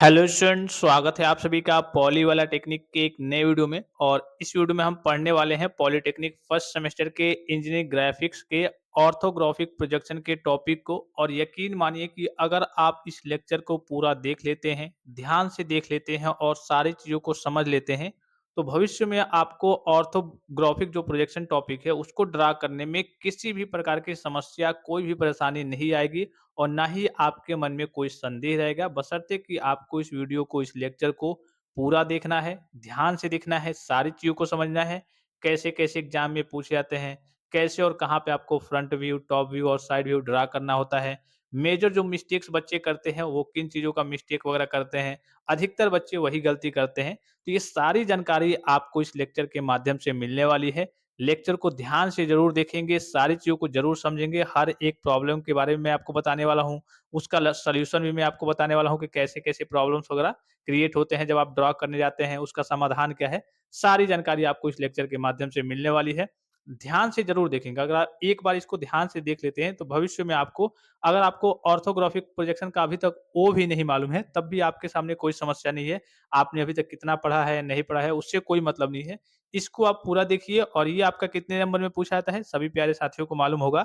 Hello student, स्वागत है आप सभी का पॉली वाला टेक्निक के एक नए वीडियो में। और इस वीडियो में हम पढ़ने वाले हैं पॉलीटेक्निक फर्स्ट सेमेस्टर के इंजीनियरिंग ग्राफिक्स के ऑर्थोग्राफिक प्रोजेक्शन के टॉपिक को। और यकीन मानिए कि अगर आप इस लेक्चर को पूरा देख लेते हैं, ध्यान से देख लेते हैं और सारी चीज़ों को समझ लेते हैं, तो भविष्य में आपको ऑर्थोग्राफिक जो प्रोजेक्शन टॉपिक है उसको ड्रा करने में किसी भी प्रकार की समस्या, कोई भी परेशानी नहीं आएगी और ना ही आपके मन में कोई संदेह रहेगा, बशर्ते कि आपको इस वीडियो को, इस लेक्चर को पूरा देखना है, ध्यान से देखना है, सारी चीज़ों को समझना है, कैसे-कैसे एग्ज़ाम में पूछे जाते हैं, कैसे और कहाँ पे आपको फ्रंट व्यू, टॉप व्यू और साइड व्यू ड्रा करना होता है। मेजर जो मिस्टेक्स बच्चे करते हैं, वो किन चीज़ों का मिस्टेक वगैरह करते हैं, अधिकतर बच्चे वही गलती करते हैं। तो ये सारी जानकारी आपको इस लेक्चर के माध्यम से मिलने वाली है। लेक्चर को ध्यान से ज़रूर देखेंगे, सारी चीज़ों को ज़रूर समझेंगे, हर एक प्रॉब्लम के बारे में मैं आपको बताने वाला हूँ, उसका ल सॉल्यूशन भी मैं आपको बताने वाला हूँ कि कैसे-कैसे प्रॉब्लम्स वगैरह क्रिएट होते हैं जब आप ड्रा करने जाते हैं, उसका समाधान क्या है। सारी जानकारी आपको इस लेक्चर के माध्यम से मिलने वाली है। ध्यान से ज़रूर देखेंगे, अगर आप एक बार इसको ध्यान से देख लेते हैं, तो भविष्य में आपको, अगर आपको ऑर्थोग्राफ़िक प्रोजेक्शन का अभी तक ओ भी नहीं मालूम है, तब भी आपके सामने कोई समस्या नहीं है। आपने अभी तक कितना पढ़ा है, नहीं पढ़ा है, उससे कोई मतलब नहीं है। इसको आप पूरा देखिए और ये आपका कितने नंबर में पूछा जाता है, सभी प्यारे साथियों को मालूम होगा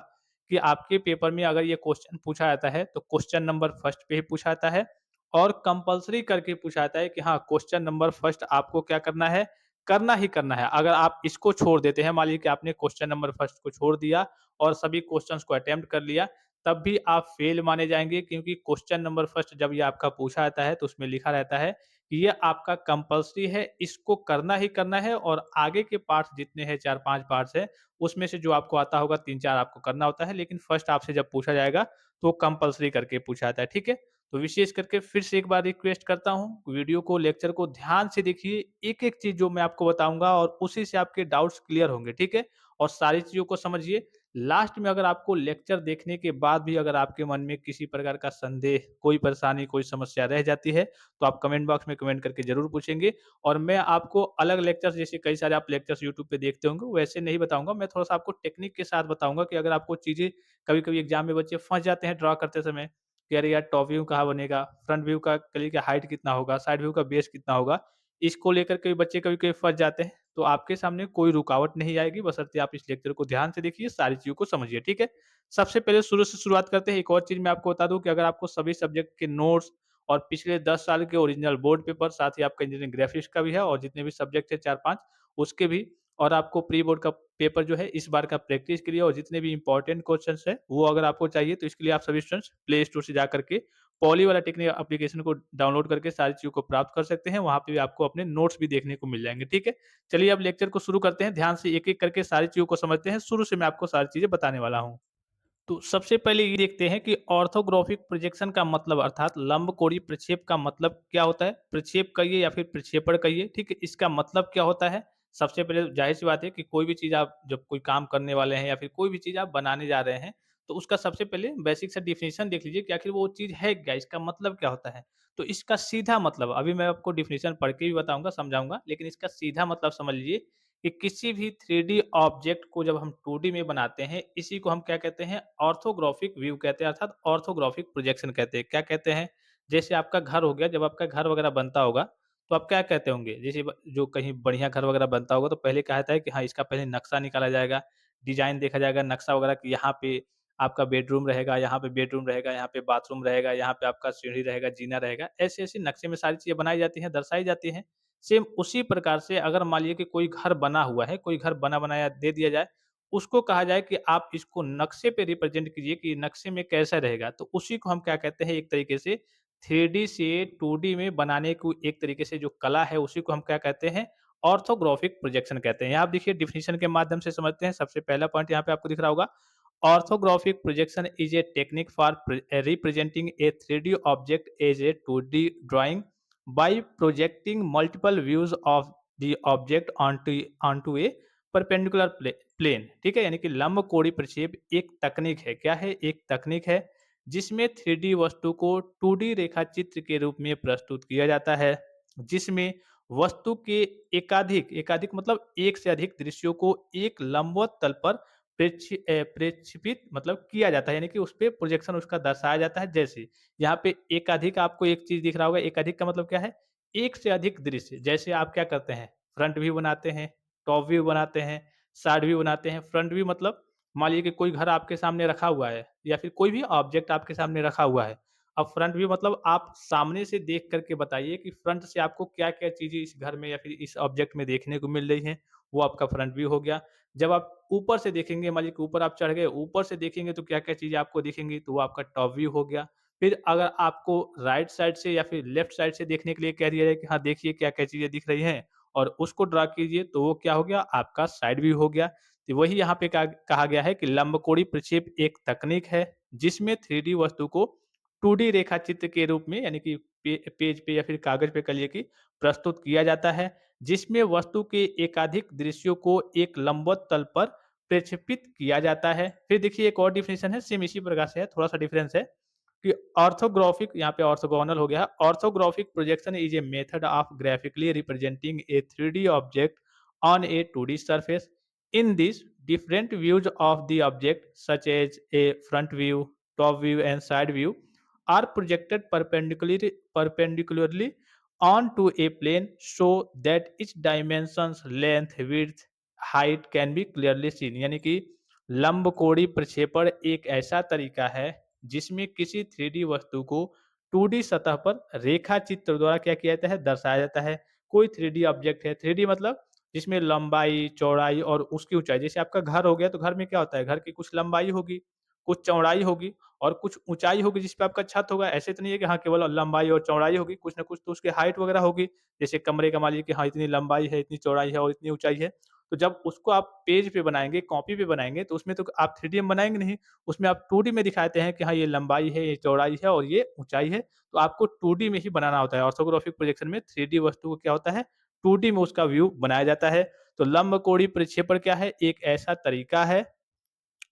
कि आपके पेपर में अगर ये क्वेश्चन पूछा जाता है, तो क्वेश्चन नंबर फर्स्ट पे ही पूछा जाता है और कंपल्सरी करके पूछा जाता है कि हाँ, क्वेश्चन नंबर फर्स्ट आपको क्या करना है, करना ही करना है। अगर आप इसको छोड़ देते हैं, मान लीजिए कि आपने क्वेश्चन नंबर फर्स्ट को छोड़ दिया और सभी क्वेश्चंस को अटेम्प्ट कर लिया, तब भी आप फेल माने जाएँगे, क्योंकि क्वेश्चन नंबर फर्स्ट जब ये आपका पूछा जाता है, तो उसमें लिखा रहता है ये आपका कंपल्सरी है, इसको करना ही करना है और आगे के पार्ट्स जितने हैं 4-5 पार्ट्स हैं, उसमें से जो आपको आता होगा 3-4 आपको करना होता है, लेकिन फर्स्ट आपसे जब पूछा जाएगा, तो कंपल्सरी करके पूछा जाता है, ठीक है? तो विशेष करके फिर से एक बार रिक्वेस्ट करता हूँ, वीडियो को, लेक्चर को ध्यान से देखिए, एक-एक चीज़ जो मैं आपको बताऊँगा और उसी से आपके डाउट्स क्लियर होंगे, ठीक है? और सारी चीज़ों को समझिए। लास्ट में अगर आपको लेक्चर देखने के बाद भी अगर आपके मन में किसी प्रकार का संदेह, कोई परेशानी, कोई समस्या रह जाती है, तो आप कमेंट बॉक्स में कमेंट करके ज़रूर पूछेंगे और मैं आपको अलग लेक्चर्स, जैसे कई सारे आप लेक्चर्स यूट्यूब पे देखते होंगे, वैसे नहीं बताऊँगा। मैं थोड़ा-सा आपको टेक्निक के साथ बताऊँगा कि अगर आपको चीज़ें, कभी-कभी एग्ज़ाम में बच्चे फँस जाते हैं ड्रा करते समय कि अरे यार, टॉप व्यू कहाँ बनेगा, फ्रंट व्यू का कली का हाइट कितना होगा, साइड व्यू का बेस कितना होगा, इसको लेकर के बच्चे कभी-कभी फँस जाते हैं। तो आपके सामने कोई रुकावट नहीं आएगी, बशर्ते आप इस लेक्चर को ध्यान से देखिए, सारी चीज़ों को समझिए, ठीक है? सबसे पहले शुरू से शुरुआत करते हैं। एक और चीज़ मैं आपको बता दूँ कि अगर आपको सभी सब्जेक्ट के नोट्स और पिछले 10 साल के ओरिजिनल बोर्ड पेपर, साथ ही आपका इंजीनियरिंग ग्राफिक्स का भी है और जितने भी सब्जेक्ट है 4-5 उसके भी, और आपको प्री बोर्ड का पेपर जो है इस बार का प्रैक्टिस के लिए, और जितने भी इंपॉर्टेंट क्वेश्चंस हैं वो अगर आपको चाहिए, तो इसके लिए आप सभी स्टूडेंट्स प्ले स्टोर से जा करके पॉली वाला टेक्निक एप्लीकेशन को डाउनलोड करके सारी चीज़ों को प्राप्त कर सकते हैं। वहाँ पे भी आपको अपने नोट्स भी देखने को मिल जाएँगे, ठीक है? चलिए अब लेक्चर को शुरू करते हैं, ध्यान से एक-एक करके सारी चीज़ों को समझते हैं। शुरू से मैं आपको सारी चीज़ें बताने वाला हूँ। तो सबसे पहले ये देखते हैं कि ऑर्थोग्राफिक प्रोजेक्शन का मतलब, अर्थात लंबकोणीय प्रक्षेप का मतलब क्या होता है। प्रक्षेप कहिए या फिर प्रक्षेपण कहिए, ठीक है, इसका मतलब क्या होता है। सबसे पहले जाहिर सी बात है कि कोई भी चीज़ आप जब कोई काम करने वाले हैं या फिर कोई भी चीज़ आप बनाने जा रहे हैं, तो उसका सबसे पहले बेसिक सा डिफिनीशन देख लीजिए कि आखिर वो चीज़ है क्या, इसका मतलब क्या होता है। तो इसका सीधा मतलब अभी मैं आपको डिफिनीशन पढ़ के भी बताऊंगा, समझाऊंगा, लेकिन इसका सीधा मतलब समझ लीजिए कि किसी भी 3D ऑब्जेक्ट को जब हम 2D में बनाते हैं, इसी को हम क्या कहते हैं, ऑर्थोग्राफिक व्यू कहते हैं, अर्थात ऑर्थोग्राफिक प्रोजेक्शन कहते हैं। क्या कहते हैं? जैसे आपका घर हो गया, जब आपका घर वगैरह बनता होगा, तो आप क्या कहते होंगे? जैसे जो कहीं बढ़िया घर वगैरह बनता होगा, तो पहले क्या होता है कि हाँ, इसका पहले नक्शा निकाला जाएगा, डिजाइन देखा जाएगा, नक्शा वगैरह कि यहाँ पे आपका बेडरूम रहेगा, यहाँ पे बेडरूम रहेगा, यहाँ पे बाथरूम रहेगा, यहाँ पे आपका सीढ़ी रहेगा, जीना रहेगा। ऐसे-ऐसे नक्शे में सारी चीज़ें बनाई जाती हैं, दर्शाई जाती हैं। सेम उसी प्रकार से अगर मान लीजिए कि कोई घर बना हुआ है, कोई घर बना-बनाया दे दिया जाए, उसको कहा जाए कि आप इसको नक्शे पे रिप्रेज़ेंट कीजिए कि नक्शे में कैसा रहेगा। तो उसी को हम क्या कहते हैं, एक तरीके से 3D से 2D में बनाने को, एक तरीके से जो कला है, उसी को हम क्या कहते हैं, ऑर्थोग्राफिक प्रोजेक्शन कहते हैं। यहाँ आप देखिए डेफिनिशन के माध्यम से समझते हैं। सबसे पहला पॉइंट यहाँ पे आपको दिख रहा होगा, orthographic projection is a technique for representing A 3D object as a 2D drawing by projecting multiple views of the object onto a perpendicular plane, ठीक है, यानी कि लंबकोणीय प्रक्षेप एक तकनीक है। क्या है? एक तकनीक है जिसमें 3D वस्तु को 2D रेखा चित्र के रूप में प्रस्तुत किया जाता है, जिसमें वस्तु के एकाधिक एकाधिक मतलब एक से अधिक दृश्यों को एक लंबवत तल पर प्रक्षेपित मतलब किया जाता है, यानी कि उसपे प्रोजेक्शन उसका दर्शाया जाता है। जैसे यहाँ पे एकाधिक आपको एक चीज़ दिख रहा होगा, एकाधिक का मतलब क्या है? एक से अधिक दृश्य। जैसे आप क्या करते हैं, फ्रंट व्यू बनाते हैं, टॉप व्यू बनाते हैं, साइड व्यू बनाते हैं। फ्रंट व्यू मतलब मान लीजिए कि कोई घर आपके सामने रखा हुआ है या फिर कोई भी ऑब्जेक्ट आपके सामने रखा हुआ है। अब फ्रंट व्यू मतलब आप सामने से देख कर के बताइए कि फ्रंट से आपको क्या-क्या चीज़ें इस घर में या फिर इस ऑब्जेक्ट में देखने को मिल रही हैं, वो आपका फ्रंट व्यू हो गया। जब आप ऊपर से देखेंगे, मान लीजिए कि ऊपर आप चढ़ गए, ऊपर से देखेंगे तो क्या-क्या चीज़ें आपको दिखेंगी, तो वो आपका टॉप व्यू हो गया। फिर अगर आपको राइट साइड से या फिर लेफ्ट साइड से देखने के लिए कह दिया जाए कि हाँ, देखिए क्या-क्या चीज़ें दिख रही हैं और उसको ड्रा कीजिए, तो वो क्या हो गया, आपका साइड व्यू हो गया। तो वही यहाँ पे कहा गया है कि लंबकोणीय प्रक्षेप एक तकनीक है, जिसमें 3D वस्तु को 2D रेखा चित्र के रूप में, यानी कि पेज पे या फिर कागज़ पे कह लीजिए कि प्रस्तुत किया जाता है, जिसमें वस्तु के एकाधिक दृश्यों को एक लंबवत तल पर प्रक्षेपित किया जाता है। फिर देखिए एक और डेफिनिशन है, सेम इसी प्रकार से है, थोड़ा-सा डिफरेंस है कि ऑर्थोग्राफिक, यहाँ पे ऑर्थोगोनल हो गया। Orthographic projection is a method of graphically representing A 3D object on A 2D surface. In this, different views of the object, such as a front view, top view, and side view, are projected perpendicularly onto a plane so that its dimensions, length, width, height can be clearly seen. यानी कि लंबकोणीय प्रक्षेपण एक ऐसा तरीका है जिसमें किसी 3D वस्तु को 2D सतह पर रेखा चित्र द्वारा क्या किया जाता है, दर्शाया जाता है। कोई 3D ऑब्जेक्ट है, 3D मतलब जिसमें लंबाई, चौड़ाई और उसकी ऊँचाई, जैसे आपका घर हो गया तो घर में क्या होता है, घर की कुछ लंबाई होगी, कुछ चौड़ाई होगी और कुछ ऊँचाई होगी जिस पे आपका छत होगा। ऐसे तो नहीं है कि हाँ, केवल लंबाई और चौड़ाई होगी, कुछ ना कुछ तो उसकी हाइट वगैरह होगी। जैसे कमरे का मान लीजिए कि हाँ, इतनी लंबाई है, इतनी चौड़ाई है और इतनी ऊँचाई है। तो जब उसको आप पेज पे बनाएँगे, कॉपी पे बनाएँगे तो उसमें तो आप 3D में बनाएँगे नहीं, उसमें आप 2D में दिखाते हैं कि हाँ, ये लंबाई है, ये चौड़ाई है और ये ऊँचाई है। तो आपको 2D में ही बनाना होता है। ऑर्थोग्राफिक प्रोजेक्शन में 3D वस्तु को क्या होता है, 2D में उसका व्यू बनाया जाता है। तो लंबकोणीय प्रक्षेपण क्या है?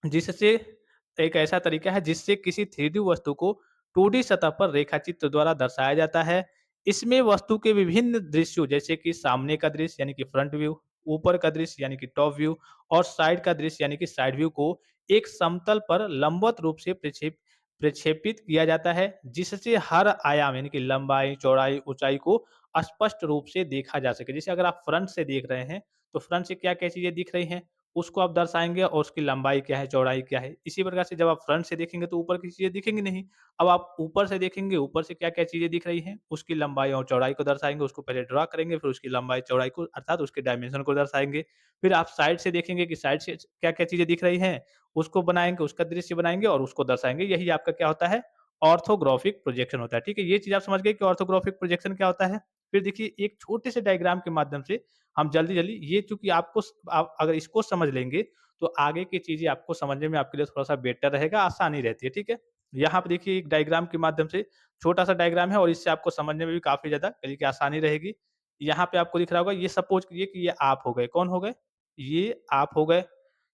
जिससे एक ऐसा तरीका है जिससे किसी 3D वस्तु को 2D सतह पर रेखाचित्र द्वारा दर्शाया जाता है। इसमें वस्तु के विभिन्न दृश्यों, जैसे कि सामने का दृश्य यानी कि फ्रंट व्यू, ऊपर का दृश्य यानी कि टॉप व्यू और साइड का दृश्य यानी कि साइड व्यू को एक समतल पर लंबवत रूप से प्रक्षेपित किया जाता है, जिससे हर आयाम यानी कि लंबाई, चौड़ाई, ऊँचाई को स्पष्ट रूप से देखा जा सके। जैसे अगर आप फ्रंट से देख रहे हैं, तो फ्रंट से क्या-क्या चीज़ें दिख रही हैं, उसको आप दर्शाएँगे और उसकी लंबाई क्या है, चौड़ाई क्या है। इसी प्रकार से जब आप फ्रंट से देखेंगे तो ऊपर की चीज़ें दिखेंगी नहीं। अब आप ऊपर से देखेंगे, ऊपर से क्या-क्या चीज़ें दिख रही हैं, उसकी लंबाई और चौड़ाई को दर्शाएँगे, उसको पहले ड्रा करेंगे, फिर उसकी लंबाई, चौड़ाई को अर्थात उसके डायमेंशन को दर्शाएँगे। फिर आप साइड से देखेंगे कि साइड से क्या-क्या चीज़ें दिख रही हैं, उसको बनाएँगे, उसका दृश्य बनाएँगे और उसको दर्शाएँगे। यही आपका क्या होता है, ऑर्थोग्राफिक प्रोजेक्शन होता है। ठीक है? ये चीज़ आप समझ गए कि ऑर्थोग्राफिक प्रोजेक्शन क्या होता है। फिर देखिए एक छोटे से डायग्राम के माध्यम से हम जल्दी-जल्दी ये, चूँकि आपको आप अगर इसको समझ लेंगे, तो आगे की चीज़ें आपको समझने में आपके लिए थोड़ा-सा बेटर रहेगा, आसानी रहती है, ठीक है? यहाँ पे देखिए एक डायग्राम के माध्यम से, छोटा-सा डायग्राम है और इससे आपको समझने में भी काफ़ी ज़्यादा कहिए कि आसानी रहेगी। यहाँ पे आपको दिख रहा होगा, ये सपोज़ कीजिए कि ये आप हो गए, कौन हो गए? ये आप हो गए,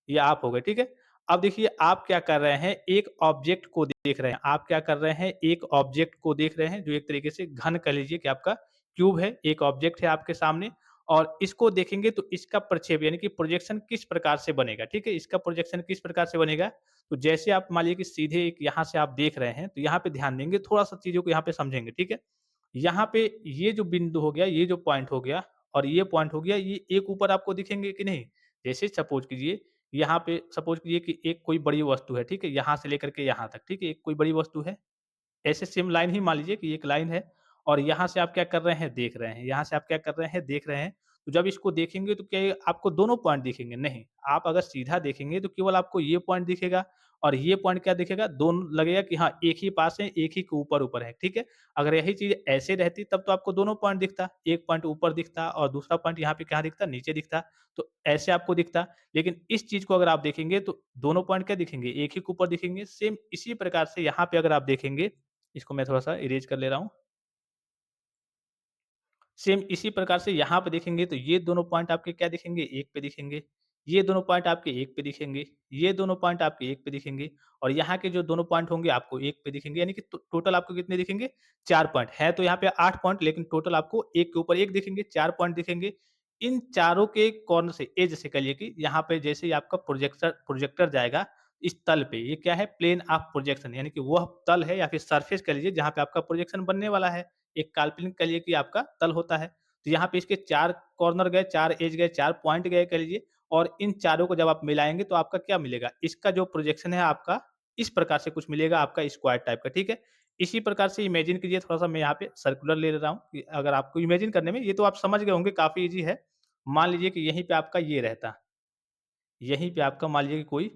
ये आप हो गए, ठीक है? अब देखिए आप क्या कर रहे हैं, एक ऑब्जेक्ट को देख रहे हैं। आप क्या कर रहे हैं, एक ऑब्जेक्ट को देख रहे हैं, जो एक तरीके से घन कह लीजिए कि आपका क्यूब है, एक ऑब्जेक्ट है आपके सामने और इसको देखेंगे तो इसका प्रक्षेप यानी कि प्रोजेक्शन किस प्रकार से बनेगा, ठीक है? इसका प्रोजेक्शन किस प्रकार से बनेगा? तो जैसे आप मान लीजिए कि सीधे एक यहाँ से आप देख रहे हैं, तो यहाँ पे ध्यान देंगे, थोड़ा-सा चीज़ों को यहाँ पे समझेंगे, ठीक है? यहाँ पे ये जो बिंदु हो गया, ये जो पॉइंट हो गया और ये पॉइंट हो गया, ये एक ऊपर आपको दिखेंगे कि नहीं? जैसे सपोज़ कीजिए, यहाँ पे सपोज़ कीजिए कि एक कोई बड़ी वस्तु है, ठीक है? यहाँ से लेकर के यहाँ तक, ठीक है? एक कोई बड़ी वस्तु है। ऐसे सेम लाइन ही मान लीजिए कि एक लाइन है और यहाँ से आप क्या कर रहे हैं, देख रहे हैं। यहाँ से आप क्या कर रहे हैं, देख रहे हैं। तो जब इसको देखेंगे तो क्या ये आपको दोनों पॉइंट दिखेंगे? नहीं, आप अगर सीधा देखेंगे तो केवल आपको ये पॉइंट दिखेगा और ये पॉइंट क्या दिखेगा? दोनों लगेगा कि हाँ, एक ही पास है, एक ही के ऊपर-ऊपर है, ठीक है? अगर यही चीज़ ऐसे रहती तब तो आपको दोनों पॉइंट दिखता। एक पॉइंट ऊपर दिखता और दूसरा पॉइंट यहाँ पे कहाँ दिखता? नीचे दिखता। तो ऐसे आपको दिखता। लेकिन इस चीज़ को अगर आप देखेंगे तो दोनों पॉइंट क्या दिखेंगे? एक ही के ऊपर दिखेंगे। सेम इसी प्रकार से यहाँ पे अगर आप देखेंगे, इसको मैं थोड़ा-सा इरेज़ कर ले रहा हूँ। सेम इसी प्रकार से यहाँ पे देखेंगे तो ये दोनों पॉइंट आपके क्या दिखेंगे? एक पे दिखेंगे। ये दोनों पॉइंट आपके एक पे दिखेंगे। ये दोनों पॉइंट आपके एक पे दिखेंगे और यहाँ के जो दोनों पॉइंट होंगे आपको एक पे दिखेंगे, यानी कि टोटल आपको कितने दिखेंगे? 4 पॉइंट। है तो यहाँ पे 8 पॉइंट, लेकिन टोटल आपको एक के ऊपर एक दिखेंगे, 4 पॉइंट दिखेंगे। इन चारों के कॉर्नर से एज से कहिए कि यहाँ पे जैसे ही आपका प्रोजेक्टर प्रोजेक्टर जाएगा इस तल पे, ये क्या है प्लेन ऑफ प्रोजेक्शन यानी कि वह तल है या फिर सरफेस कह लीजिए जहाँ पे आपका प्रोजेक्शन बनने वाला है। एक काल्पनिक कह लीजिए कि आपका तल होता है। तो यहाँ पे इसके 4 कॉर्नर गए, 4 एज गए, 4 पॉइंट गए कह लीजिए और इन चारों को जब आप मिलाएँगे तो आपका क्या मिलेगा? इसका जो प्रोजेक्शन है आपका इस प्रकार से कुछ मिलेगा आपका स्क्वायर टाइप का, ठीक है? इसी प्रकार से इमेजिन कीजिए थोड़ा-सा मैं यहाँ पे सर्कुलर ले रहा हूँ कि अगर आपको इमेजिन करने में ये तो आप समझ गए होंगे काफ़ी ईज़ी है। मान लीजिए कि यहीं पे आपका ये रहता, यहीं पे आपका मान लीजिए कि कोई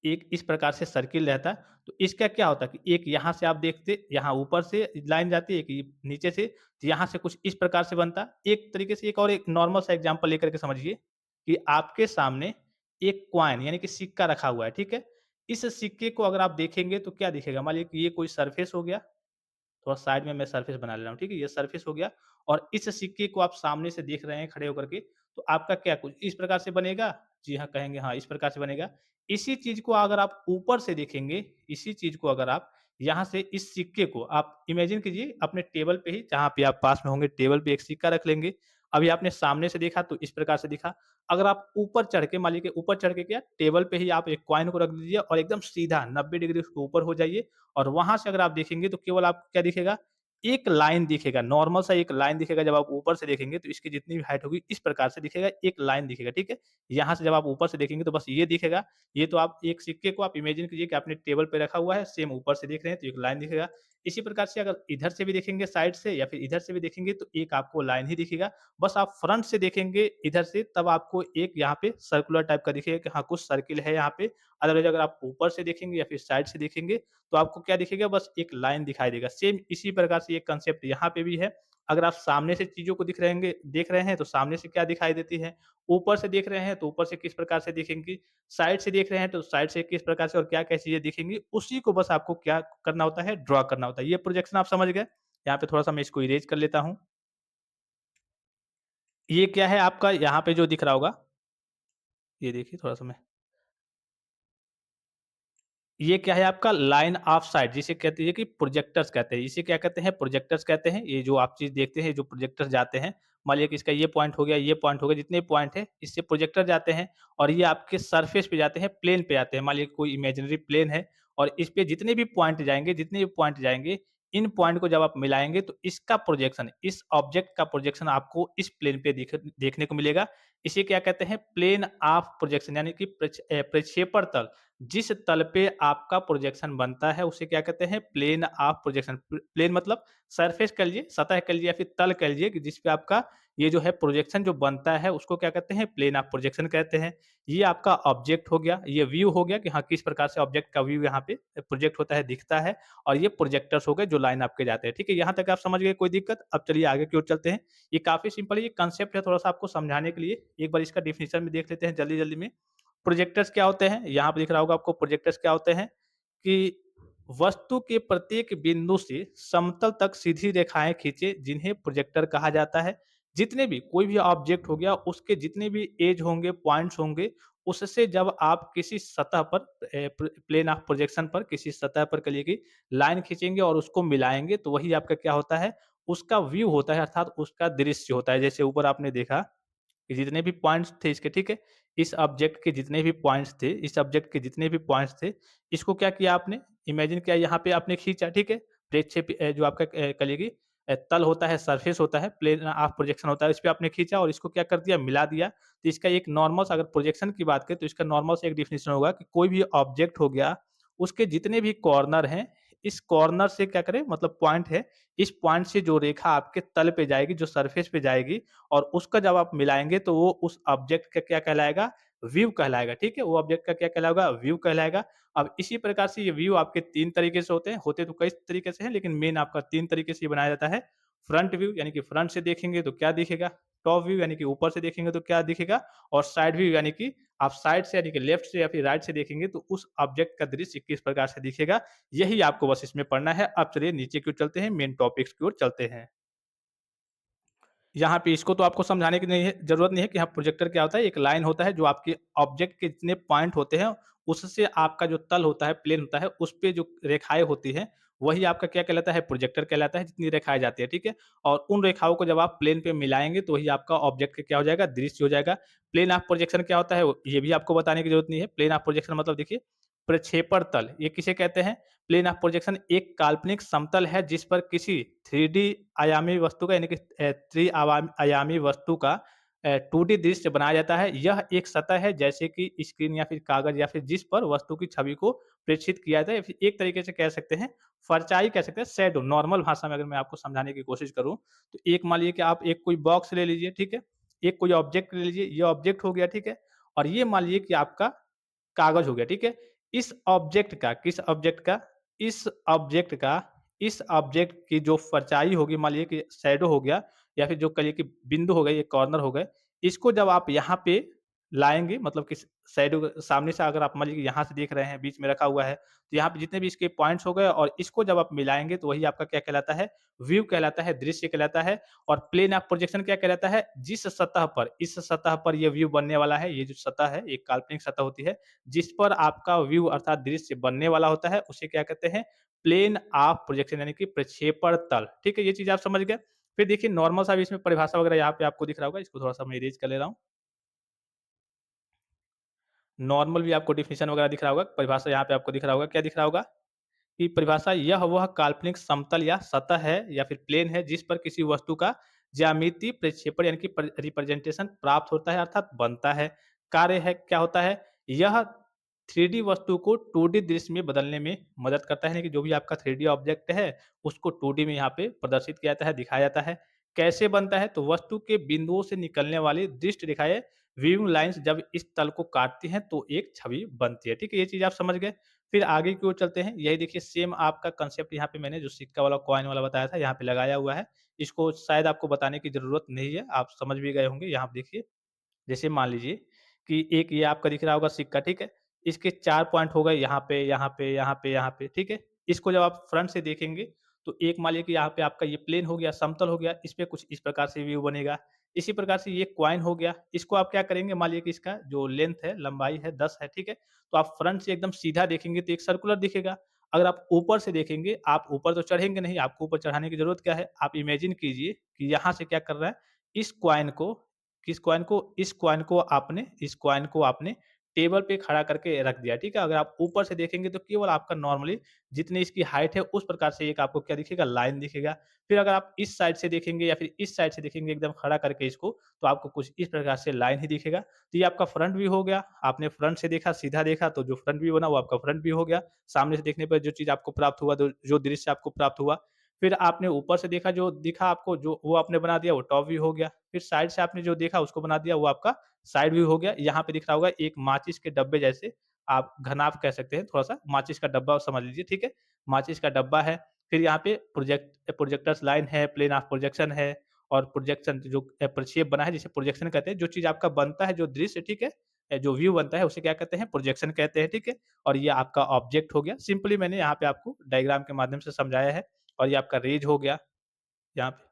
एक इस प्रकार से सर्किल रहता है, तो इसका क्या होता है कि एक यहाँ से आप देखते यहाँ ऊपर से लाइन जाती है, एक ये नीचे से, तो यहाँ से कुछ इस प्रकार से बनता। एक तरीके से एक और एक नॉर्मल सा एग्ज़ाम्पल लेकर के समझिए कि आपके सामने एक कॉइन यानी कि सिक्का रखा हुआ है, ठीक है? इस सिक्के को अगर आप देखेंगे तो क्या दिखेगा? मान लीजिए कि ये कोई सरफेस हो गया, थोड़ा साइड में मैं सरफेस बना ले रहा हूँ, ठीक है? ये सरफेस हो गया और इस सिक्के को आप सामने से देख रहे हैं खड़े होकर के, तो आपका क्या कुछ इस प्रकार से बनेगा? जी हाँ, कहेंगे हाँ, इस प्रकार से बनेगा। इसी चीज़ को अगर आप ऊपर से देखेंगे, इसी चीज़ को अगर आप यहाँ से इस सिक्के को आप इमेजिन कीजिए अपने टेबल पे ही जहाँ पे आप पास में होंगे टेबल पे एक सिक्का रख लेंगे। अभी आपने सामने से देखा तो इस प्रकार से दिखा। अगर आप ऊपर चढ़ के मान लीजिए ऊपर चढ़ के क्या टेबल पे ही आप एक कॉइन को रख दीजिए और एकदम सीधा 90 डिग्री उसके ऊपर हो जाइए और वहाँ से अगर आप देखेंगे तो केवल आपको क्या दिखेगा? एक लाइन दिखेगा, नॉर्मल सा एक लाइन दिखेगा जब आप ऊपर से देखेंगे तो इसकी जितनी भी हाइट होगी इस प्रकार से दिखेगा, एक लाइन दिखेगा, ठीक है? यहाँ से जब आप ऊपर से देखेंगे तो बस ये दिखेगा, ये तो आप एक सिक्के को आप इमेजिन कीजिए कि आपने टेबल पे रखा हुआ है, सेम ऊपर से देख रहे हैं तो एक लाइन दिखेगा। इसी प्रकार से अगर इधर से भी देखेंगे साइड से या फिर इधर से भी देखेंगे तो एक आपको लाइन ही दिखेगा। बस आप फ्रंट से देखेंगे इधर से तब आपको एक यहाँ पे सर्कुलर टाइप का दिखेगा कि हाँ, कुछ सर्किल है यहाँ पे। अदरवाइज़ अगर आप ऊपर से देखेंगे या फिर साइड से देखेंगे तो आपको क्या दिखेगा बस एक लाइन दिखाई देगा। सेम इसी प्रकार से ये कंसेप्ट यहाँ पे भी है। अगर आप सामने से चीज़ों को देख रहे हैं तो सामने से क्या दिखाई देती है? ऊपर से देख रहे हैं तो ऊपर से किस प्रकार से दिखेंगी? साइड से देख रहे हैं तो साइड से किस प्रकार से और क्या-क्या चीज़ें दिखेंगी? उसी को बस आपको क्या करना होता है ड्रॉ करना होता है। ये प्रोजेक्शन आप समझ गए? यहाँ पे थोड़ा-सा मैं इसको इरेज़ कर लेता हूँ। ये क्या है आपका यहाँ पे जो दिख रहा होगा, ये देखिए थोड़ा-सा मैं ये क्या है आपका लाइन ऑफ साइट जिसे कहते हैं कि प्रोजेक्टर्स कहते हैं। इसे क्या कहते हैं प्रोजेक्टर्स कहते हैं। ये जो आप चीज़ देखते हैं जो प्रोजेक्टर्स जाते हैं, मान लीजिए कि इसका ये पॉइंट हो गया, ये पॉइंट हो गया, जितने पॉइंट हैं इससे प्रोजेक्टर जाते हैं और ये आपके सरफेस पे जाते हैं, प्लेन पे जाते हैं। मान लीजिए कोई इमेजिनरी प्लेन है और इस पे जितने भी पॉइंट जाएँगे, इन पॉइंट को जब आप मिलाएँगे तो इसका प्रोजेक्शन, इस ऑब्जेक्ट का प्रोजेक्शन आपको इस प्लेन पे देखने को मिलेगा। इसे क्या कहते हैं प्लेन ऑफ प्रोजेक्शन यानी कि प्रक्षेपण तल। जिस तल पे आपका प्रोजेक्शन बनता है उसे क्या कहते हैं प्लेन ऑफ प्रोजेक्शन। प्लेन मतलब सरफेस कह लीजिए, सतह कह लीजिए या फिर तल कह लीजिए कि जिस पे आपका ये जो है प्रोजेक्शन जो बनता है उसको क्या कहते हैं प्लेन ऑफ प्रोजेक्शन कहते हैं। ये आपका ऑब्जेक्ट हो गया, ये व्यू हो गया कि हाँ किस प्रकार से ऑब्जेक्ट का व्यू यहाँ पे प्रोजेक्ट होता है दिखता है और ये प्रोजेक्टर्स हो गए जो लाइन आपके जाते हैं। ठीक है, यहाँ तक आप समझ गए कोई दिक्कत? अब चलिए आगे की ओर चलते हैं। ये काफी सिंपल है, ये कंसेप्ट है थोड़ा सा आपको समझाने के लिए। एक बार इसका डिफिनीशन में देख लेते हैं जल्दी जल्दी में। प्रोजेक्टर्स क्या होते हैं? यहाँ पे दिख रहा होगा आपको प्रोजेक्टर्स क्या होते हैं कि वस्तु के प्रत्येक बिंदु से समतल तक सीधी रेखाएँ खींचे जिन्हें प्रोजेक्टर कहा जाता है। जितने भी कोई भी ऑब्जेक्ट हो गया उसके जितने भी एज होंगे, पॉइंट्स होंगे, उससे जब आप किसी सतह पर प्लेन ऑफ प्रोजेक्शन पर किसी सतह पर कहिए कि लाइन खींचेंगे और उसको मिलाएँगे तो वही आपका क्या होता है, उसका व्यू होता है अर्थात उसका दृश्य होता है। जैसे ऊपर आपने देखा कि जितने भी पॉइंट्स थे इसके, ठीक है? इस ऑब्जेक्ट के जितने भी पॉइंट्स थे, इस ऑब्जेक्ट के जितने भी पॉइंट्स थे, इसको क्या किया आपने? इमेजिन किया यहाँ पे आपने खींचा, ठीक है? जो आपका कहिए कि तल होता है, सरफेस होता है, प्लेन ऑफ प्रोजेक्शन होता है, इस पे आपने खींचा और इसको क्या कर दिया? मिला दिया। तो इसका एक नॉर्मल सा अगर प्रोजेक्शन की बात करें तो इसका नॉर्मल सा एक डेफिनिशन होगा कि कोई भी ऑब्जेक्ट हो गया, उसके जितने भी कॉर्नर हैं, इस कॉर्नर से क्या करें मतलब पॉइंट है, इस पॉइंट से जो रेखा आपके तल पे जाएगी, जो सरफेस पे जाएगी और उसका जब आप मिलाएँगे तो वो उस ऑब्जेक्ट का क्या कहलाएगा? व्यू कहलाएगा, ठीक है? वो ऑब्जेक्ट का क्या कहलाएगा? व्यू कहलाएगा। अब इसी प्रकार से ये व्यू आपके 3 तरीके से होते हैं, होते तो कई तरीके से हैं लेकिन मेन आपका 3 तरीके से ये बनाया जाता है। फ्रंट व्यू यानी कि फ्रंट से देखेंगे तो क्या दिखेगा? टॉप व्यू यानी कि ऊपर से देखेंगे तो क्या दिखेगा? और साइड व्यू यानी कि आप साइड से यानी कि लेफ्ट से या फिर राइट से देखेंगे तो उस ऑब्जेक्ट का दृश्य किस प्रकार से दिखेगा, यही आपको बस इसमें पढ़ना है। अब चलिए नीचे की ओर चलते हैं, मेन टॉपिक्स की ओर चलते हैं। यहाँ पे इसको तो आपको समझाने की नहीं है ज़रूरत नहीं है कि हाँ, प्रोजेक्टर क्या होता है, एक लाइन होता है जो आपके ऑब्जेक्ट के जितने पॉइंट होते हैं, उससे आपका जो तल होता है, प्लेन होता है, उस पे जो रेखाएँ होती हैं, वही आपका क्या कहलाता है, प्रोजेक्टर कहलाता है, जितनी रेखाएँ जाती है, ठीक है? और उन रेखाओं को जब आप प्लेन पे मिलाएँगे तो वही आपका ऑब्जेक्ट का क्या हो जाएगा, दृश्य हो जाएगा। प्लेन ऑफ प्रोजेक्शन क्या होता है, वो ये भी आपको बताने की ज़रूरत नहीं है। प्लेन ऑफ प्रोजेक्शन मतलब देखिए, प्रक्षेपण तल, ये किसे कहते हैं? प्लेन ऑफ प्रोजेक्शन एक काल्पनिक समतल है जिस पर किसी 3D आयामी वस्तु का, यानी कि आयामी वस्तु का 2D दृश्य बनाया जाता है। यह एक सतह है जैसे कि स्क्रीन या फिर कागज़, या फिर जिस पर वस्तु की छवि को प्रेषित किया जाता है, या फिर एक तरीके से कह सकते हैं, परछाई कह सकते हैं, शैडो। नॉर्मल भाषा में अगर मैं आपको समझाने की कोशिश करूँ, तो एक मान लीजिए कि आप एक कोई बॉक्स ले लीजिए, ठीक है? एक कोई ऑब्जेक्ट ले लीजिए, ये ऑब्जेक्ट हो गया, ठीक है? और ये मान लीजिए कि आपका कागज़ हो गया, ठीक है? इस ऑब्जेक्ट का, किस ऑब्जेक्ट का? इस ऑब्जेक्ट का, इस ऑब्जेक्ट की जो परछाई होगी, मान लीजिए कि शैडो हो गया, या फिर जो कहिए कि बिंदु हो गए, ये कॉर्नर हो गए, इसको जब आप यहाँ पे लाएँगे, मतलब कि शैडो सामने से अगर आप मान लीजिए यहाँ से देख रहे हैं, बीच में रखा हुआ है, तो यहाँ पे जितने भी इसके पॉइंट्स हो गए और इसको जब आप मिलाएँगे तो वही आपका क्या कहलाता है, व्यू कहलाता है, दृश्य कहलाता है। और प्लेन ऑफ प्रोजेक्शन क्या कहलाता है? जिस सतह पर, इस सतह पर ये व्यू बनने वाला है, ये जो सतह है, एक काल्पनिक सतह होती है, जिस पर आपका व्यू अर्थात दृश्य बनने वाला होता है, उसे क्या कहते हैं? प्लेन ऑफ प्रोजेक्शन, यानी कि प्रक्षेपण तल। ठीक है? ये चीज़ आप समझ गए। फिर देखिए नॉर्मल सा भी इसमें परिभाषा वगैरह यहाँ पे आपको दिख रहा होगा, इसको थोड़ा-सा मैं इरेज़ कर ले रहा हूँ। नॉर्मल भी आपको डेफिनिशन वगैरह दिख रहा होगा, परिभाषा यहाँ पे आपको दिख रहा होगा, क्या दिख रहा होगा? कि परिभाषा, यह वह काल्पनिक समतल या सतह है या फिर प्लेन है जिस पर किसी वस्तु का ज्यामितीय प्रक्षेपण, यानी कि रिप्रेजेंटेशन प्राप्त होता है अर्थात बनता है। कार्य है क्या होता है? यह 3D वस्तु को 2D दृश्य में बदलने में मदद करता है, यानी कि जो भी आपका 3D ऑब्जेक्ट है उसको 2D में यहाँ पे प्रदर्शित किया जाता है, दिखाया जाता है। कैसे बनता है? तो वस्तु के बिंदुओं से निकलने वाली दृष्ट रेखाएं, व्यूइंग लाइन्स जब इस तल को काटती हैं तो एक छवि बनती है। ठीक है? ये चीज़ आप समझ गए। फिर आगे की ओर चलते हैं। यही देखिए सेम आपका कांसेप्ट यहाँ पे मैंने जो सिक्का वाला, कॉइन वाला बताया था, यहाँ पे लगाया हुआ है। इसको शायद आपको बताने की ज़रूरत नहीं है, आप समझ भी गए होंगे। यहाँ पे देखिए, जैसे मान लीजिए कि एक ये आपका दिख रहा होगा सिक्का, ठीक है? इसके 4 पॉइंट हो गए यहाँ पे, यहाँ पे, यहाँ पे, यहाँ पे, ठीक है? इसको जब आप फ्रंट से देखेंगे, तो एक मान लीजिए कि यहाँ पे आपका ये प्लेन हो गया, समतल हो गया, इस पे कुछ इस प्रकार से व्यू बनेगा। इसी प्रकार से ये कॉइन हो गया, इसको आप क्या करेंगे, मान लीजिए कि इसका जो लेंथ है, लंबाई है 10 है, ठीक है? तो आप फ्रंट से एकदम सीधा देखेंगे तो एक सर्कुलर दिखेगा। अगर आप ऊपर से देखेंगे, आप ऊपर तो चढ़ेंगे नहीं, आपको ऊपर चढ़ाने की ज़रूरत क्या है? आप इमेजिन कीजिए कि यहाँ से क्या कर रहा है, इस कॉइन को, किस कॉइन को? इस कॉइन को आपने टेबल पे खड़ा करके रख दिया, ठीक है? अगर आप ऊपर से देखेंगे तो केवल आपका नॉर्मली जितनी इसकी हाइट है उस प्रकार से एक आपको क्या दिखेगा, लाइन दिखेगा। फिर अगर आप इस साइड से देखेंगे या फिर इस साइड से देखेंगे एकदम खड़ा करके इसको, तो आपको कुछ इस प्रकार से लाइन ही दिखेगा। तो ये आपका फ्रंट व्यू हो गया। आपने फ्रंट से देखा, सीधा देखा, तो जो फ्रंट व्यू बना वो आपका फ्रंट व्यू हो गया। सामने से देखने पर जो चीज़ आपको प्राप्त हुआ, जो दृश्य आपको प्राप्त हुआ। फिर आपने ऊपर से देखा, जो दिखा आपको, जो वो आपने बना दिया, वो टॉप व्यू हो गया। फिर साइड से आपने जो देखा उसको बना दिया, वो आपका साइड व्यू हो गया। यहाँ पे दिख रहा होगा एक माचिस के डब्बे जैसे, आप घनाभ कह सकते हैं थोड़ा-सा, माचिस का डब्बा समझ लीजिए, ठीक है? माचिस का डब्बा है। फिर यहाँ पे प्रोजेक्टर्स लाइन है, प्लेन ऑफ प्रोजेक्शन है, और प्रोजेक्शन जो प्रक्षेप बना है जिसे प्रोजेक्शन कहते हैं। जो चीज़ आपका बनता है, जो दृश्य, ठीक है? जो व्यू बनता है उसे क्या कहते हैं? प्रोजेक्शन कहते हैं, ठीक है? और ये आपका ऑब्जेक्ट हो गया। सिंपली मैंने यहाँ पे आपको डायग्राम के माध्यम से समझाया है। और ये आपका रेज़ हो गया यहाँ पे।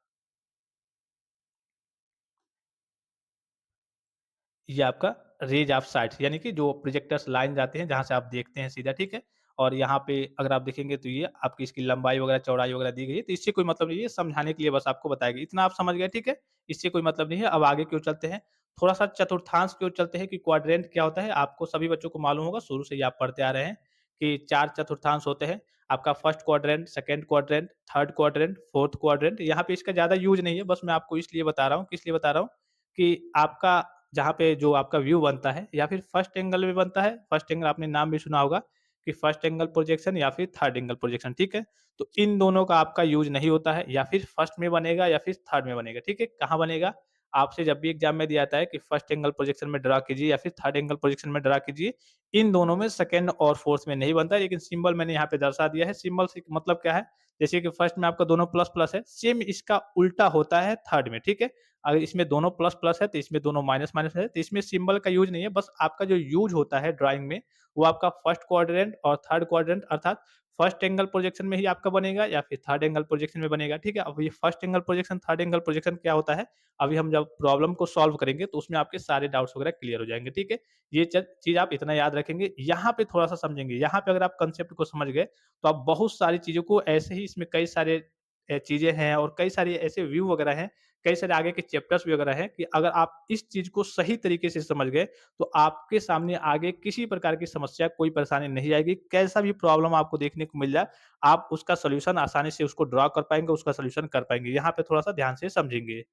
ये आपका रेज़ ऑफ साइट्स, यानी कि जो प्रोजेक्टर्स लाइन जाते हैं जहाँ से आप देखते हैं सीधा, ठीक है? और यहाँ पे अगर आप देखेंगे तो ये आपकी इसकी लंबाई वगैरह, चौड़ाई वगैरह दी गई है, तो इससे कोई मतलब नहीं है, ये समझाने के लिए बस आपको बताया गया। इतना आप समझ गए, ठीक है? इससे कोई मतलब नहीं है। अब आगे की ओर चलते हैं। थोड़ा-सा चतुर्थांश की ओर चलते हैं कि क्वाड्रेंट क्या होता है? आपको सभी बच्चों को मालूम होगा, शुरू से ही आप पढ़ते आ रहे हैं कि 4 चतुर्थांश होते हैं। आपका first quadrant, second quadrant, third quadrant, fourth quadrant. यहाँ पे इसका ज़्यादा यूज़ नहीं है, बस मैं आपको इसलिए बता रहा हूँ, किस लिए बता रहा हूँ कि आपका जहाँ पे जो आपका व्यू बनता है, या फिर फर्स्ट एंगल में बनता है। फर्स्ट एंगल आपने नाम भी सुना होगा कि फर्स्ट एंगल प्रोजेक्शन या फिर थर्ड एंगल प्रोजेक्शन, ठीक है? तो इन दोनों का आपका यूज़ नहीं होता है, या फिर फर्स्ट में बनेगा या फिर थर्ड में बनेगा, ठीक है? कहाँ बनेगा? आपसे जब भी एग्ज़ाम में दिया जाता है कि फर्स्ट एंगल प्रोजेक्शन में ड्रा कीजिए या फिर थर्ड एंगल प्रोजेक्शन में ड्रा कीजिए, इन दोनों में सेकंड और फोर्थ में नहीं बनता है, लेकिन सिंबल मैंने यहाँ पे दर्शा दिया है। सिंबल से मतलब क्या है? जैसे कि फर्स्ट में आपका दोनों प्लस-प्लस है, सेम इसका उल्टा होता है थर्ड में, ठीक है? अगर इसमें दोनों प्लस-प्लस है, तो इसमें दोनों माइनस-माइनस है, तो इसमें सिंबल का यूज़ नहीं है। बस आपका जो यूज़ होता है ड्राइंग में, वो आपका फर्स्ट क्वाड्रेंट और थर्ड क्वाड्रेंट, अर्थात फर्स्ट एंगल प्रोजेक्शन में ही आपका बनेगा या फिर थर्ड एंगल प्रोजेक्शन में बनेगा, ठीक है? अब ये first angle projection, third angle projection क्या होता है? अभी हम जब प्रॉब्लम को सॉल्व करेंगे तो उसमें आपके सारे डाउट्स वगैरह क्लियर हो जाएँगे, ठीक है? ये चीज़ आप इतना याद रखेंगे। यहाँ पे थोड़ा-सा समझेंगे, यहाँ पे अगर आप कांसेप्ट को समझ गए, तो आप बहुत सारी चीज़ों को ऐसे ही इसमें कई सारे चीज़ें हैं और कई सारे ऐसे व्यू वगैरह हैं, कई सारे आगे के चैप्टर्स भी वगैरह हैं कि अगर आप इस चीज़ को सही तरीके से समझ गए, तो आपके सामने आगे किसी प्रकार की समस्या, कोई परेशानी नहीं आएगी। कैसा भी प्रॉब्लम आपको देखने को मिल जाए, आप उसका सॉल्यूशन आसानी से उसको ड्रा कर पाएँगे, उसका सॉल्यूशन कर पाएँगे। यहाँ पे थोड़ा-सा ध्यान से समझेंगे।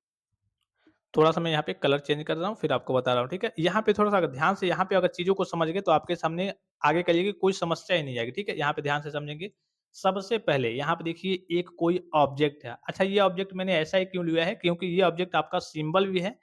थोड़ा-सा मैं यहाँ पे कलर चेंज कर रहा हूँ, फिर आपको बता रहा हूँ, ठीक है? यहाँ पे थोड़ा-सा अगर ध्यान से यहाँ पे अगर चीज़ों को समझ गए, तो आपके सामने आगे के लिए कोई समस्या ही नहीं आएगी, ठीक है? यहाँ पे ध्यान से समझेंगे। सबसे पहले यहाँ पे देखिए एक कोई ऑब्जेक्ट है। अच्छा, ये ऑब्जेक्ट मैंने ऐसा ही क्यों लिया है? क्योंकि ये ऑब्जेक्ट आपका सिंबल भी है,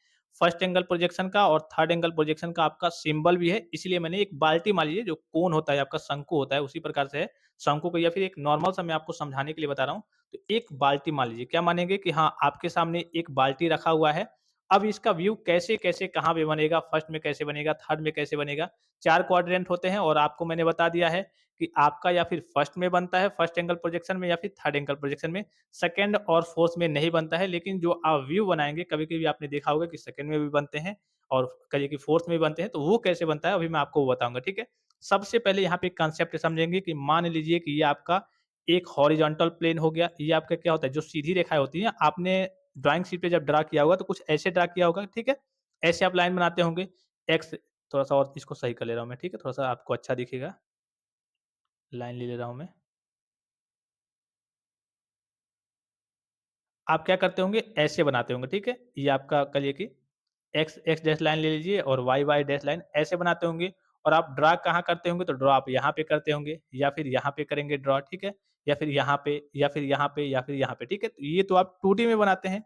फर्स्ट एंगल प्रोजेक्शन का और थर्ड एंगल प्रोजेक्शन का आपका सिंबल भी है। इसलिए मैंने एक बाल्टी मान लीजिए जो कोन होता है, आपका शंकु होता है, उसी प्रकार से है। शंकु को या फिर एक नॉर्मल सा मैं आपको समझाने के लिए बता रहा हूँ। तो एक बाल्टी मान लीजिए, क्या मानेंगे कि हाँ, आपके सामने एक बाल्टी रखा हुआ है। अब इसका व्यू कैसे-कैसे कहाँ पे बनेगा, फर्स्ट में कैसे बनेगा, थर्ड में कैसे बनेगा, 4 क्वाड्रेंट होते हैं और आपको मैंने बता दिया है कि आपका या फिर फर्स्ट में बनता है, फर्स्ट एंगल प्रोजेक्शन में या फिर थर्ड एंगल प्रोजेक्शन में, सेकंड और फोर्थ में नहीं बनता है। लेकिन जो आप व्यू बनाएँगे, कभी-कभी आपने देखा होगा कि सेकंड में भी बनते हैं और कहिए कि फोर्थ में भी बनते हैं, तो वो कैसे बनता है, अभी मैं आपको वो बताऊँगा, ठीक है? सबसे पहले यहाँ पे एक कांसेप्ट समझेंगे कि मान लीजिए कि ये आपका एक हॉरिजॉन्टल प्लेन हो गया, ये आपका क्या होता है, जो सीधी रेखाएँ होती हैं, आपने ड्राइंग शीट पे जब ड्रा किया होगा तो कुछ ऐसे ड्रा किया होगा, ठीक है? ऐसे आप लाइन बनाते होंगे, एक्स थोड़ा-सा और इसको सही कर ले रहा हूँ मैं, ठीक है? थोड़ा-सा आपको अच्छा दिखेगा, लाइन ले रहा हूँ मैं। आप क्या करते होंगे, ऐसे बनाते होंगे, ठीक है? ये आपका कहिए कि एक्स एक्स डैश लाइन ले लीजिए और वाई वाई डैश लाइन ऐसे बनाते होंगे और आप ड्रा कहाँ करते होंगे, तो ड्रा आप यहाँ पे करते होंगे या फिर यहाँ पे करेंगे ड्रा, ठीक है? या फिर यहाँ पे या फिर यहाँ पे या फिर यहाँ पे, ठीक है? तो ये तो आप 2D में बनाते हैं।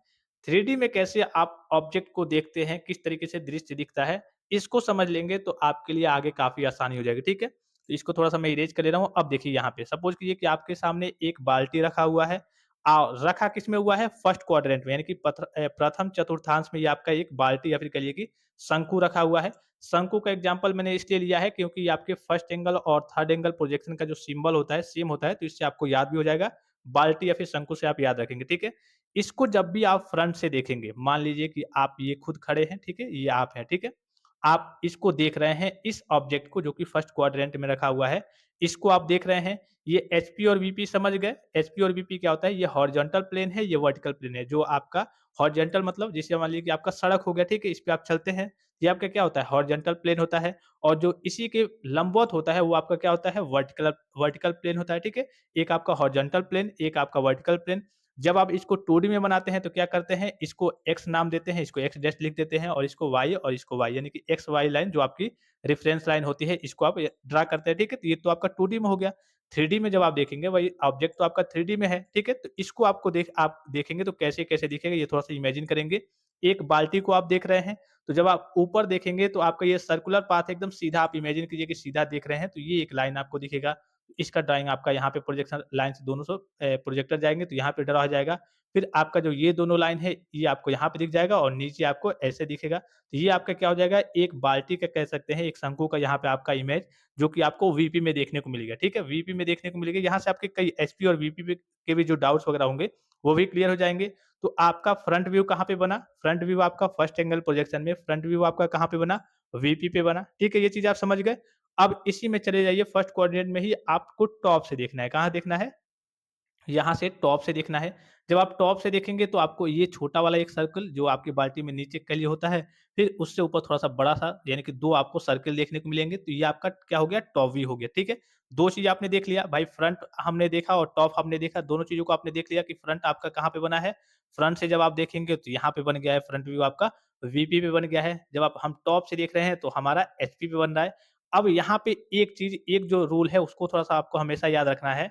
3D में कैसे आप ऑब्जेक्ट को देखते हैं, किस तरीके से दृश्य दिखता है, इसको समझ लेंगे तो आपके लिए आगे काफ़ी आसानी हो जाएगी, ठीक है? तो इसको थोड़ा-सा मैं इरेज़ कर ले रहा हूँ। अब देखिए यहाँ पे सपोज़ कीजिए कि आपके सामने एक बाल्टी रखा हुआ है। रखा किसमें हुआ है? फर्स्ट क्वाड्रेंट में, यानी कि प्रथम चतुर्थांश में ये आपका एक बाल्टी या फिर कहिए कि शंकु रखा हुआ है। शंकु का एग्ज़ाम्पल मैंने इसलिए लिया है क्योंकि ये आपके फर्स्ट एंगल और थर्ड एंगल प्रोजेक्शन का जो सिंबल होता है, सेम होता है, तो इससे आपको याद भी हो जाएगा। बाल्टी या फिर शंकु से आप याद रखेंगे, ठीक है? इसको जब भी आप फ्रंट से देखेंगे, मान लीजिए कि आप ये खुद खड़े हैं, ठीक है? ये आप हैं, ठीक है? आप इसको देख रहे हैं, इस ऑब्जेक्ट को जो कि फर्स्ट क्वाड्रेंट में रखा हुआ है, इसको आप देख रहे हैं। ये एचपी और वीपी समझ गए? एचपी और वीपी क्या होता है? ये हॉरिजॉन्टल प्लेन है, ये वर्टिकल प्लेन है। जो आपका हॉरिजॉन्टल मतलब जैसे मान लीजिए कि आपका सड़क हो गया, ठीक है? इस पे आप चलते हैं, ये आपका क्या होता है? हॉरिजॉन्टल प्लेन होता है और जो इसी के लंबवत होता है, वो आपका क्या होता है? वर्टिकल वर्टिकल प्लेन होता है, ठीक है? एक आपका हॉरिजॉन्टल प्लेन, एक आपका वर्टिकल प्लेन। जब आप इसको 2D में बनाते हैं, तो क्या करते हैं? इसको एक्स नाम देते हैं, इसको एक्स डैश लिख देते हैं और इसको वाई और इसको वाई, यानी कि एक्स वाई लाइन जो आपकी रेफरेंस लाइन होती है, इसको आप ड्रा करते हैं, ठीक है? तो ये तो आपका 2D में हो गया। 3D में जब आप देखेंगे, वही ऑब्जेक्ट तो आपका 3D में है, ठीक है? तो इसको आपको आप देखेंगे तो कैसे-कैसे दिखेगा, ये थोड़ा-सा इमेजिन करेंगे। एक बाल्टी को आप देख रहे हैं, तो जब आप ऊपर देखेंगे तो आपका ये सर्कुलर पाथ एकदम सीधा, आप इमेजिन कीजिए कि सीधा देख रहे हैं, तो ये एक लाइन आपको दिखेगा। इसका ड्राइंग आपका यहाँ पे प्रोजेक्शन लाइन से दोनों प्रोजेक्टर जाएँगे, तो यहाँ पे ड्रा हो जाएगा। फिर आपका जो ये दोनों लाइन है, ये आपको यहाँ पे दिख जाएगा और नीचे आपको ऐसे दिखेगा। तो ये आपका क्या हो जाएगा, एक बाल्टी का कह सकते हैं, एक शंकु का यहाँ पे आपका इमेज, जो कि आपको वीपी में देखने को मिलेगा, ठीक है? वीपी में देखने को मिलेगा, यहाँ से आपके कई एचपी और वीपी पे के भी जो डाउट्स वगैरह होंगे, वो भी क्लियर हो जाएँगे। तो आपका फ्रंट व्यू कहाँ पे बना? फ्रंट व्यू आपका फर्स्ट एंगल प्रोजेक्शन में, फ्रंट व्यू आपका कहाँ पे बना? वीपी पे बना, ठीक है? ये चीज़ आप समझ गए। अब इसी में चले जाइए, फर्स्ट कोऑर्डिनेट में ही आपको टॉप से देखना है। कहाँ देखना है? यहाँ से टॉप से देखना है। जब आप टॉप से देखेंगे तो आपको ये छोटा वाला एक सर्कल जो आपकी बाल्टी में नीचे के लिए होता है, फिर उससे ऊपर थोड़ा-सा बड़ा-सा, यानी कि 2 आपको सर्कल देखने को मिलेंगे, तो ये आपका क्या हो गया, टॉप व्यू हो गया, ठीक है? 2 चीज़ आपने देख लिया, भाई फ्रंट हमने देखा और टॉप हमने देखा, दोनों चीज़ों को आपने देख लिया कि फ्रंट आपका कहाँ पे बना है। फ्रंट से जब आप देखेंगे तो यहाँ पे बन गया है फ्रंट व्यू आपका, वीपी पे बन गया है। जब आप हम टॉप से देख रहे हैं तो हमारा एचपी पे बन रहा है। अब यहाँ पे एक चीज़, एक जो रूल है उसको थोड़ा-सा आपको हमेशा याद रखना है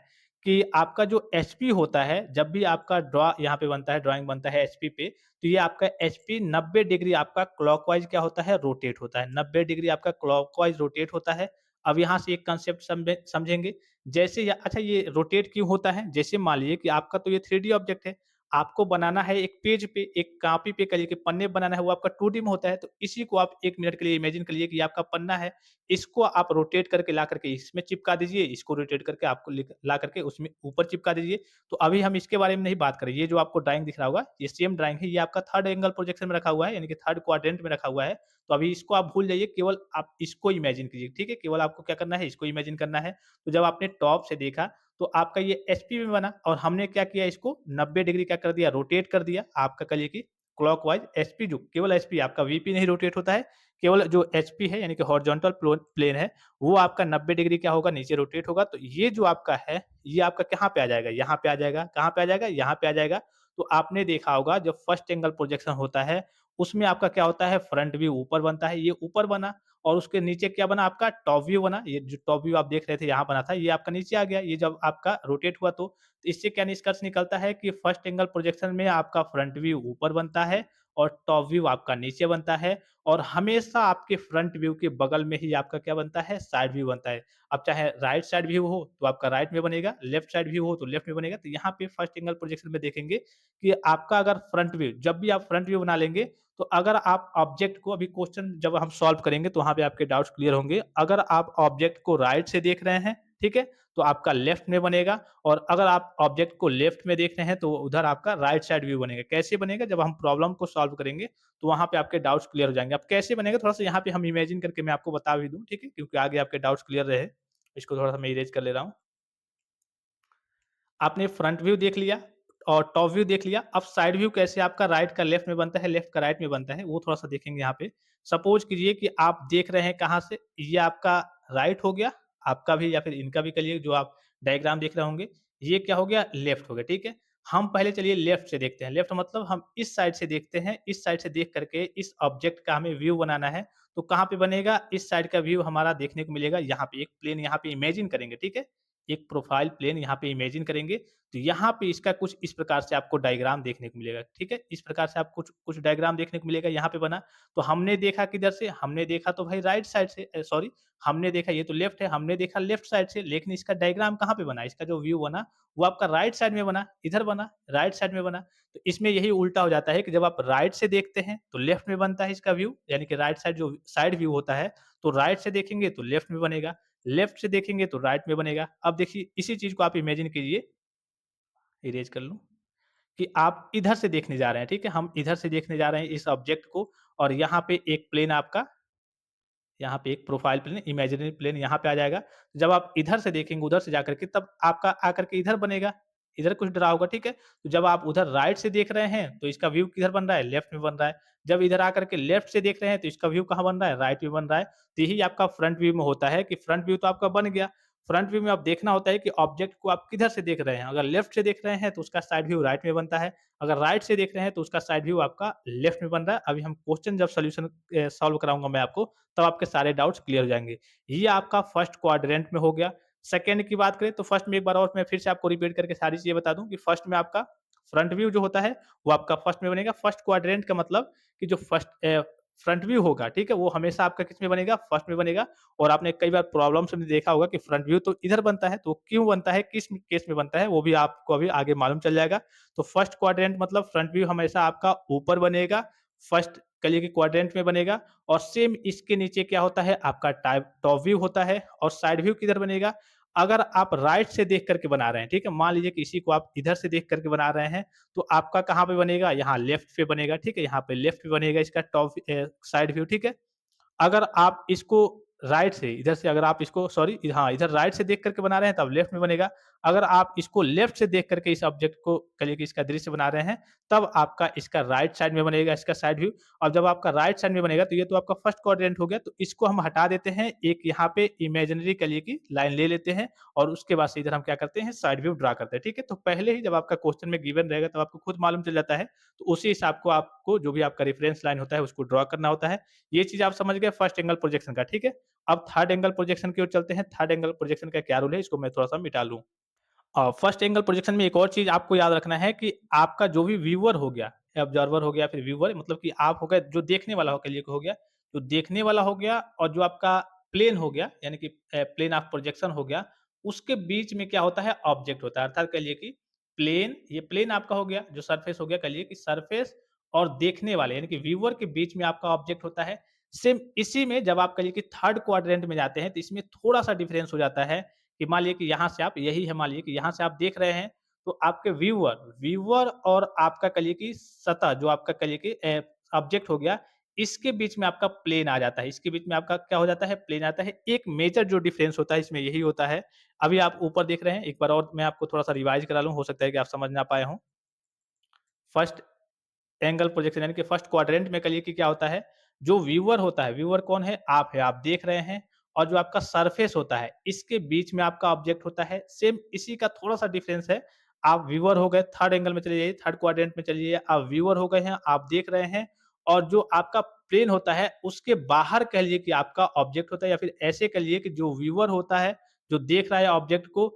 कि आपका जो एचपी होता है, जब भी आपका यहाँ पे बनता है, ड्राइंग बनता है एचपी पे, तो ये आपका एचपी 90 डिग्री आपका क्लॉकवाइज़ क्या होता है, रोटेट होता है। 90 डिग्री आपका क्लॉकवाइज़ रोटेट होता है। अब यहाँ से एक कांसेप्ट समझेंगे, जैसे अच्छा, ये रोटेट क्यों होता है? जैसे मान लीजिए कि आपका तो ये 3D ऑब्जेक्ट है, आपको बनाना है एक पेज पे, एक कॉपी पे करिए कि पन्ने पे बनाना है, वो आपका 2D में होता है, तो इसी को आप 1 मिनट के लिए इमेजिन कर लीजिए कि ये आपका पन्ना है, इसको आप रोटेट करके ला करके इसमें चिपका दीजिए, इसको रोटेट करके आपको लिक ला करके उसमें ऊपर चिपका दीजिए। तो अभी हम इसके बारे में नहीं बात करें, ये जो आपको ड्राइंग दिख रहा होगा, ये सेम ड्राइंग है, ये आपका थर्ड एंगल प्रोजेक्शन में रखा हुआ है, यानी कि थर्ड क्वाड्रेंट में रखा हुआ है। तो अभी इसको आप भूल जाइए, केवल आप इसको इमेजिन कीजिए, ठीक है? केवल आपको क्या करना है, इसको इमेजिन करना है। तो जब आपने टॉप से देखा, तो आपका ये एचपी में बना और हमने क्या किया, इसको 90 डिग्री क्या कर दिया, रोटेट कर दिया। आपका करिए कि क्लॉकवाइज़ एचपी, जो केवल एचपी, आपका वीपी नहीं रोटेट होता है, केवल जो एचपी है यानी कि हॉरिजॉन्टल प्लेन है, वो आपका 90 डिग्री क्या होगा, नीचे रोटेट होगा। तो ये जो आपका है, ये आपका कहाँ पे आ जाएगा, यहाँ पे आ जाएगा। कहाँ पे आ जाएगा, यहाँ पे आ जाएगा। तो आपने देखा होगा जब फर्स्ट एंगल प्रोजेक्शन होता है, उसमें आपका क्या होता है, फ्रंट व्यू ऊपर बनता है, ये ऊपर बना और उसके नीचे क्या बना, आपका टॉप व्यू बना। ये जो टॉप व्यू आप देख रहे थे, यहाँ बना था, ये आपका नीचे आ गया। ये जब आपका रोटेट हुआ, तो इससे क्या निष्कर्ष निकलता है कि फर्स्ट एंगल प्रोजेक्शन में आपका फ्रंट व्यू ऊपर बनता है और टॉप व्यू आपका नीचे बनता है, और हमेशा आपके फ्रंट व्यू के बगल में ही आपका क्या बनता है, साइड व्यू बनता है। अब चाहे राइट साइड व्यू हो तो आपका राइट में बनेगा, लेफ्ट साइड व्यू हो तो लेफ्ट में बनेगा। तो यहाँ पे फर्स्ट एंगल प्रोजेक्शन में देखेंगे कि आपका अगर फ्रंट व्यू, जब भी आप फ्रंट व्यू बना लेंगे, तो अगर आप ऑब्जेक्ट को, अभी क्वेश्चन जब हम सॉल्व करेंगे तो वहाँ पे आपके डाउट्स क्लियर होंगे। अगर आप ऑब्जेक्ट को राइट से देख रहे हैं, ठीक है? तो आपका लेफ्ट में बनेगा, और अगर आप ऑब्जेक्ट को लेफ्ट में देख रहे हैं तो उधर आपका राइट साइड व्यू बनेगा। कैसे बनेगा, जब हम प्रॉब्लम को सॉल्व करेंगे तो वहाँ पे आपके डाउट्स क्लियर हो जाएँगे। अब कैसे बनेगा, थोड़ा-सा यहाँ पे हम इमेजिन करके मैं आपको बता भी दूँ, ठीक है? क्योंकि आगे आपके डाउट्स क्लियर रहे। इसको थोड़ा-सा मैं इरेज़ कर ले रहा हूँ। आपने फ्रंट व्यू देख लिया और टॉप व्यू देख लिया। अब साइड व्यू कैसे आपका राइट का लेफ्ट में बनता है, लेफ्ट का राइट में बनता है, वो थोड़ा-सा देखेंगे यहाँ पे। सपोज़ कीजिए कि आप देख रहे हैं कहाँ से, ये आपका राइट हो गया, आपका भी या फिर इनका भी कहिए, जो आप डायग्राम देख रहे होंगे। ये क्या हो गया, लेफ्ट हो गया, ठीक है? हम पहले चलिए लेफ्ट से देखते हैं। लेफ्ट मतलब हम इस साइड से देखते हैं, इस साइड से देख करके इस ऑब्जेक्ट का हमें व्यू बनाना है। तो कहाँ पे बनेगा, इस साइड का व्यू हमारा देखने को मिलेगा, यहाँ पे एक प्लेन यहाँ पे इमेजिन करेंगे, ठीक है? एक प्रोफाइल प्लेन यहाँ पे इमेजिन करेंगे, तो यहाँ पे इसका कुछ इस प्रकार से आपको डायग्राम देखने को मिलेगा, ठीक है? इस प्रकार से आप कुछ कुछ डायग्राम देखने को मिलेगा, यहाँ पे बना। तो हमने देखा किधर से? हमने देखा तो भाई राइट साइड से, सॉरी, हमने देखा ये तो लेफ्ट है, हमने देखा लेफ्ट साइड से, लेकिन इसका डायग्राम कहाँ पे बना? इसका जो व्यू बना, वो आपका राइट साइड में बना, इधर बना, राइट साइड में बना। तो इसमें यही उल्टा हो जाता है कि जब आप राइट से देखते हैं, तो लेफ्ट में बनता है इसका व्यू, यानी कि राइट साइड जो साइड व्यू होता है, तो राइट से देखेंगे तो लेफ्ट में बनेगा, लेफ्ट से देखेंगे तो राइट में बनेगा। अब देखिए इसी चीज़ को आप इमेजिन कीजिए, इरेज़ कर लूँ, कि आप इधर से देखने जा रहे हैं, ठीक है? हम इधर से देखने जा रहे हैं इस ऑब्जेक्ट को, और यहाँ पे एक प्लेन आपका, यहाँ पे एक प्रोफाइल प्लेन, इमेजिनरी प्लेन यहाँ पे आ जाएगा। जब आप इधर से देखेंगे, उधर से जाकर के, तब आपका आकर के इधर बनेगा, इधर कुछ डरा होगा, ठीक है? तो जब आप उधर राइट से देख रहे हैं, तो इसका व्यू किधर बन रहा है? लेफ्ट में बन रहा है। जब इधर आकर के लेफ्ट से देख रहे हैं, तो इसका व्यू कहाँ बन रहा है? राइट में बन रहा है। तो यही आपका फ्रंट व्यू में होता है कि फ्रंट व्यू तो आपका बन गया। फ्रंट व्यू में अब देखना होता है कि ऑब्जेक्ट को आप किधर से देख रहे हैं। अगर लेफ्ट से देख रहे हैं, तो उसका साइड व्यू राइट में बनता है। अगर राइट से देख रहे हैं, तो उसका साइड व्यू आपका लेफ्ट में बन रहा है। अभी हम क्वेश्चन जब सॉल्यूशन सॉल्व कराऊँगा मैं आपको, तब आपके सारे डाउट्स क्लियर हो जाएँगे। ये आपका फर्स्ट क्वाड्रेंट में हो गया। सेकंड की बात करें तो फर्स्ट में एक बार और मैं फिर से आपको रिपीट करके सारी चीज़ें बता दूँ कि फर्स्ट में आपका फ्रंट व्यू जो होता है, वो आपका फर्स्ट में बनेगा। फर्स्ट क्वाड्रेंट का मतलब कि जो फ्रंट व्यू होगा, ठीक है? वो हमेशा आपका किस में बनेगा? फर्स्ट में बनेगा। और आपने कई बार प्रॉब्लम्स में देखा होगा कि फ्रंट व्यू तो इधर बनता है, तो क्यों बनता है, किस केस में बनता है, वो भी आपको अभी आगे मालूम चल जाएगा। तो फर्स्ट क्वाड्रेंट मतलब फ्रंट व्यू हमेशा आपका ऊपर बनेगा, फर्स्ट कहिए कि क्वाड्रेंट में बनेगा। और सेम इसके नीचे क्या होता है, आपका टाइप टॉप व्यू होता है। और साइड व्यू किधर बनेगा? अगर आप राइट से देख करके बना रहे हैं, ठीक है? मान लीजिए कि इसी को आप इधर से देख करके बना रहे हैं, तो आपका कहाँ पे बनेगा? यहाँ लेफ्ट पे बनेगा, ठीक है? यहाँ पे लेफ्ट पे बनेगा इसका साइड व्यू, ठीक है? अगर आप इसको राइट से, इधर से अगर आप इसको, सॉरी, हाँ, इधर राइट से देख करके बना रहे हैं, तब लेफ्ट में बनेगा। अगर आप इसको लेफ्ट से देख करके इस ऑब्जेक्ट को कहिए कि इसका दृश्य बना रहे हैं, तब आपका इसका राइट साइड में बनेगा, इसका साइड व्यू। और जब आपका राइट साइड में बनेगा, तो ये तो आपका फर्स्ट क्वाड्रेंट हो गया, तो इसको हम हटा देते हैं। एक यहाँ पे इमेजिनरी कहिए कि लाइन ले लेते हैं, और उसके बाद से इधर हम क्या करते हैं, साइड व्यू ड्रा करते हैं, ठीक है? तो पहले ही जब आपका क्वेश्चन में गिवन रहेगा, तब आपको खुद मालूम चल जाता है। तो उसी हिसाब को आपको जो भी आपका रेफरेंस लाइन होता है, उसको ड्रा करना होता है। ये चीज़ आप समझ गए फर्स्ट एंगल प्रोजेक्शन का, ठीक है? अब थर्ड एंगल प्रोजेक्शन की ओर चलते हैं। थर्ड एंगल प्रोजेक्शन का क्या रूल है, इसको मैं थोड़ा-सा मिटा लूँ। फर्स्ट एंगल प्रोजेक्शन में एक और चीज़ आपको याद रखना है कि आपका जो भी व्यूअर हो गया, ऑब्जर्वर हो गया, फिर व्यूअर मतलब कि आप हो गए, जो देखने वाला हो कहिए हो गया, जो देखने वाला हो गया, और जो आपका प्लेन हो गया, यानी कि प्लेन ऑफ प्रोजेक्शन हो गया, उसके बीच में क्या होता है, ऑब्जेक्ट होता है। अर्थात कहिए कि ये प्लेन आपका हो गया, जो सरफेस हो गया, कह लीजिए कि सरफेस और देखने वाले यानी कि व्यूअर के बीच में आपका ऑब्जेक्ट होता है। सेम इसी में जब आप कहिए कि थर्ड क्वाड्रेंट में जाते हैं, तो इसमें थोड़ा-सा डिफरेंस हो जाता है कि मान लीजिए कि यहाँ से आप यही है, मान लीजिए कि यहाँ से आप देख रहे हैं, तो आपके व्यूअर व्यूअर और आपका कहिए कि सतह जो आपका कहिए कि ऑब्जेक्ट हो गया, इसके बीच में आपका प्लेन आ जाता है। इसके बीच में आपका क्या हो जाता है? प्लेन आता है। एक मेजर जो डिफरेंस होता है इसमें यही होता है। अभी आप ऊपर देख रहे हैं, एक बार और मैं आपको थोड़ा-सा रिवाइज़ करा लूँ, हो सकता है कि आप समझ ना पाए हों। फर्स्ट एंगल प्रोजेक्शन यानी कि फर्स्ट क्वाड्रेंट में कहिए कि क्या होता है, जो व्यूअर होता है, व्यूअर कौन है? आप है, आप देख रहे हैं और जो आपका सरफेस होता है, इसके बीच में आपका ऑब्जेक्ट होता है। सेम इसी का थोड़ा-सा डिफरेंस है। आप व्यूअर हो गए, थर्ड एंगल में चले जाइए, थर्ड क्वाड्रेंट में चले जाइए, आप व्यूअर हो गए हैं, आप देख रहे हैं और जो आपका प्लेन होता है, उसके बाहर कह लीजिए कि आपका ऑब्जेक्ट होता है या फिर ऐसे कह लीजिए कि जो व्यूअर होता है, जो देख रहा है ऑब्जेक्ट को,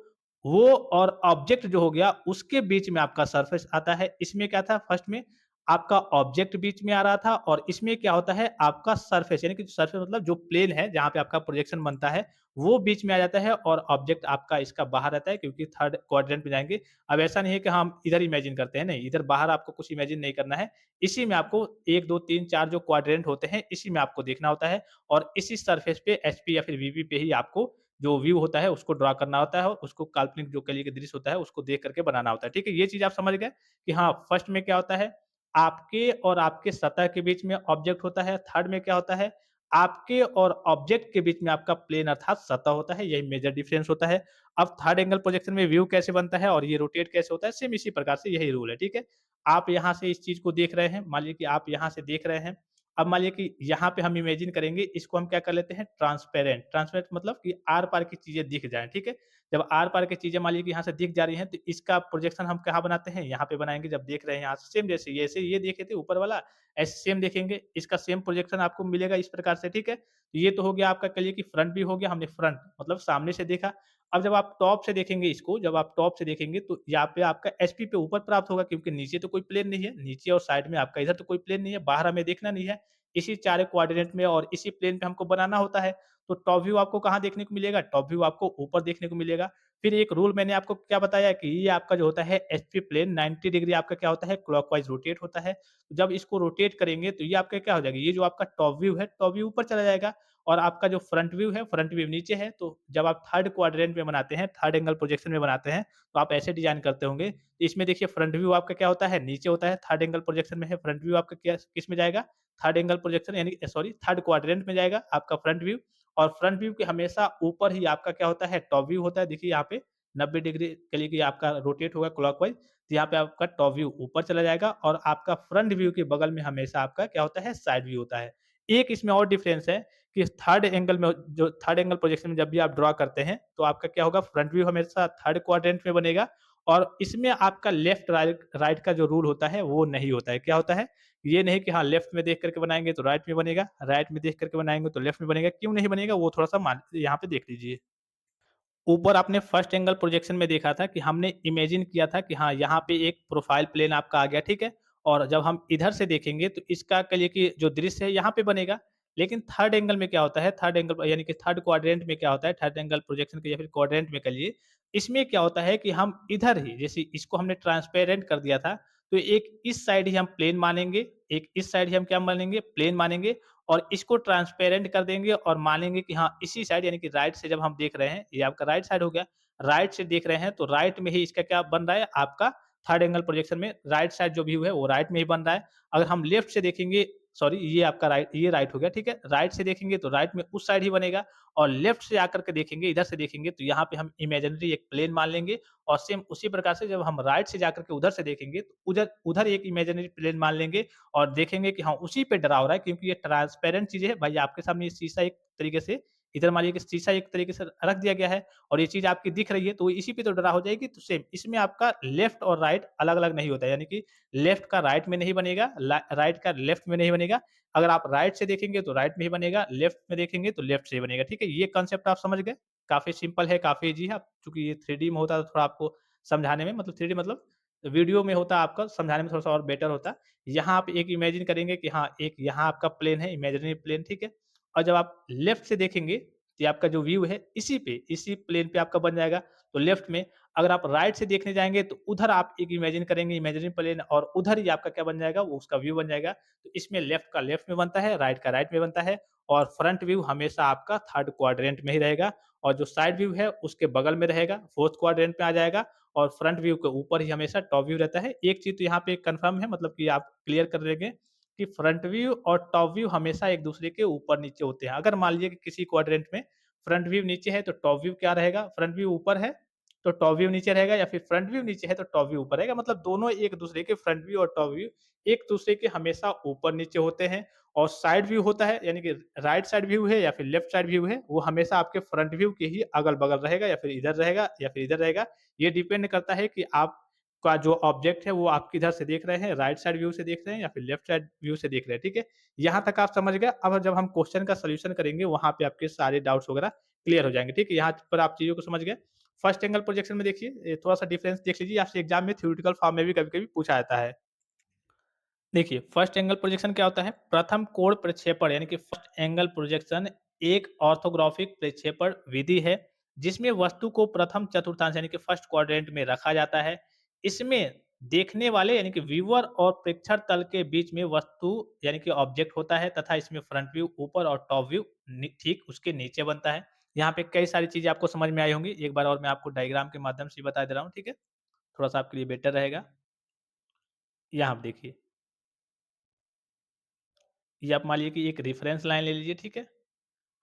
वो और ऑब्जेक्ट जो हो गया, उसके बीच में आपका सरफेस आता है। इसमें क्या था फर्स्ट में आपका ऑब्जेक्ट बीच में आ रहा था और इसमें क्या होता है आपका सरफेस यानी कि सरफेस मतलब जो प्लेन है जहाँ पे आपका प्रोजेक्शन बनता है वो बीच में आ जाता है और ऑब्जेक्ट आपका इसका बाहर रहता है क्योंकि थर्ड क्वाड्रेंट में जाएंगे। अब ऐसा नहीं है कि हम इधर इमेजिन करते हैं, नहीं, इधर बाहर आपको कुछ इमेजिन नहीं करना है। इसी में आपको एक दो तीन चार जो क्वाड्रेंट होते हैं इसी में आपको देखना होता है और इसी सरफेस पे एचपी या फिर वीपी पे ही आपको जो व्यू होता है उसको ड्रा करना होता है और उसको काल्पनिक जो कली के दृश्य होता है उसको देख करके बनाना होता है। ठीक है, ये चीज आप समझ गए कि हाँ फर्स्ट में क्या होता है आपके और आपके सतह के बीच में ऑब्जेक्ट होता है, थर्ड में क्या होता है, आपके और ऑब्जेक्ट के बीच में आपका प्लेन अर्थात सतह होता है, यही मेजर डिफरेंस होता है। अब थर्ड एंगल प्रोजेक्शन में व्यू कैसे बनता है और ये रोटेट कैसे होता है, सेम इसी प्रकार से यही रूल है, ठीक है? आप यहाँ से इस चीज़ को देख रहे हैं, मान लीजिए कि आप यहाँ से देख रहे हैं। अब मान लीजिए कि यहाँ पे हम इमेजिन करेंगे, इसको हम क्या कर लेते हैं ट्रांसपेरेंट, ट्रांसपेरेंट मतलब कि आर-पार की चीज़ें दिख जाएँ, ठीक है? जब आर-पार की चीज़ें मान लीजिए कि यहाँ से दिख जा रही हैं, तो इसका प्रोजेक्शन हम कहाँ बनाते हैं? यहाँ पे बनाएँगे जब देख रहे हैं यहाँ से, सेम जैसे ये देखे थे ऊपर वाला, ऐसे सेम देखेंगे, इसका सेम प्रोजेक्शन आपको मिलेगा इस प्रकार से, ठीक है? ये तो हो गया आपका कहिए कि फ्रंट व्यू हो गया, हमने फ्रंट मतलब सामने से देखा। अब जब आप टॉप से देखेंगे इसको, जब आप टॉप से देखेंगे तो यहाँ पे आपका एचपी पे ऊपर प्राप्त होगा क्योंकि नीचे तो कोई प्लेन नहीं है, नीचे और साइड में आपका इधर तो कोई प्लेन नहीं है, बाहर हमें देखना नहीं है। इसी चारों क्वाड्रेंट में और इसी प्लेन पे हमको बनाना होता है। तो टॉप व्यू आपको कहाँ देखने को मिलेगा? टॉप व्यू आपको ऊपर देखने को मिलेगा। फिर एक रूल मैंने आपको क्या बताया कि ये आपका जो होता है एचपी प्लेन 90 डिग्री आपका क्या होता है क्लॉकवाइज रोटेट होता है। जब इसको रोटेट करेंगे तो ये आपका क्या हो जाएगा, ये जो आपका टॉप व्यू है, टॉप व्यू ऊपर चला जाएगा और आपका जो फ्रंट व्यू है, फ्रंट व्यू नीचे है। तो जब आप थर्ड क्वाड्रेंट में बनाते हैं, थर्ड एंगल प्रोजेक्शन में बनाते हैं, तो आप ऐसे डिज़ाइन करते होंगे। इसमें देखिए फ्रंट व्यू आपका क्या होता है, नीचे होता है, थर्ड एंगल प्रोजेक्शन में है, फ्रंट व्यू आपका क्या किस में जाएगा? थर्ड एंगल प्रोजेक्शन यानी सॉरी थर्ड क्वाड्रेंट में जाएगा आपका फ्रंट व्यू और फ्रंट व्यू के हमेशा ऊपर ही आपका क्या होता है टॉप व्यू होता है। देखिए यहाँ पे 90 डिग्री के लिए कि आपका रोटेट होगा क्लॉकवाइज, तो यहाँ पे आपका टॉप व्यू ऊपर चला जाएगा और आपका फ्रंट व्यू के बगल में हमेशा आपका क्या होता है साइड व्यू होता है। एक इसमें और डिफरेंस है कि थर्ड एंगल में जो थर्ड एंगल प्रोजेक्शन में जब भी आप ड्रा करते हैं तो आपका क्या होगा फ्रंट व्यू हमेशा थर्ड क्वाड्रेंट में बनेगा और इसमें आपका लेफ्ट राइट राइट का जो रूल होता है वो नहीं होता है। क्या होता है? ये नहीं कि हाँ लेफ्ट में देख करके बनाएँगे तो राइट में बनेगा, राइट में देख करके बनाएँगे तो लेफ्ट में बनेगा, क्यों नहीं बनेगा वो थोड़ा-सा मान यहाँ पे देख लीजिए। ऊपर आपने फर्स्ट एंगल प्रोजेक्शन में देखा था कि हमने इमेजिन किया था कि हाँ, यहाँ पे एक प्रोफाइल प्लेन आपका आ गया, ठीक है? और जब हम इधर से देखेंगे तो इसका कहिए कि जो दृश्य है यहाँ पे बनेगा। लेकिन थर्ड एंगल में क्या होता है, थर्ड एंगल यानी कि थर्ड क्वाड्रेंट में क्या होता है, थर्ड एंगल प्रोजेक्शन के या फिर क्वाड्रेंट में कहिए, इसमें क्या होता है कि हम इधर ही जैसे इसको हमने ट्रांसपेरेंट कर दिया था, तो एक इस साइड ही हम प्लेन मानेंगे, एक इस साइड ही हम क्या मानेंगे, प्लेन मानेंगे और इसको ट्रांसपेरेंट कर देंगे और मानेंगे कि हाँ, इसी साइड यानी कि राइट से जब हम देख रहे हैं, ये आपका राइट साइड हो गया। राइट से देख रहे हैं तो राइट में ही इसका क्या बन रहा है, आपका थर्ड एंगल प्रोजेक्शन में राइट साइड जो व्यू है वो राइट में ही बन रहा है। अगर हम लेफ्ट से देखेंगे, सॉरी ये आपका राइट, ये राइट हो गया, ठीक है? राइट से देखेंगे तो राइट में उस साइड ही बनेगा और लेफ्ट से आकर के देखेंगे, इधर से देखेंगे तो यहाँ पे हम इमेजिनरी एक प्लेन मान लेंगे और सेम उसी प्रकार से जब हम राइट से जाकर के उधर से देखेंगे तो उधर उधर एक इमेजिनरी प्लेन मान लेंगे और देखेंगे कि हाँ, उसी पे डरा हो रहा है क्योंकि ये ट्रांसपेरेंट चीज़ है। भाई आपके सामने ये शीशा एक तरीके से इधर मान लीजिए कि शीशा एक तरीके से रख दिया गया है और ये चीज़ आपकी दिख रही है तो इसी पे तो डरा हो जाएगी। तो सेम इसमें आपका लेफ्ट और राइट अलग-अलग नहीं होता है, यानी कि लेफ्ट का राइट में नहीं बनेगा, राइट का लेफ्ट में नहीं बनेगा। अगर आप राइट से देखेंगे तो राइट में ही बनेगा, लेफ्ट में देखेंगे तो लेफ्ट से ही बनेगा, ठीक है? ये कांसेप्ट आप समझ गए? काफ़ी सिंपल है, काफ़ी ईज़ी है। अब चूँकि ये 3D में होता है तो थोड़ा आपको समझाने में मतलब 3D मतलब वीडियो में होता आपका समझाने में थोड़ा-सा और बेटर होता। यहाँ आप एक इमेजिन करेंगे कि हाँ, एक यहाँ आपका प्लेन है, इमेजिनरी प्लेन, ठीक है? और जब आप लेफ्ट से देखेंगे, ये आपका जो व्यू है, इसी पे, इसी प्लेन पे आपका बन जाएगा। तो लेफ्ट में अगर आप राइट से देखने जाएँगे तो उधर आप एक इमेजिन करेंगे, इमेजिनरी प्लेन, और उधर ही आपका क्या बन जाएगा, वो उसका व्यू बन जाएगा। तो इसमें लेफ्ट का लेफ्ट में बनता है, राइट का राइट में बनता है, और फ्रंट व्यू हमेशा आपका थर्ड क्वाड्रेंट में ही रहेगा, और जो साइड व्यू है उसके बगल में रहेगा, फोर्थ क्वाड्रेंट में आ जाएगा, और फ्रंट व्यू के ऊपर ही हमेशा टॉप व्यू रहता है। एक चीज़ तो यहाँ पे कन्फर्म है, मतलब कि आप क्लियर कर लेंगे कि फ्रंट व्यू और टॉप व्यू हमेशा एक दूसरे के ऊपर-नीचे होते हैं। अगर मान लीजिए कि किसी क्वाड्रेंट में फ्रंट व्यू नीचे है तो टॉप व्यू क्या रहेगा? फ्रंट व्यू ऊपर है तो टॉप व्यू नीचे रहेगा, या फिर फ्रंट व्यू नीचे है तो टॉप व्यू ऊपर रहेगा। मतलब दोनों एक दूसरे के, फ्रंट व्यू और टॉप व्यू एक दूसरे के हमेशा ऊपर-नीचे होते हैं। और साइड व्यू होता है, यानी कि राइट साइड व्यू है या फिर लेफ्ट साइड व्यू है, वो हमेशा आपके फ्रंट व्यू के ही अगल-बगल रहेगा, या फिर इधर रहेगा या फिर इधर रहेगा। ये डिपेंड करता है कि आप का जो ऑब्जेक्ट है वो आप किधर से देख रहे हैं, राइट साइड व्यू से देख रहे हैं या फिर लेफ्ट साइड व्यू से देख रहे हैं, ठीक है? यहाँ तक आप समझ गए। अब जब हम क्वेश्चन का सॉल्यूशन करेंगे वहाँ पे आपके सारे डाउट्स वगैरह क्लियर हो जाएँगे, ठीक है? यहाँ पर आप चीज़ों को समझ गए। फर्स्ट एंगल प्रोजेक्शन में देखिए, थोड़ा-सा डिफरेंस देख लीजिए, आपसे एग्ज़ाम में थ्योरेटिकल फॉर्म में भी कभी-कभी पूछा जाता है। देखिए, फर्स्ट एंगल प्रोजेक्शन क्या होता है? प्रथम कोण प्रक्षेपण, यानी कि फर्स्ट एंगल प्रोजेक्शन एक ऑर्थोग्राफिक प्रक्षेपण विधि है, जिसमें वस्तु को प्रथम चतुर्थांश यानी कि फर्स्ट क्वाड्रेंट में रखा जाता है। इसमें देखने वाले यानी कि व्यूअर और प्रेक्षण तल के बीच में वस्तु यानी कि ऑब्जेक्ट होता है, तथा इसमें फ्रंट व्यू ऊपर और टॉप व्यू ठीक उसके नीचे बनता है। यहाँ पे कई सारी चीज़ें आपको समझ में आई होंगी। एक बार और मैं आपको डायग्राम के माध्यम से बता दे रहा हूँ, ठीक है? थोड़ा-सा आपके लिए बेटर रहेगा। यहाँ आप देखिए, ये आप मान लीजिए कि एक रेफरेंस लाइन ले लीजिए, ठीक है?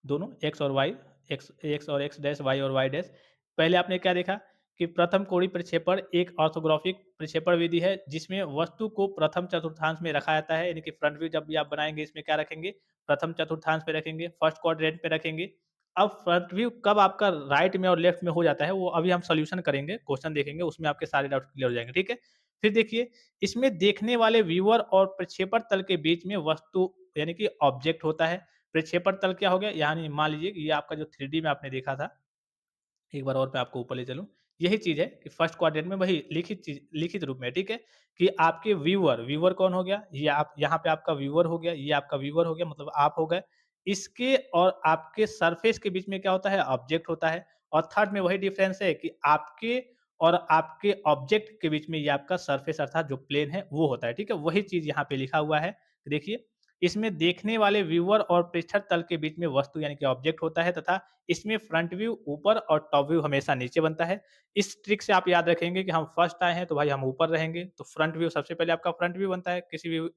दोनों एक्स और वाई, एक्स एक्स और एक्स डैश, वाई और वाई डैश। पहले आपने क्या देखा कि प्रथम कोणीय प्रक्षेपण एक ऑर्थोग्राफिक प्रक्षेपण विधि है, जिसमें वस्तु को प्रथम चतुर्थांश में रखा जाता है, यानी कि फ्रंट व्यू जब भी आप बनाएँगे इसमें क्या रखेंगे? प्रथम चतुर्थांश पे रखेंगे, फर्स्ट क्वाड्रेंट पे रखेंगे। अब फ्रंट व्यू कब आपका राइट में और लेफ्ट में हो जाता है, वो अभी हम सॉल्यूशन करेंगे, क्वेश्चन देखेंगे, उसमें आपके सारे डाउट्स क्लियर हो जाएँगे, ठीक है? फिर देखिए, इसमें देखने वाले व्यूअर और प्रक्षेपण तल के बीच में वस्तु यानी कि ऑब्जेक्ट होता है। प्रक्षेपण तल क्या हो गया? यानी मान लीजिए कि ये आपका जो 3D में आपने देखा था, एक बार और मैं आपको ऊपर ले चलूँ। यही चीज़ है कि फर्स्ट क्वाड्रेंट में वही लिखित चीज़ लिखित रूप में, ठीक है? कि आपके व्यूअर, व्यूअर कौन हो गया? ये आप यहाँ पे आपका व्यूअर हो गया, ये आपका व्यूअर हो गया, मतलब आप हो गए। इसके और आपके सरफेस के बीच में क्या होता है? ऑब्जेक्ट होता है। और थर्ड में वही डिफरेंस है कि आपके और आपके ऑब्जेक्ट के बीच में ये आपका सरफेस अर्थात जो प्लेन है वो होता है, ठीक है? वही चीज़ यहाँ पे लिखा हुआ है। देखिए, इसमें देखने वाले व्यूअर और प्रेक्षक तल के बीच में वस्तु यानी कि ऑब्जेक्ट होता है, तथा इसमें फ्रंट व्यू ऊपर और टॉप व्यू हमेशा नीचे बनता है। इस ट्रिक से आप याद रखेंगे कि हम फर्स्ट आए हैं तो भाई हम ऊपर रहेंगे, तो फ्रंट व्यू सबसे पहले आपका फ्रंट व्यू बनता है। किसी भी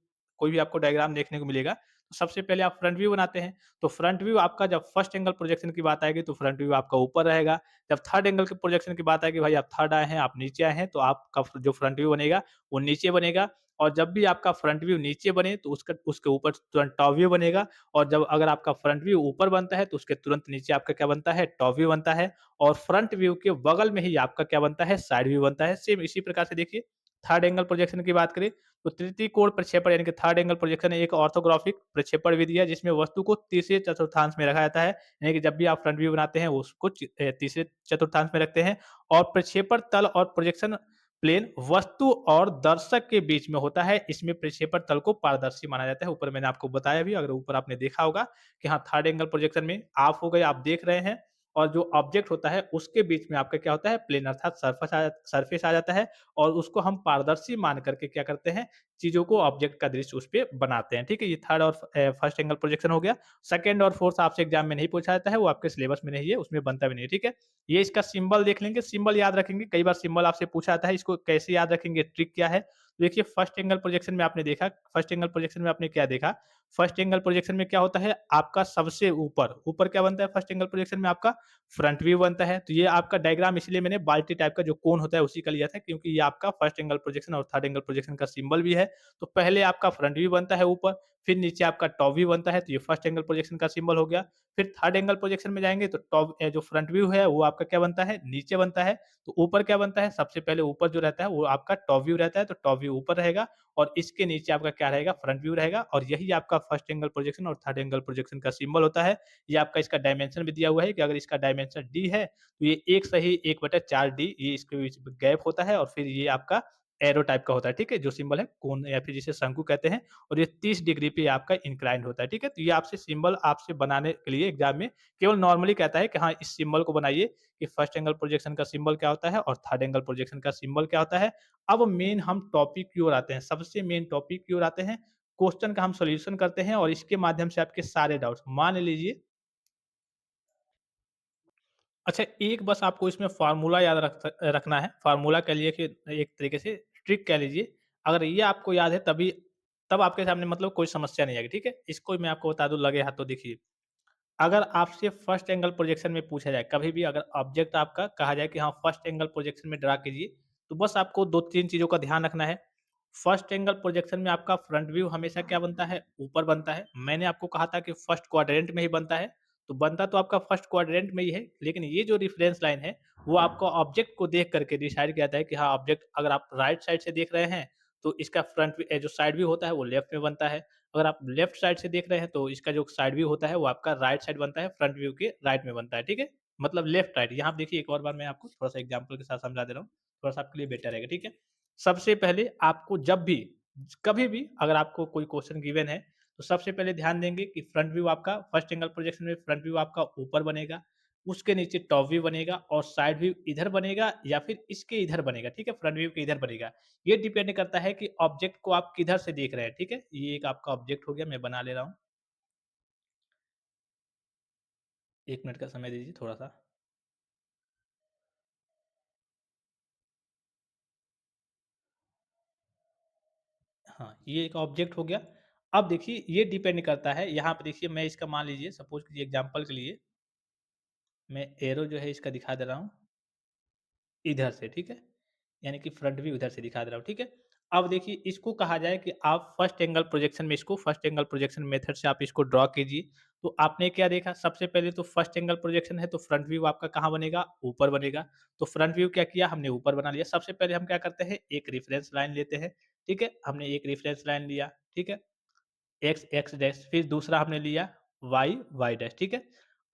कोई भी आपको डायग्राम देखने को मिलेगा, तो सबसे पहले आप फ्रंट व्यू बनाते हैं। तो फ्रंट व्यू आपका जब फर्स्ट एंगल प्रोजेक्शन की बात आएगी तो फ्रंट व्यू आपका ऊपर रहेगा। जब थर्ड एंगल के प्रोजेक्शन की बात आएगी, भाई आप थर्ड आए हैं, आप नीचे आए हैं, तो आपका जो फ्रंट व्यू बनेगा वो नीचे बनेगा। और जब भी आपका फ्रंट व्यू नीचे बने तो उसका उसके ऊपर तुरंत टॉप व्यू बनेगा। और जब अगर आपका फ्रंट व्यू ऊपर बनता है तो उसके तुरंत नीचे आपका क्या बनता है? टॉप व्यू बनता है। और फ्रंट व्यू के बगल में ही आपका क्या बनता है? साइड व्यू बनता है। सेम इसी प्रकार से देखिए, थर्ड एंगल प्रोजेक्शन की बात करें तो तृतीय कोण प्रक्षेपण यानी कि थर्ड एंगल प्रोजेक्शन एक ऑर्थोग्राफिक प्रक्षेपण विधि है, जिसमें वस्तु को तीसरे चतुर्थांश में रखा जाता है। यानी कि जब भी आप फ्रंट व्यू बनाते हैं उसको तीसरे चतुर्थांश में रखते हैं। और प्रक्षेपण तल और प्रोजेक्शन प्लेन वस्तु और दर्शक के बीच में होता है। इसमें प्रक्षेपण तल को पारदर्शी माना जाता है। ऊपर मैंने आपको बताया भी, अगर ऊपर आपने देखा होगा कि हाँ, थर्ड एंगल प्रोजेक्शन में आप हो गए, आप देख रहे हैं, और जो ऑब्जेक्ट होता है उसके बीच में आपका क्या होता है? प्लेन अर्थात सरफेस आ जाता है। और उसको हम पारदर्शी मान करके क्या करते हैं? चीज़ों को, ऑब्जेक्ट का दृश्य उस पे बनाते हैं, ठीक है? ये थर्ड और फर्स्ट एंगल प्रोजेक्शन हो गया। सेकंड और फोर्थ आपसे एग्ज़ाम में नहीं पूछा जाता है, वो आपके सिलेबस में नहीं है, उसमें बनता भी नहीं है, ठीक है? ये इसका सिंबल देख लेंगे, सिंबल याद रखेंगे। कई बार सिंबल आपसे पूछा जाता है, इसको कैसे याद रखेंगे, ट्रिक क्या है? देखिए, फर्स्ट एंगल प्रोजेक्शन में आपने देखा, फर्स्ट एंगल प्रोजेक्शन में आपने क्या देखा? फर्स्ट एंगल प्रोजेक्शन में क्या होता है? आपका सबसे ऊपर, ऊपर क्या बनता है फर्स्ट एंगल प्रोजेक्शन में? आपका फ्रंट व्यू बनता है। तो ये आपका डायग्राम इसलिए मैंने बाल्टी टाइप का जो कोन होता है उसी का लिया था, क्योंकि ये आपका फर्स्ट एंगल प्रोजेक्शन और थर्ड एंगल प्रोजेक्शन का सिंबल भी है। तो पहले आपका फ्रंट व्यू बनता है ऊपर, फिर नीचे आपका टॉप व्यू बनता है, तो ये फर्स्ट एंगल प्रोजेक्शन का सिंबल हो गया। फिर थर्ड एंगल प्रोजेक्शन में जाएँगे तो जो फ्रंट व्यू है वो आपका क्या बनता है? नीचे बनता है। तो ऊपर क्या बनता है? सबसे पहले ऊपर जो रहता है वो आपका टॉप व्यू रहता है, तो टॉप व्यू ऊपर रहेगा। और इसके नीचे आपका क्या रहेगा? फ्रंट व्यू रहेगा। और यही आपका फर्स्ट एंगल प्रोजेक्शन और थर्ड एंगल प्रोजेक्शन का सिंबल होता है। ये आपका इसका डायमेंशन भी दिया हुआ है कि अगर इसका डायमेंशन d है तो ये 1 सही 1/4 d ये इसके बीच में गैप होता है, और फिर ये आपका एरो टाइप का होता है, ठीक है? जो सिंबल है कोण या फिर जिसे शंकु कहते हैं और ये 30 डिग्री पे आपका इंक्लाइंड होता है, ठीक है? तो ये आपसे सिंबल आपसे बनाने के लिए एग्ज़ाम में केवल नॉर्मली कहता है कि हाँ, इस सिंबल को बनाइए कि फर्स्ट एंगल प्रोजेक्शन का सिंबल क्या होता है और थर्ड एंगल प्रोजेक्शन का सिंबल क्या होता है। अब मेन हम टॉपिक की ओर आते हैं, सबसे मेन टॉपिक की ओर आते हैं, क्वेश्चन का हम सॉल्यूशन करते हैं और इसके माध्यम से आपके सारे डाउट्स मान लीजिए। अच्छा, एक बस आपको इसमें फ़ॉर्मूला याद रखना है। फ़ॉर्मूला कह लीजिए कि एक तरीके से ट्रिक कह लीजिए। अगर ये आपको याद है तभी तब आपके सामने मतलब कोई समस्या नहीं आएगी, ठीक है? इसको मैं आपको बता दूँ लगे हाथों देखिए। अगर आपसे फर्स्ट एंगल प्रोजेक्शन में पूछा जाए, कभी भी अगर ऑब्जेक्ट आपका कहा जाए कि हाँ, फर्स्ट एंगल प्रोजेक्शन में ड्रा कीजिए, तो बस आपको 2-3 चीज़ों का ध्यान रखना है। फर्स्ट एंगल प्रोजेक्शन में आपका फ्रंट व्यू हमेशा क्या बनता है? ऊपर बनता है। मैंने आपको कहा था कि फर्स्ट क्वाड्रेंट में ही बनता है, तो बनता तो आपका फर्स्ट क्वाड्रेंट में ही है, लेकिन ये जो रेफरेंस लाइन है, वो आपको ऑब्जेक्ट को देख करके डिसाइड किया जाता है कि हाँ, ऑब्जेक्ट अगर आप राइट साइड से देख रहे हैं, तो इसका जो साइड व्यू होता है, वो लेफ्ट में बनता है। अगर आप लेफ्ट साइड से देख रहे हैं तो इसका जो साइड व्यू होता है वो आपका राइट साइड बनता है, फ्रंट व्यू के राइट में बनता है, ठीक है? मतलब लेफ्ट राइट। यहाँ आप देखिए एक और बार मैं आपको थोड़ा-सा एग्ज़ाम्पल के साथ समझा दे रहा हूँ, थोड़ा-सा आपके लिए बेटर रहेगा, ठीक है? सबसे पहले आपको जब भी, कभी भी अगर आपको कोई क्वेश्चन गिवन है, तो सबसे पहले ध्यान देंगे कि फ्रंट व्यू आपका फर्स्ट एंगल प्रोजेक्शन में फ्रंट व्यू आपका ऊपर बनेगा, उसके नीचे टॉप व्यू बनेगा और साइड व्यू इधर बनेगा या फिर इसके इधर बनेगा, ठीक है? फ्रंट व्यू के इधर बनेगा। ये डिपेंड करता है कि ऑब्जेक्ट को आप किधर से देख रहे हैं, ठीक है? ये एक आपका ऑब्जेक्ट हो गया, मैं बना ले रहा हूँ। 1 मिनट का समय दीजिए थोड़ा-सा। हाँ, ये एक ऑब्जेक्ट हो गया। अब देखिए ये डिपेंड करता है, यहाँ पे देखिए मैं इसका मान लीजिए सपोज़ कीजिए एग्ज़ाम्पल के लिए, मैं एरो जो है इसका दिखा दे रहा हूँ इधर से, ठीक है? यानी कि फ्रंट व्यू इधर से दिखा दे रहा हूँ, ठीक है? अब देखिए इसको कहा जाए कि आप फर्स्ट एंगल प्रोजेक्शन में इसको फर्स्ट एंगल प्रोजेक्शन मेथड से आप इसको ड्रॉ कीजिए। तो आपने क्या देखा सबसे पहले तो फर्स्ट एंगल प्रोजेक्शन है तो फ्रंट व्यू आपका कहाँ बनेगा? ऊपर बनेगा। तो फ्रंट व्यू क्या किया हमने ऊपर बना लिया। सबसे पहले हम क्या करते हैं एक रेफरेंस लाइन लेते हैं, ठीक है? हमने एक रेफरेंस लाइन लिया, ठीक है? एक्स, एक्स डैश फिर दूसरा हमने लिया वाई, वाई डैश ठीक है?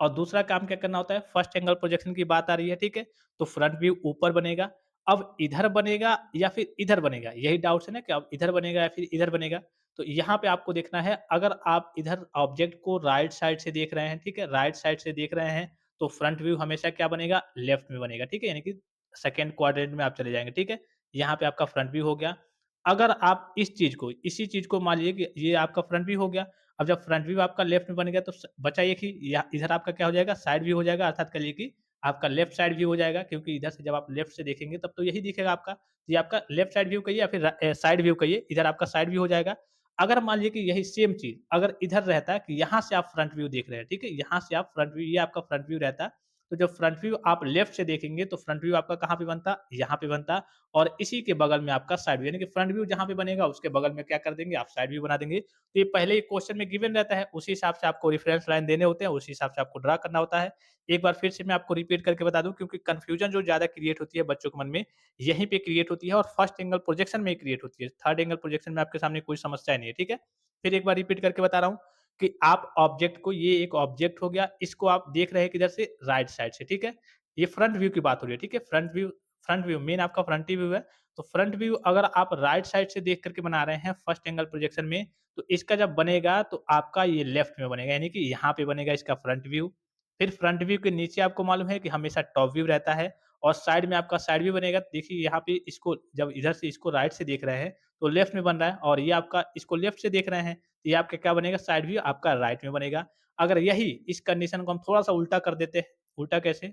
और दूसरा काम क्या करना होता है फर्स्ट एंगल प्रोजेक्शन की बात आ रही है, ठीक है? तो फ्रंट व्यू ऊपर बनेगा। अब इधर बनेगा या फिर इधर बनेगा? यही डाउट्स है ना कि अब इधर बनेगा या फिर इधर बनेगा? तो यहाँ पे आपको देखना है अगर आप इधर ऑब्जेक्ट को राइट साइड से देख रहे हैं, ठीक है? राइट साइड से देख रहे हैं, तो फ्रंट व्यू हमेशा क्या बनेगा? लेफ्ट में बनेगा, ठीक है? यानी कि सेकंड क्वाड्रेंट में आप चले जाएँगे, ठीक है? यहाँ पे आपका फ्रंट व्यू हो गया। अगर आप इस चीज़ को इसी चीज़ को मान लीजिए कि ये आपका फ्रंट व्यू हो गया। अब जब फ्रंट व्यू आपका लेफ्ट में बन गया तो बचा एक ही इधर आपका क्या हो जाएगा साइड व्यू हो जाएगा अर्थात कहिए कि आपका लेफ्ट साइड व्यू हो जाएगा क्योंकि इधर से जब आप लेफ्ट से देखेंगे तब तो यही दिखेगा आपका। ये आपका लेफ्ट साइड व्यू कहिए या फिर साइड व्यू कहिए, इधर आपका साइड व्यू हो जाएगा। अगर मान लीजिए कि यही सेम चीज़ अगर इधर रहता है कि यहाँ से आप फ्रंट व्यू देख रहे हैं, ठीक है? यहाँ से आप फ्रंट व्यू ये आपका फ्रंट व्यू रहता। तो जब फ्रंट व्यू आप लेफ्ट से देखेंगे तो फ्रंट व्यू आपका कहाँ पे बनता? यहाँ पे बनता। और इसी के बगल में आपका साइड व्यू यानी कि फ्रंट व्यू जहाँ पे बनेगा उसके बगल में क्या कर देंगे आप साइड व्यू बना देंगे। तो ये पहले ही क्वेश्चन में गिवन रहता है, उसी हिसाब से आपको रेफरेंस लाइन देने होते हैं, उसी हिसाब से आपको ड्रा करना होता है। एक बार फिर से मैं आपको रिपीट करके बता दूँ क्योंकि कन्फ्यूजन जो ज़्यादा क्रिएट होती है बच्चों के मन में, यहीं पे क्रिएट होती है और फर्स्ट एंगल प्रोजेक्शन में ही क्रिएट होती है। थर्ड एंगल प्रोजेक्शन में आपके सामने कोई समस्या नहीं है, ठीक है? फिर एक बार रिपीट करके बता रहा हूँ कि आप ऑब्जेक्ट को ये एक ऑब्जेक्ट हो गया, इसको आप देख रहे हैं किधर से? राइट साइड से, ठीक है? ये फ्रंट व्यू की बात हो रही है, ठीक है? फ्रंट व्यू मेन आपका फ्रंट ही व्यू है। तो फ्रंट व्यू अगर आप राइट साइड से देख करके बना रहे हैं फर्स्ट एंगल प्रोजेक्शन में, तो इसका जब बनेगा तो आपका ये लेफ्ट में बनेगा, यानी कि यहाँ पे बनेगा इसका फ्रंट व्यू। फिर फ्रंट व्यू के नीचे आपको मालूम है कि हमेशा टॉप व्यू रहता है और साइड में आपका साइड व्यू बनेगा। देखिए यहाँ पे इसको जब इधर से इसको राइट से देख रहे हैं, तो लेफ्ट में बन रहा है और ये आपका इसको लेफ्ट से देख रहे हैं, तो ये आपका क्या बनेगा साइड व्यू आपका राइट में बनेगा। अगर यही इस कंडीशन को हम थोड़ा-सा उल्टा कर देते हैं, उल्टा कैसे?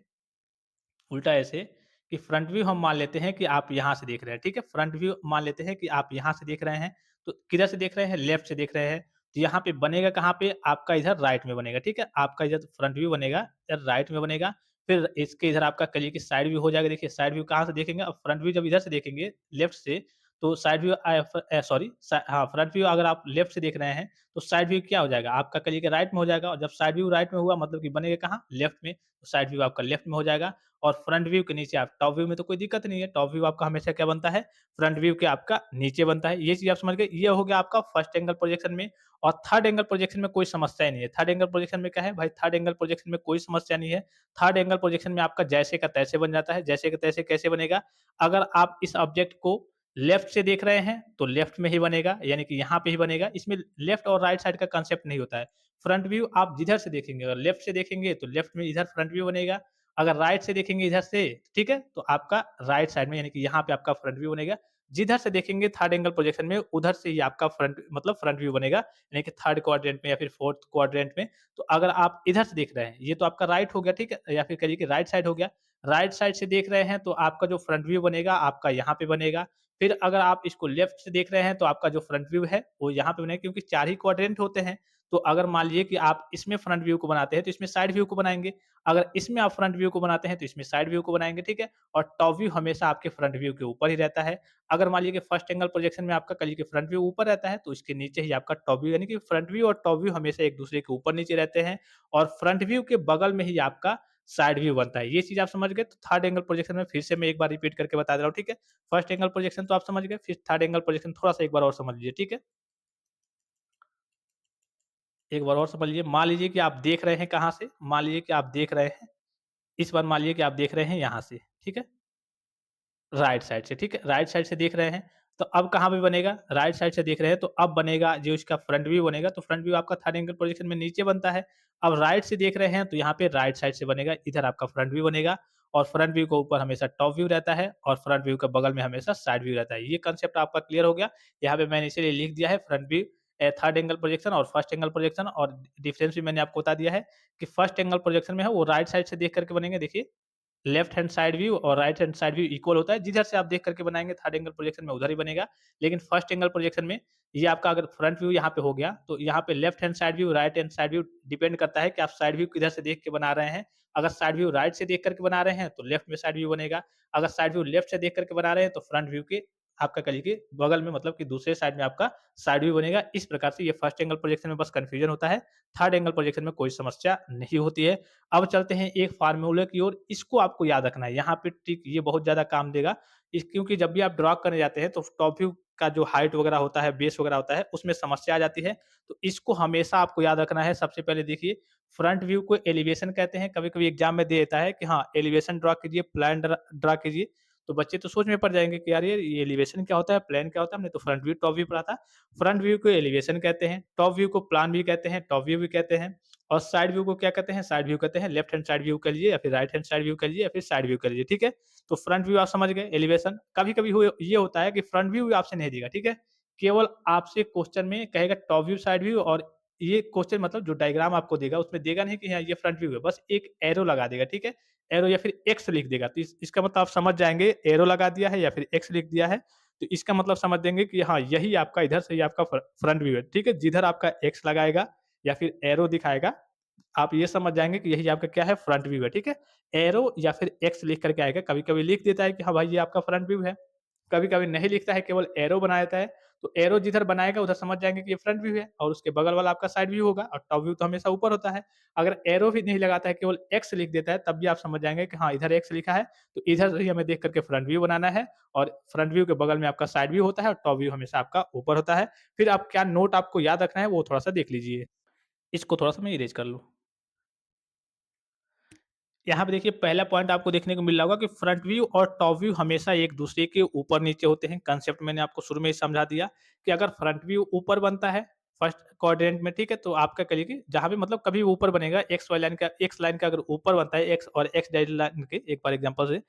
उल्टा ऐसे कि फ्रंट व्यू हम मान लेते हैं कि आप यहाँ से देख रहे हैं, ठीक है? फ्रंट व्यू मान लेते हैं कि आप यहाँ से देख रहे हैं, तो किधर से देख रहे हैं? लेफ्ट से देख रहे हैं। तो यहाँ पे बनेगा कहाँ पे? आपका इधर राइट में बनेगा, ठीक है? आपका इधर फ्रंट व्यू बनेगा, इधर राइट में बनेगा। फिर इसके इधर आपका कहिए कि साइड व्यू हो जाएगा। देखिए साइड व्यू कहाँ से देखेंगे? अब फ्रंट व्यू जब इधर से देखेंगे लेफ्ट से, तो साइड व्यू सॉरी हाँ, फ्रंट व्यू अगर आप लेफ्ट से देख रहे हैं, तो साइड व्यू क्या हो जाएगा? आपका कहिए कि राइट में हो जाएगा और जब साइड व्यू राइट में हुआ मतलब कि बनेगा कहाँ? लेफ्ट में। तो साइड व्यू आपका लेफ्ट में हो जाएगा। और फ्रंट व्यू के नीचे आप टॉप व्यू में तो कोई दिक्कत नहीं है। टॉप व्यू आपका हमेशा क्या बनता है? फ्रंट व्यू के आपका नीचे बनता है। ये चीज़ आप समझ गए। ये हो गया आपका फर्स्ट एंगल प्रोजेक्शन में और थर्ड एंगल प्रोजेक्शन में कोई समस्या ही नहीं है। थर्ड एंगल प्रोजेक्शन में क्या है भाई? थर्ड एंगल प्रोजेक्शन में कोई समस्या नहीं है। थर्ड एंगल प्रोजेक्शन में आपका जैसे का तैसे बन जाता है। जैसे का तैसे कैसे बनेगा? अगर आप इस ऑब्जेक्ट को लेफ्ट से देख रहे हैं तो लेफ्ट में ही बनेगा, यानी कि यहाँ पे ही बनेगा। इसमें लेफ्ट और राइट साइड का कांसेप्ट नहीं होता है। फ्रंट व्यू आप जिधर से देखेंगे, अगर लेफ्ट से देखेंगे तो लेफ्ट में इधर फ्रंट व्यू बनेगा, अगर राइट से देखेंगे इधर से, ठीक है? तो आपका राइट साइड में यानी कि यहाँ पे आपका फ्रंट व्यू बनेगा। जिधर से देखेंगे थर्ड एंगल प्रोजेक्शन में उधर से ही आपका फ्रंट मतलब फ्रंट व्यू बनेगा, यानी कि थर्ड क्वाड्रेंट में या फिर फोर्थ क्वाड्रेंट में। तो अगर आप इधर से देख रहे हैं, ये तो आपका राइट हो गया, ठीक है? या फिर कहिए कि राइट साइड हो गया। राइट साइड से देख रहे हैं तो आपका जो फ्रंट व्यू बनेगा आपका यहाँ पे बनेगा। फिर अगर आप इसको लेफ्ट से देख रहे हैं तो आपका जो फ्रंट व्यू है वो यहाँ पे बनेगा, क्योंकि 4 ही क्वाड्रेंट होते हैं। तो अगर मान लीजिए कि आप इसमें फ्रंट व्यू को बनाते हैं तो इसमें साइड व्यू को बनाएँगे। अगर इसमें आप फ्रंट व्यू को बनाते हैं तो इसमें साइड व्यू को बनाएँगे, ठीक है? और टॉप व्यू हमेशा आपके फ्रंट व्यू के ऊपर ही रहता है। अगर मान लीजिए कि फर्स्ट एंगल प्रोजेक्शन में आपका कहिए कि फ्रंट व्यू ऊपर रहता है, तो इसके नीचे ही आपका टॉप व्यू, यानी कि फ्रंट व्यू और टॉप व्यू हमेशा एक दूसरे के ऊपर-नीचे रहते हैं और फ्रंट व्यू के बगल में ही आपका साइड व्यू बनता है। ये चीज़ आप समझ गए। तो थर्ड एंगल प्रोजेक्शन में फिर से मैं एक बार रिपीट करके बता दे रहा हूँ, ठीक है? फर्स्ट एंगल प्रोजेक्शन तो आप समझ गए, फिर थर्ड एंगल प्रोजेक्शन थोड़ा-सा एक बार और समझ लीजिए, ठीक है? एक बार और समझ लीजिए। मान लीजिए कि आप देख रहे हैं कहाँ से? मान लीजिए कि आप देख रहे हैं, इस बार मान लीजिए कि आप देख रहे हैं यहाँ से, ठीक है? राइट साइड से, ठीक है? राइट साइड से देख रहे हैं, तो अब कहाँ पे बनेगा? राइट साइड से देख रहे हैं, तो अब बनेगा जो इसका फ्रंट व्यू बनेगा, तो फ्रंट व्यू आपका थर्ड एंगल प्रोजेक्शन में नीचे बनता है। अब राइट से देख रहे हैं, तो यहाँ पे राइट साइड से बनेगा, इधर आपका फ्रंट व्यू बनेगा और फ्रंट व्यू के ऊपर हमेशा टॉप व्यू रहता है और फ्रंट व्यू के बगल में हमेशा साइड व्यू रहता है। ये कांसेप्ट आपका क्लियर हो गया? यहाँ पे मैंने इसीलिए लिख दिया है front view third angle projection और फर्स्ट एंगल प्रोजेक्शन, और डिफरेंस भी मैंने आपको बता दिया है कि फर्स्ट एंगल प्रोजेक्शन में है वो राइट साइड से देख करके बनेंगे, देखिए। लेफ्ट हैंड साइड व्यू और right hand side view equal होता है। जिधर से आप देख करके बनाएँगे थर्ड एंगल प्रोजेक्शन में उधर ही बनेगा। लेकिन फर्स्ट एंगल प्रोजेक्शन में ये आपका अगर फ्रंट व्यू यहाँ पे हो गया, तो यहाँ पे left hand side view, right hand side view depend करता है कि आप साइड व्यू किधर से देख के बना रहे हैं। अगर साइड व्यू राइट से देख करके बना रहे हैं, तो लेफ्ट में साइड व्यू बनेगा। अगर साइड व्यू लेफ्ट से देख करके बना रहे हैं, तो फ्रंट व्यू के आपका कहिए कि बगल में, मतलब कि दूसरे साइड में आपका साइड व्यू बनेगा। इस प्रकार से ये फर्स्ट एंगल प्रोजेक्शन में बस कन्फ्यूजन होता है। थर्ड एंगल प्रोजेक्शन में कोई समस्या नहीं होती है। अब चलते हैं एक फार्मूले की ओर, इसको आपको याद रखना है। यहाँ पे ट्रिक ये बहुत ज़्यादा काम देगा। क्योंकि जब भी आप ड्रा करने जाते हैं तो टॉप व्यू का जो हाइट वगैरह होता है, बेस वगैरह होता है, उसमें समस्या आ जाती है। तो इसको हमेशा आपको याद रखना है। सबसे पहले देखिए, फ्रंट व्यू को एलिवेशन कहते हैं। कभी-कभी एग्ज़ाम में दे देता है कि हाँ, एलिवेशन ड्रा कीजिए, प्लान ड्रा ड्रा कीजिए। तो बच्चे तो सोच में पड़ जाएँगे कि यार ये एलिवेशन क्या होता है, प्लान क्या होता है? हमने तो फ्रंट व्यू, टॉप व्यू पढ़ा था। फ्रंट व्यू को एलिवेशन कहते हैं, टॉप व्यू को प्लान भी कहते हैं, टॉप व्यू भी कहते हैं। और साइड व्यू को क्या कहते हैं? साइड व्यू कहते हैं। लेफ्ट हैंड साइड व्यू कह लीजिए या फिर राइट हैंड साइड व्यू कह लीजिए या फिर साइड व्यू कह लीजिए, ठीक है? तो फ्रंट व्यू आप समझ गए, एलिवेशन। कभी-कभी हुए ये होता है कि फ्रंट व्यू भी आपसे नहीं देगा, ठीक है? केवल आपसे क्वेश्चन में कहेगा टॉप व्यू, साइड व्यू, और ये क्वेश्चन मतलब जो डायग्राम आपको देगा उसमें देगा नहीं कि हाँ, ये फ्रंट व्यू है, बस एक एरो लगा देगा, ठीक है? एरो या फिर एक्स लिख देगा। तो इसका मतलब आप समझ जाएँगे, एरो लगा दिया है या फिर एक्स लिख दिया है, तो इसका मतलब समझ जाएँगे कि हाँ, यही आपका इधर से ही आपका फ्रंट व्यू है, ठीक है? जिधर आपका एक्स लगाएगा या फिर एरो दिखाएगा, आप ये समझ जाएँगे कि यही आपका क्या है, फ्रंट व्यू है, ठीक है? एरो या फिर एक्स लिख कर के आएगा, कभी-कभी लिख देता है कि हाँ भाई, ये आपका फ्रंट व्यू है। कभी-कभी नहीं लिखता है, केवल एरो बना देता है। तो एरो जिधर बनाएगा उधर समझ जाएँगे कि ये फ्रंट व्यू है और उसके बगल वाला आपका साइड व्यू होगा, और टॉप व्यू तो हमेशा ऊपर होता है। अगर एरो भी नहीं लगाता है, केवल एक्स लिख देता है, तब भी आप समझ जाएँगे कि हाँ, इधर एक्स लिखा है, तो इधर से ही हमें देख कर के फ्रंट व्यू बनाना है, और फ्रंट व्यू के बगल में आपका साइड व्यू होता है और टॉप व्यू हमेशा आपका ऊपर होता है। फिर आप क्या नोट आपको याद रखना है वो थोड़ा-सा देख लीजिए। इसको थोड़ा-सा मैं इरेज़ कर लूँ। यहाँ पे देखिए, पहला पॉइंट आपको देखने को मिल रहा होगा कि फ्रंट व्यू और टॉप व्यू हमेशा एक दूसरे के ऊपर नीचे होते हैं। कंसेप्ट मैंने आपको शुरू में ही समझा दिया कि अगर फ्रंट व्यू ऊपर बनता है फर्स्ट क्वाड्रेंट में, ठीक है, तो आपका कहिए कि जहाँ भी मतलब कभी ऊपर बनेगा, एक्स लाइन का अगर ऊपर बनता है, एक्स और एक्स डैश लाइन के, एक बार एग्जांपल से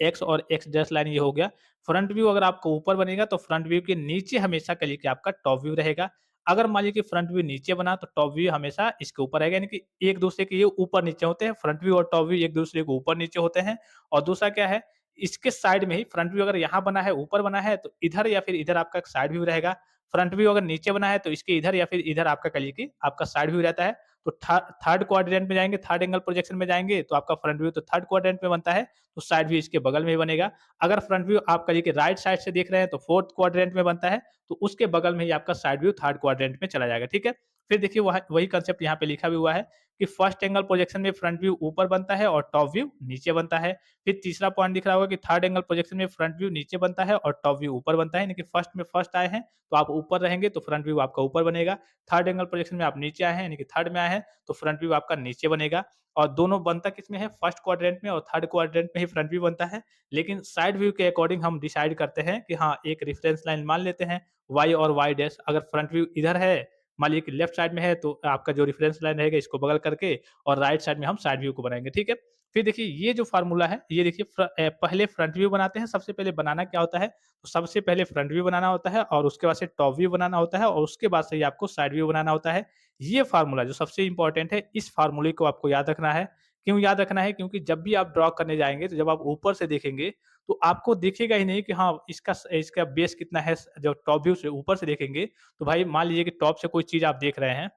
एक्स और एक्स डैश लाइन ये हो गया। फ्रंट व्यू अगर आपको ऊपर बनेगा तो फ्रंट व्यू के नीचे हमेशा कहिए कि आपका टॉप व्यू रहेगा। अगर मान लीजिए कि फ्रंट व्यू नीचे बना तो टॉप व्यू हमेशा इसके ऊपर रहेगा, यानी कि एक दूसरे के ये ऊपर नीचे होते हैं। फ्रंट व्यू और टॉप व्यू एक दूसरे के ऊपर नीचे होते हैं। और दूसरा क्या है, इसके साइड में ही फ्रंट व्यू अगर यहाँ बना है, ऊपर बना है, तो इधर या फिर इधर आपका साइड व्यू रहेगा। फ्रंट व्यू अगर नीचे बना है तो इसके इधर या फिर इधर आपका कहिए कि आपका साइड व्यू रहता है। तो थर्ड क्वाड्रेंट में जाएंगे, थर्ड एंगल प्रोजेक्शन में जाएंगे, तो आपका फ्रंट व्यू तो थर्ड क्वाड्रेंट में बनता है, तो साइड व्यू इसके बगल में ही बनेगा। अगर फ्रंट व्यू आप कहिए कि राइट साइड से देख रहे हैं तो फोर्थ क्वाड्रेंट में बनता है, तो उसके बगल में ही आपका साइड व्यू थर्ड क्वाड्रेंट में चला जाएगा, ठीक है? फिर देखिए वही कांसेप्ट यहाँ पे लिखा भी हुआ है कि फर्स्ट एंगल प्रोजेक्शन में फ्रंट व्यू ऊपर बनता है और टॉप व्यू नीचे बनता है। फिर तीसरा पॉइंट दिख रहा होगा कि थर्ड एंगल प्रोजेक्शन में फ्रंट व्यू नीचे बनता है और टॉप व्यू ऊपर बनता है, यानी कि फर्स्ट में फर्स्ट आए हैं तो आप ऊपर रहेंगे तो फ्रंट व्यू आपका ऊपर बनेगा। थर्ड एंगल प्रोजेक्शन में आप नीचे आए हैं यानी कि थर्ड में आए हैं तो फ्रंट व्यू आपका नीचे बनेगा। और दोनों बनता किसमें है, फर्स्ट क्वाड्रेंट में और थर्ड क्वाड्रेंट में ही फ्रंट व्यू बनता है। लेकिन साइड व्यू के अकॉर्डिंग हम डिसाइड करते हैं कि हाँ, एक रेफरेंस लाइन मान लेते हैं वाई और वाई डैश। अगर फ्रंट व्यू इधर है, मान लीजिए कि लेफ्ट साइड में है, तो आपका जो रेफरेंस लाइन रहेगा इसको बगल करके और राइट साइड में हम साइड व्यू को बनाएँगे, ठीक है? फिर देखिए ये जो फ़ॉर्मूला है, ये देखिए पहले फ्रंट व्यू बनाते हैं। सबसे पहले बनाना क्या होता है, तो सबसे पहले फ्रंट व्यू बनाना होता है और उसके बाद से टॉप व्यू बनाना होता है और उसके बाद से ही आपको साइड व्यू बनाना होता है। ये फ़ॉर्मूला जो सबसे इम्पोर्टेंट है, इस फ़ॉर्मूले को आपको याद रखना है। क्यों याद रखना है? क्योंकि जब भी आप ड्रॉ करने जाएँगे, तो जब आप ऊपर से देखेंगे, तो आपको दिखेगा ही नहीं कि हाँ, इसका बेस कितना है। जब टॉप व्यू से ऊपर से देखेंगे, तो भाई मान लीजिए कि टॉप से कोई चीज़ आप देख रहे हैं,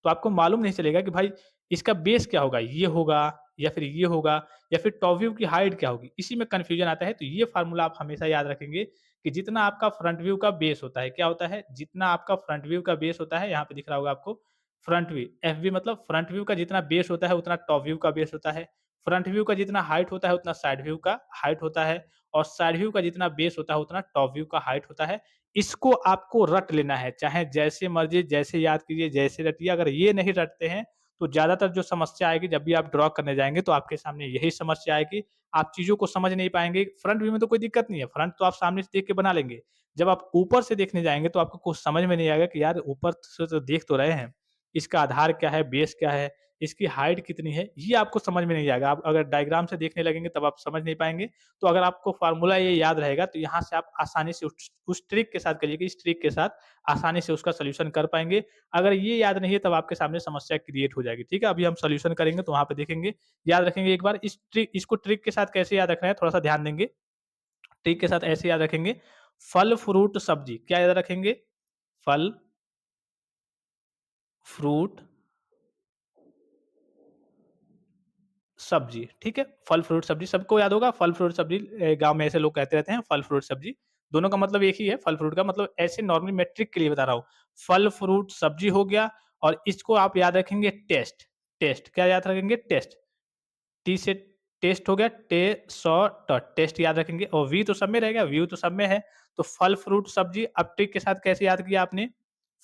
तो आपको मालूम नहीं चलेगा कि भाई इसका बेस क्या होगा? ये होगा या फिर ये होगा या फिर टॉप व्यू की हाइट क्या होगी? इसी में कन्फ्यूज़न आता है। तो ये फ़ॉर्मूला आप हमेशा याद रखेंगे कि जितना आपका फ्रंट व्यू का बेस होता है, क्या होता है? जितना आपका फ्रंट व्यू का बेस होता है, यहाँ पे दिख रहा होगा आपको फ्रंट व्यू, एफवी मतलब फ्रंट व्यू का जितना बेस होता है, उतना टॉप व्यू का बेस होता है। फ्रंट व्यू का जितना हाइट होता है, उतना साइड व्यू का हाइट होता है और साइड व्यू का जितना बेस होता है, उतना टॉप व्यू का हाइट होता है। इसको आपको रट लेना है, चाहे जैसे मर्ज़ी, जैसे याद कीजिए, जैसे रटिए। अगर ये नहीं रटते हैं, तो ज़्यादातर जो समस्या आएगी जब भी आप ड्रॉ करने जाएँगे, तो आपके सामने यही समस्या आएगी। आप चीज़ों को समझ नहीं पाएँगे। फ्रंट व्यू में तो कोई दिक्कत नहीं है, फ्रंट तो आप सामने से देख के बना लेंगे। जब आप ऊपर से देखने जाएँगे, तो आपको कुछ समझ में नहीं आएगा कि यार ऊपर से तो देख तो रहे हैं, इसका आधार क्या है, बेस क्या है, इसकी हाइट कितनी है, ये आपको समझ में नहीं आएगा। आप अगर डायग्राम से देखने लगेंगे तब आप समझ नहीं पाएँगे। तो अगर आपको फ़ॉर्मूला ये याद रहेगा, तो यहाँ से आप आसानी से उस ट्रिक के साथ करिए कि इस ट्रिक के साथ आसानी से उसका सॉल्यूशन कर पाएँगे। अगर ये याद नहीं है, तब आपके सामने समस्या क्रिएट हो जाएगी, ठीक है? अभी हम सॉल्यूशन करेंगे तो वहाँ पे देखेंगे, याद रखेंगे एक बार। इसको ट्रिक के साथ कैसे याद रखना है, थोड़ा-सा ध्यान देंगे। ट्रिक के साथ ऐसे याद रखेंगे, फल, फ्रूट, सब्ज़ी। क्या याद रखेंगे? फल, फ्रूट, सब्ज़ी, ठीक है? फल, फ्रूट, सब्ज़ी सबको याद होगा। फल, फ्रूट, सब्ज़ी गाँव में ऐसे लोग कहते रहते हैं, फल, फ्रूट, सब्ज़ी। दोनों का मतलब एक ही है, फल, फ्रूट का मतलब ऐसे नॉर्मली मैं ट्रिक के लिए बता रहा हूँ। फल, फ्रूट, सब्ज़ी हो गया और इसको आप याद रखेंगे टेस्ट। टेस्ट क्या याद रखेंगे? टेस्ट। टी से टेस्ट हो गया, टेस्ट याद रखेंगे और वी तो सब में रहेगा, व्यू तो सब में है। तो फल, फ्रूट, सब्ज़ी। अब ट्रिक के साथ कैसे याद किया आपने?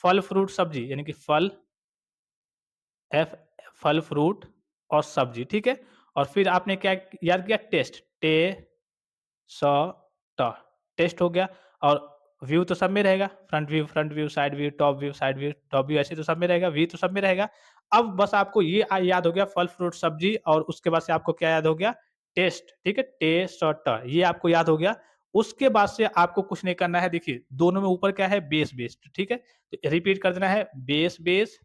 फल, फ्रूट, सब्ज़ी यानी कि फल, एफ फल, फ्रूट और सब्ज़ी, ठीक है? और फिर आपने क्या याद किया? टेस्ट, स ट टेस्ट हो गया। और व्यू तो सब में रहेगा, front view, side view, top view, side view, top view, ऐसे तो सब में रहेगा, व्यू तो सब में रहेगा। अब बस आपको ये याद हो गया फल, फ्रूट, सब्ज़ी और उसके बाद से आपको क्या याद हो गया? टेस्ट, ठीक है? ये आपको याद हो गया। उसके बाद से आपको कुछ नहीं करना है। देखिए, दोनों में ऊपर क्या है? बेस, बेस, ठीक है? तो रिपीट कर देना है, बेस, बेस,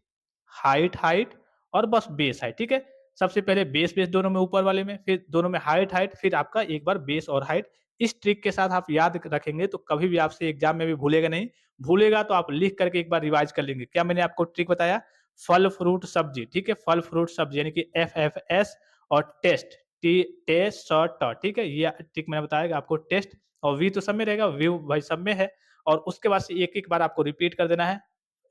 हाइट, हाइट और बस बेस हाइट, ठीक है? सबसे पहले बेस, बेस दोनों में ऊपर वाले में, फिर दोनों में हाइट, हाइट, फिर आपका एक बार बेस और हाइट। इस ट्रिक के साथ आप याद रखेंगे तो कभी भी आपसे एग्ज़ाम में भी भूलेगा नहीं। भूलेगा तो आप लिख करके एक बार रिवाइज़ कर लेंगे। क्या मैंने आपको ट्रिक बताया? फल, फ्रूट, सब्ज़ी, ठीक है? फल, फ्रूट, सब्ज़ी यानी कि एफ-एफ-एस और टेस्ट, टी-टे-स-ट, ठीक है? ये ट्रिक मैंने बताया कि आपको टेस्ट और वी तो सब में रहेगा, व्यू भाई सब में है और उसके बाद से एक-एक बार आपको रिपीट कर देना है।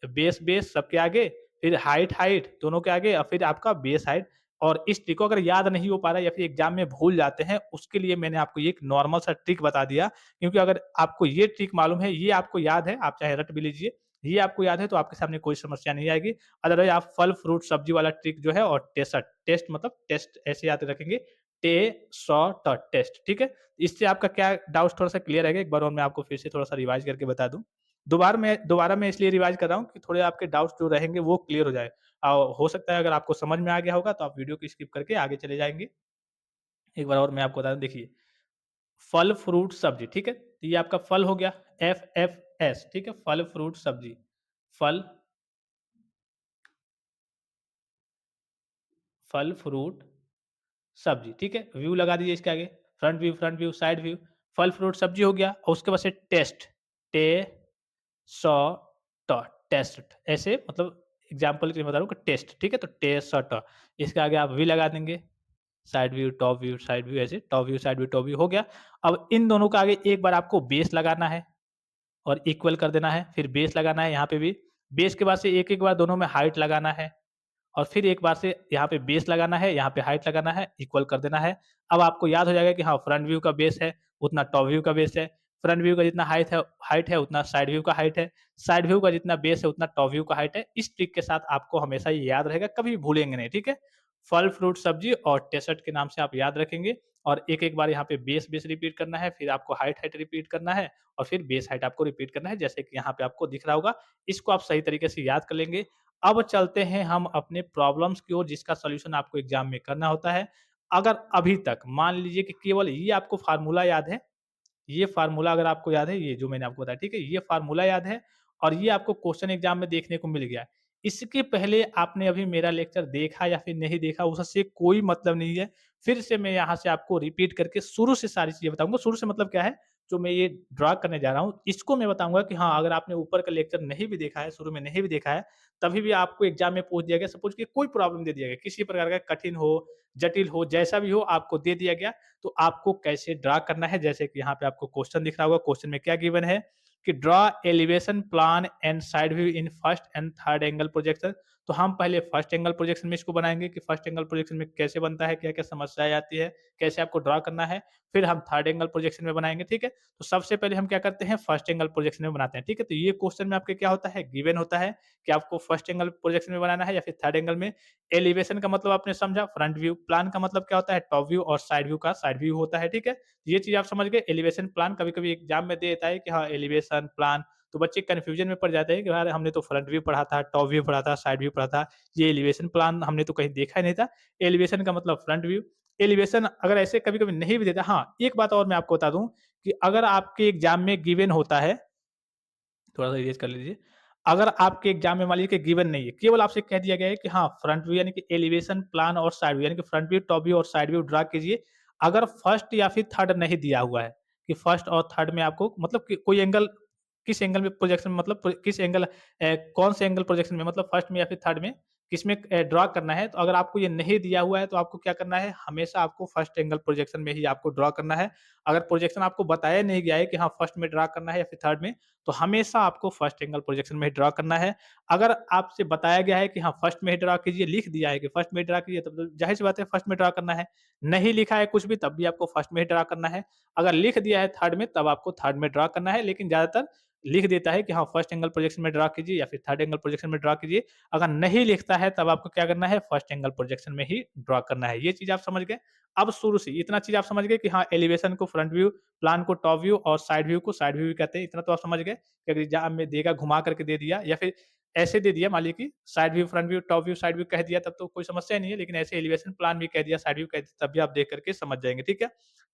बेस, बेस सबके आगे, फिर हाइट, हाइट दोनों के आगे और फिर आपका बेस हाइट। और इस ट्रिक को अगर याद नहीं हो पा रहा है या फिर एग्ज़ाम में भूल जाते हैं, उसके लिए मैंने आपको ये एक नॉर्मल सा ट्रिक बता दिया। क्योंकि अगर आपको ये ट्रिक मालूम है, ये आपको याद है, आप चाहे रट भी लीजिए, ये आपको याद है तो आपके सामने कोई समस्या नहीं आएगी। अदरवाइज़ आप फल, फ्रूट, सब्ज़ी वाला ट्रिक जो है और टेस्ट मतलब टेस्ट ऐसे याद रखेंगे, टे-स-ट, टेस्ट, ठीक है? इससे आपका क्या डाउट्स थोड़ा-सा क्लियर है क्या? एक बार और मैं आपको फिर से थोड़ा-सा रिवाइज़ करके बता दूँ। दोबारा मैं इसलिए रिवाइज़ कर रहा हूँ कि थोड़े आपके डाउट्स जो रहेंगे वो क्लियर हो जाए। हो सकता है अगर आपको समझ में आ गया होगा तो आप वीडियो को स्किप करके आगे चले जाएँगे। एक बार और मैं आपको बता दूँ, देखिए, फल, फ्रूट, सब्ज़ी, ठीक है? तो ये आपका फल हो गया, एफ-एफ-एस, ठीक है? फल, फ्रूट, सब्ज़ी। फल, फल, फ्रूट, सब्ज़ी, ठीक है? व्यू लगा दीजिए इसके आगे, फ्रंट व्यू, साइड व्यू। फल, फ्रूट, सब्ज़ी हो गया और उसके बाद से टेस्ट, टे सौ ट टेस्ट, ऐसे मतलब एग्ज़ाम्पल के लिए बता रहा हूँ कि टेस्ट, ठीक है? तो टे-स-ट, इसके आगे आप वी लगा देंगे, side view, top view, side view, ऐसे top view, side view, top view हो गया। अब इन दोनों के आगे एक बार आपको बेस लगाना है और इक्वल कर देना है, फिर बेस लगाना है यहाँ पे भी। बेस के बाद से एक-एक बार दोनों में हाइट लगाना है और फिर एक बार से यहाँ पे बेस लगाना है, यहाँ पे हाइट लगाना है, इक्वल कर देना है। अब आपको याद हो जाएगा कि हाँ, फ्रंट व्यू का बेस है, उतना टॉप व्यू का बेस है। फ्रंट व्यू का जितना हाइट है उतना साइड व्यू का हाइट है। साइड व्यू का जितना बेस है उतना टॉप व्यू का हाइट है। इस ट्रिक के साथ आपको हमेशा ये याद रहेगा, कभी भी भूलेंगे नहीं, ठीक है? फल, फ्रूट, सब्जी और डेज़र्ट के नाम से आप याद रखेंगे और एक-एक बार यहाँ पे बेस रिपीट करना है, फिर आपको हाइट रिपीट करना है और फिर बेस हाइट आपको रिपीट करना है, जैसे कि यहाँ पे आपको दिख रहा होगा। इसको आप सही तरीके से याद कर लेंगे। अब चलते हैं हम अपने प्रॉब्लम्स की ओर, जिसका सॉल्यूशन आपको एग्ज़ाम में करना होता है। अगर अभी तक मान लीजिए कि केवल ये आपको फ़ॉर्मूला याद है, ये फ़ॉर्मूला अगर आपको याद है, ये जो मैंने आपको बताया, ठीक है? ये फ़ॉर्मूला याद है और ये आपको क्वेश्चन एग्ज़ाम में देखने को मिल गया। इसके पहले आपने अभी मेरा लेक्चर देखा या फिर नहीं देखा, उससे कोई मतलब नहीं है। फिर से मैं यहाँ से आपको रिपीट करके शुरू से सारी चीज़ें बताऊँगा। शुरू से मतलब क्या है, जो मैं ये ड्रा करने जा रहा हूँ, इसको मैं बताऊँगा कि हाँ, अगर आपने ऊपर का लेक्चर नहीं भी देखा है, शुरू में नहीं भी देखा है, तभी भी आपको एग्ज़ाम में पूछ दिया गया, सपोज़ कि कोई प्रॉब्लम दे दिया गया, किसी प्रकार का कठिन हो, जटिल हो, जैसा भी हो आपको दे दिया गया, तो आपको कैसे ड्रा करना है। जैसे कि यहाँ पे आपको क्वेश्चन दिख रहा होगा, क्वेश्चन में क्या गिवन है कि draw elevation plan and side view in first and third angle projection. तो हम पहले फर्स्ट एंगल प्रोजेक्शन में इसको बनाएंगे कि फर्स्ट एंगल प्रोजेक्शन में कैसे बनता है, क्या क्या समस्याएं आती है, कैसे आपको ड्रा करना है। फिर हम थर्ड एंगल प्रोजेक्शन में बनाएंगे, ठीक है? तो सबसे पहले हम क्या करते हैं, फर्स्ट एंगल प्रोजेक्शन में बनाते हैं, ठीक है? तो ये क्वेश्चन में आपके क्या होता है, गिवन होता है कि आपको फर्स्ट एंगल प्रोजेक्शन में बनाना है या फिर थर्ड एंगल में। एलिवेशन का मतलब आपने समझा, फ्रंट व्यू। प्लान का मतलब क्या होता है, टॉप व्यू, और साइड व्यू का साइड व्यू होता है, ठीक है? ये चीज़ आप समझ गए। एलिवेशन प्लान कभी-कभी एग्ज़ाम में दे देता है कि हाँ, एलिवेशन प्लान, तो बच्चे कन्फ्यूजन में पड़ जाते हैं कि यार हमने तो फ्रंट व्यू पढ़ा था, टॉप व्यू पढ़ा था, साइड व्यू पढ़ा था, ये एलिवेशन प्लान हमने तो कहीं देखा ही नहीं था। एलिवेशन का मतलब फ्रंट व्यू। एलिवेशन अगर ऐसे कभी-कभी नहीं भी देता, हाँ, एक बात और मैं आपको बता दूँ कि अगर आपके एग्ज़ाम में गिवन होता है, थोड़ा-सा इरेज़ कर लीजिए। अगर आपके एग्ज़ाम में मान लीजिए कि गिवन नहीं है, केवल आपसे कह दिया गया है कि हाँ, फ्रंट व्यू यानी कि एलिवेशन प्लान और साइड व्यू, यानी कि फ्रंट व्यू, टॉप व्यू और साइड व्यू ड्रा कीजिए। अगर फर्स्ट या फिर थर्ड नहीं दिया हुआ है कि फर्स्ट और थर्ड में आपको मतलब कि कोई एंगल, किस एंगल में प्रोजेक्शन, मतलब किस एंगल, कौन से एंगल प्रोजेक्शन में, मतलब फर्स्ट में या फिर थर्ड में, किसमें ड्रा करना है। तो अगर आपको ये नहीं दिया हुआ है तो आपको क्या करना है, हमेशा आपको फर्स्ट एंगल प्रोजेक्शन में ही आपको ड्रा करना है। अगर प्रोजेक्शन आपको बताया नहीं गया है कि हाँ, फर्स्ट में ड्रा करना है या फिर थर्ड में, तो हमेशा आपको फर्स्ट एंगल प्रोजेक्शन में ही ड्रा करना है। अगर आपसे बताया गया है कि हाँ, फर्स्ट में ही ड्रा कीजिए, लिख दिया है कि फर्स्ट में ही ड्रा कीजिए, तब तो ज़ाहिर-सी बात है फर्स्ट में ड्रा करना है। नहीं लिखा है कुछ भी, तब भी आपको फर्स्ट में ही ड्रा करना है। अगर लिख दिया है थर्ड में, तब आपको थर्ड में ड्रा करना है, लेकिन ज़्यादातर लिख देता है कि हाँ, फर्स्ट एंगल प्रोजेक्शन में ड्रा कीजिए या फिर थर्ड एंगल प्रोजेक्शन में ड्रा कीजिए। अगर नहीं लिखता है तब आपको क्या करना है, फर्स्ट एंगल प्रोजेक्शन में ही ड्रा करना है। ये चीज़ आप समझ गए। अब शुरू से इतना चीज़ आप समझ गए कि हाँ, एलिवेशन को फ्रंट व्यू, प्लान को टॉप व्यू और साइड व्यू को साइड व्यू भी कहते हैं। इतना तो आप समझ गए कि अगर एग्ज़ाम में देगा, घुमा करके दे दिया या फिर ऐसे दे दिया, मान लीजिए कि side view, front view, top view, side view कह दिया, तब तो कोई समस्या ही नहीं है। लेकिन ऐसे एलिवेशन प्लान भी कह दिया, साइड व्यू कह दिया, तब भी आप देख करके समझ जाएँगे, ठीक है?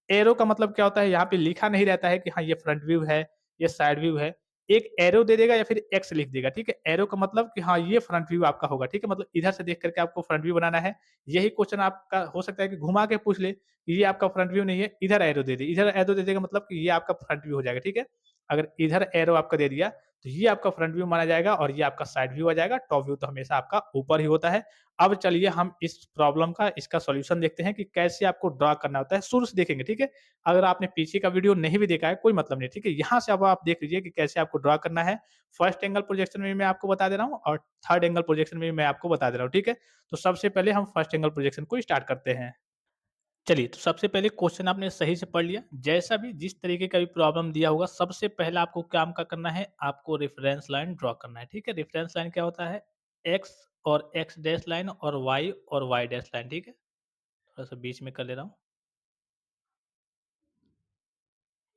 एरो का मतलब क्या होता है, यहाँ पे लिखा नहीं रहता है कि हाँ, ये फ्रंट व्यू है, ये साइड व्यू है। एक एरो दे देगा या फिर एक्स लिख देगा, ठीक है? एरो का मतलब कि हाँ, ये फ्रंट व्यू आपका होगा, ठीक है? मतलब इधर से देख करके आपको फ्रंट व्यू बनाना है। यही क्वेश्चन आपका हो सकता है कि घुमा के पूछ ले, कि ये आपका फ्रंट व्यू नहीं है, इधर एरो दे दे। इधर एरो दे देगा मतलब कि ये आपका फ्रंट व्यू हो जाएगा, ठीक है? अगर इधर एरो आपका दे दिया, तो ये आपका फ्रंट व्यू माना जाएगा और ये आपका साइड व्यू आ जाएगा। टॉप व्यू तो हमेशा आपका ऊपर ही होता है। अब चलिए हम इस प्रॉब्लम का, इसका सॉल्यूशन देखते हैं कि कैसे आपको ड्रा करना होता है। शुरू से देखेंगे, ठीक है? अगर आपने पीछे का वीडियो नहीं भी देखा है, कोई मतलब नहीं, ठीक है? यहाँ से अब आप देख लीजिए कि कैसे आपको ड्रा करना है। फर्स्ट एंगल प्रोजेक्शन में भी मैं आपको बता दे रहा हूँ और थर्ड एंगल प्रोजेक्शन में भी मैं आपको बता दे रहा हूँ, ठीक है? तो सबसे पहले हम फर्स्ट एंगल प्रोजेक्शन को स्टार्ट करते हैं। चलिए, तो सबसे पहले क्वेश्चन आपने सही से पढ़ लिया। जैसा भी जिस तरीके का भी प्रॉब्लम दिया होगा, सबसे पहला आपको काम क्या करना है, आपको रेफरेंस लाइन ड्रॉ करना है, ठीक है? रेफरेंस लाइन क्या होता है? एक्स और एक्स डैश लाइन और वाई डैश लाइन, ठीक है? थोड़ा-सा बीच में कर ले रहा हूँ।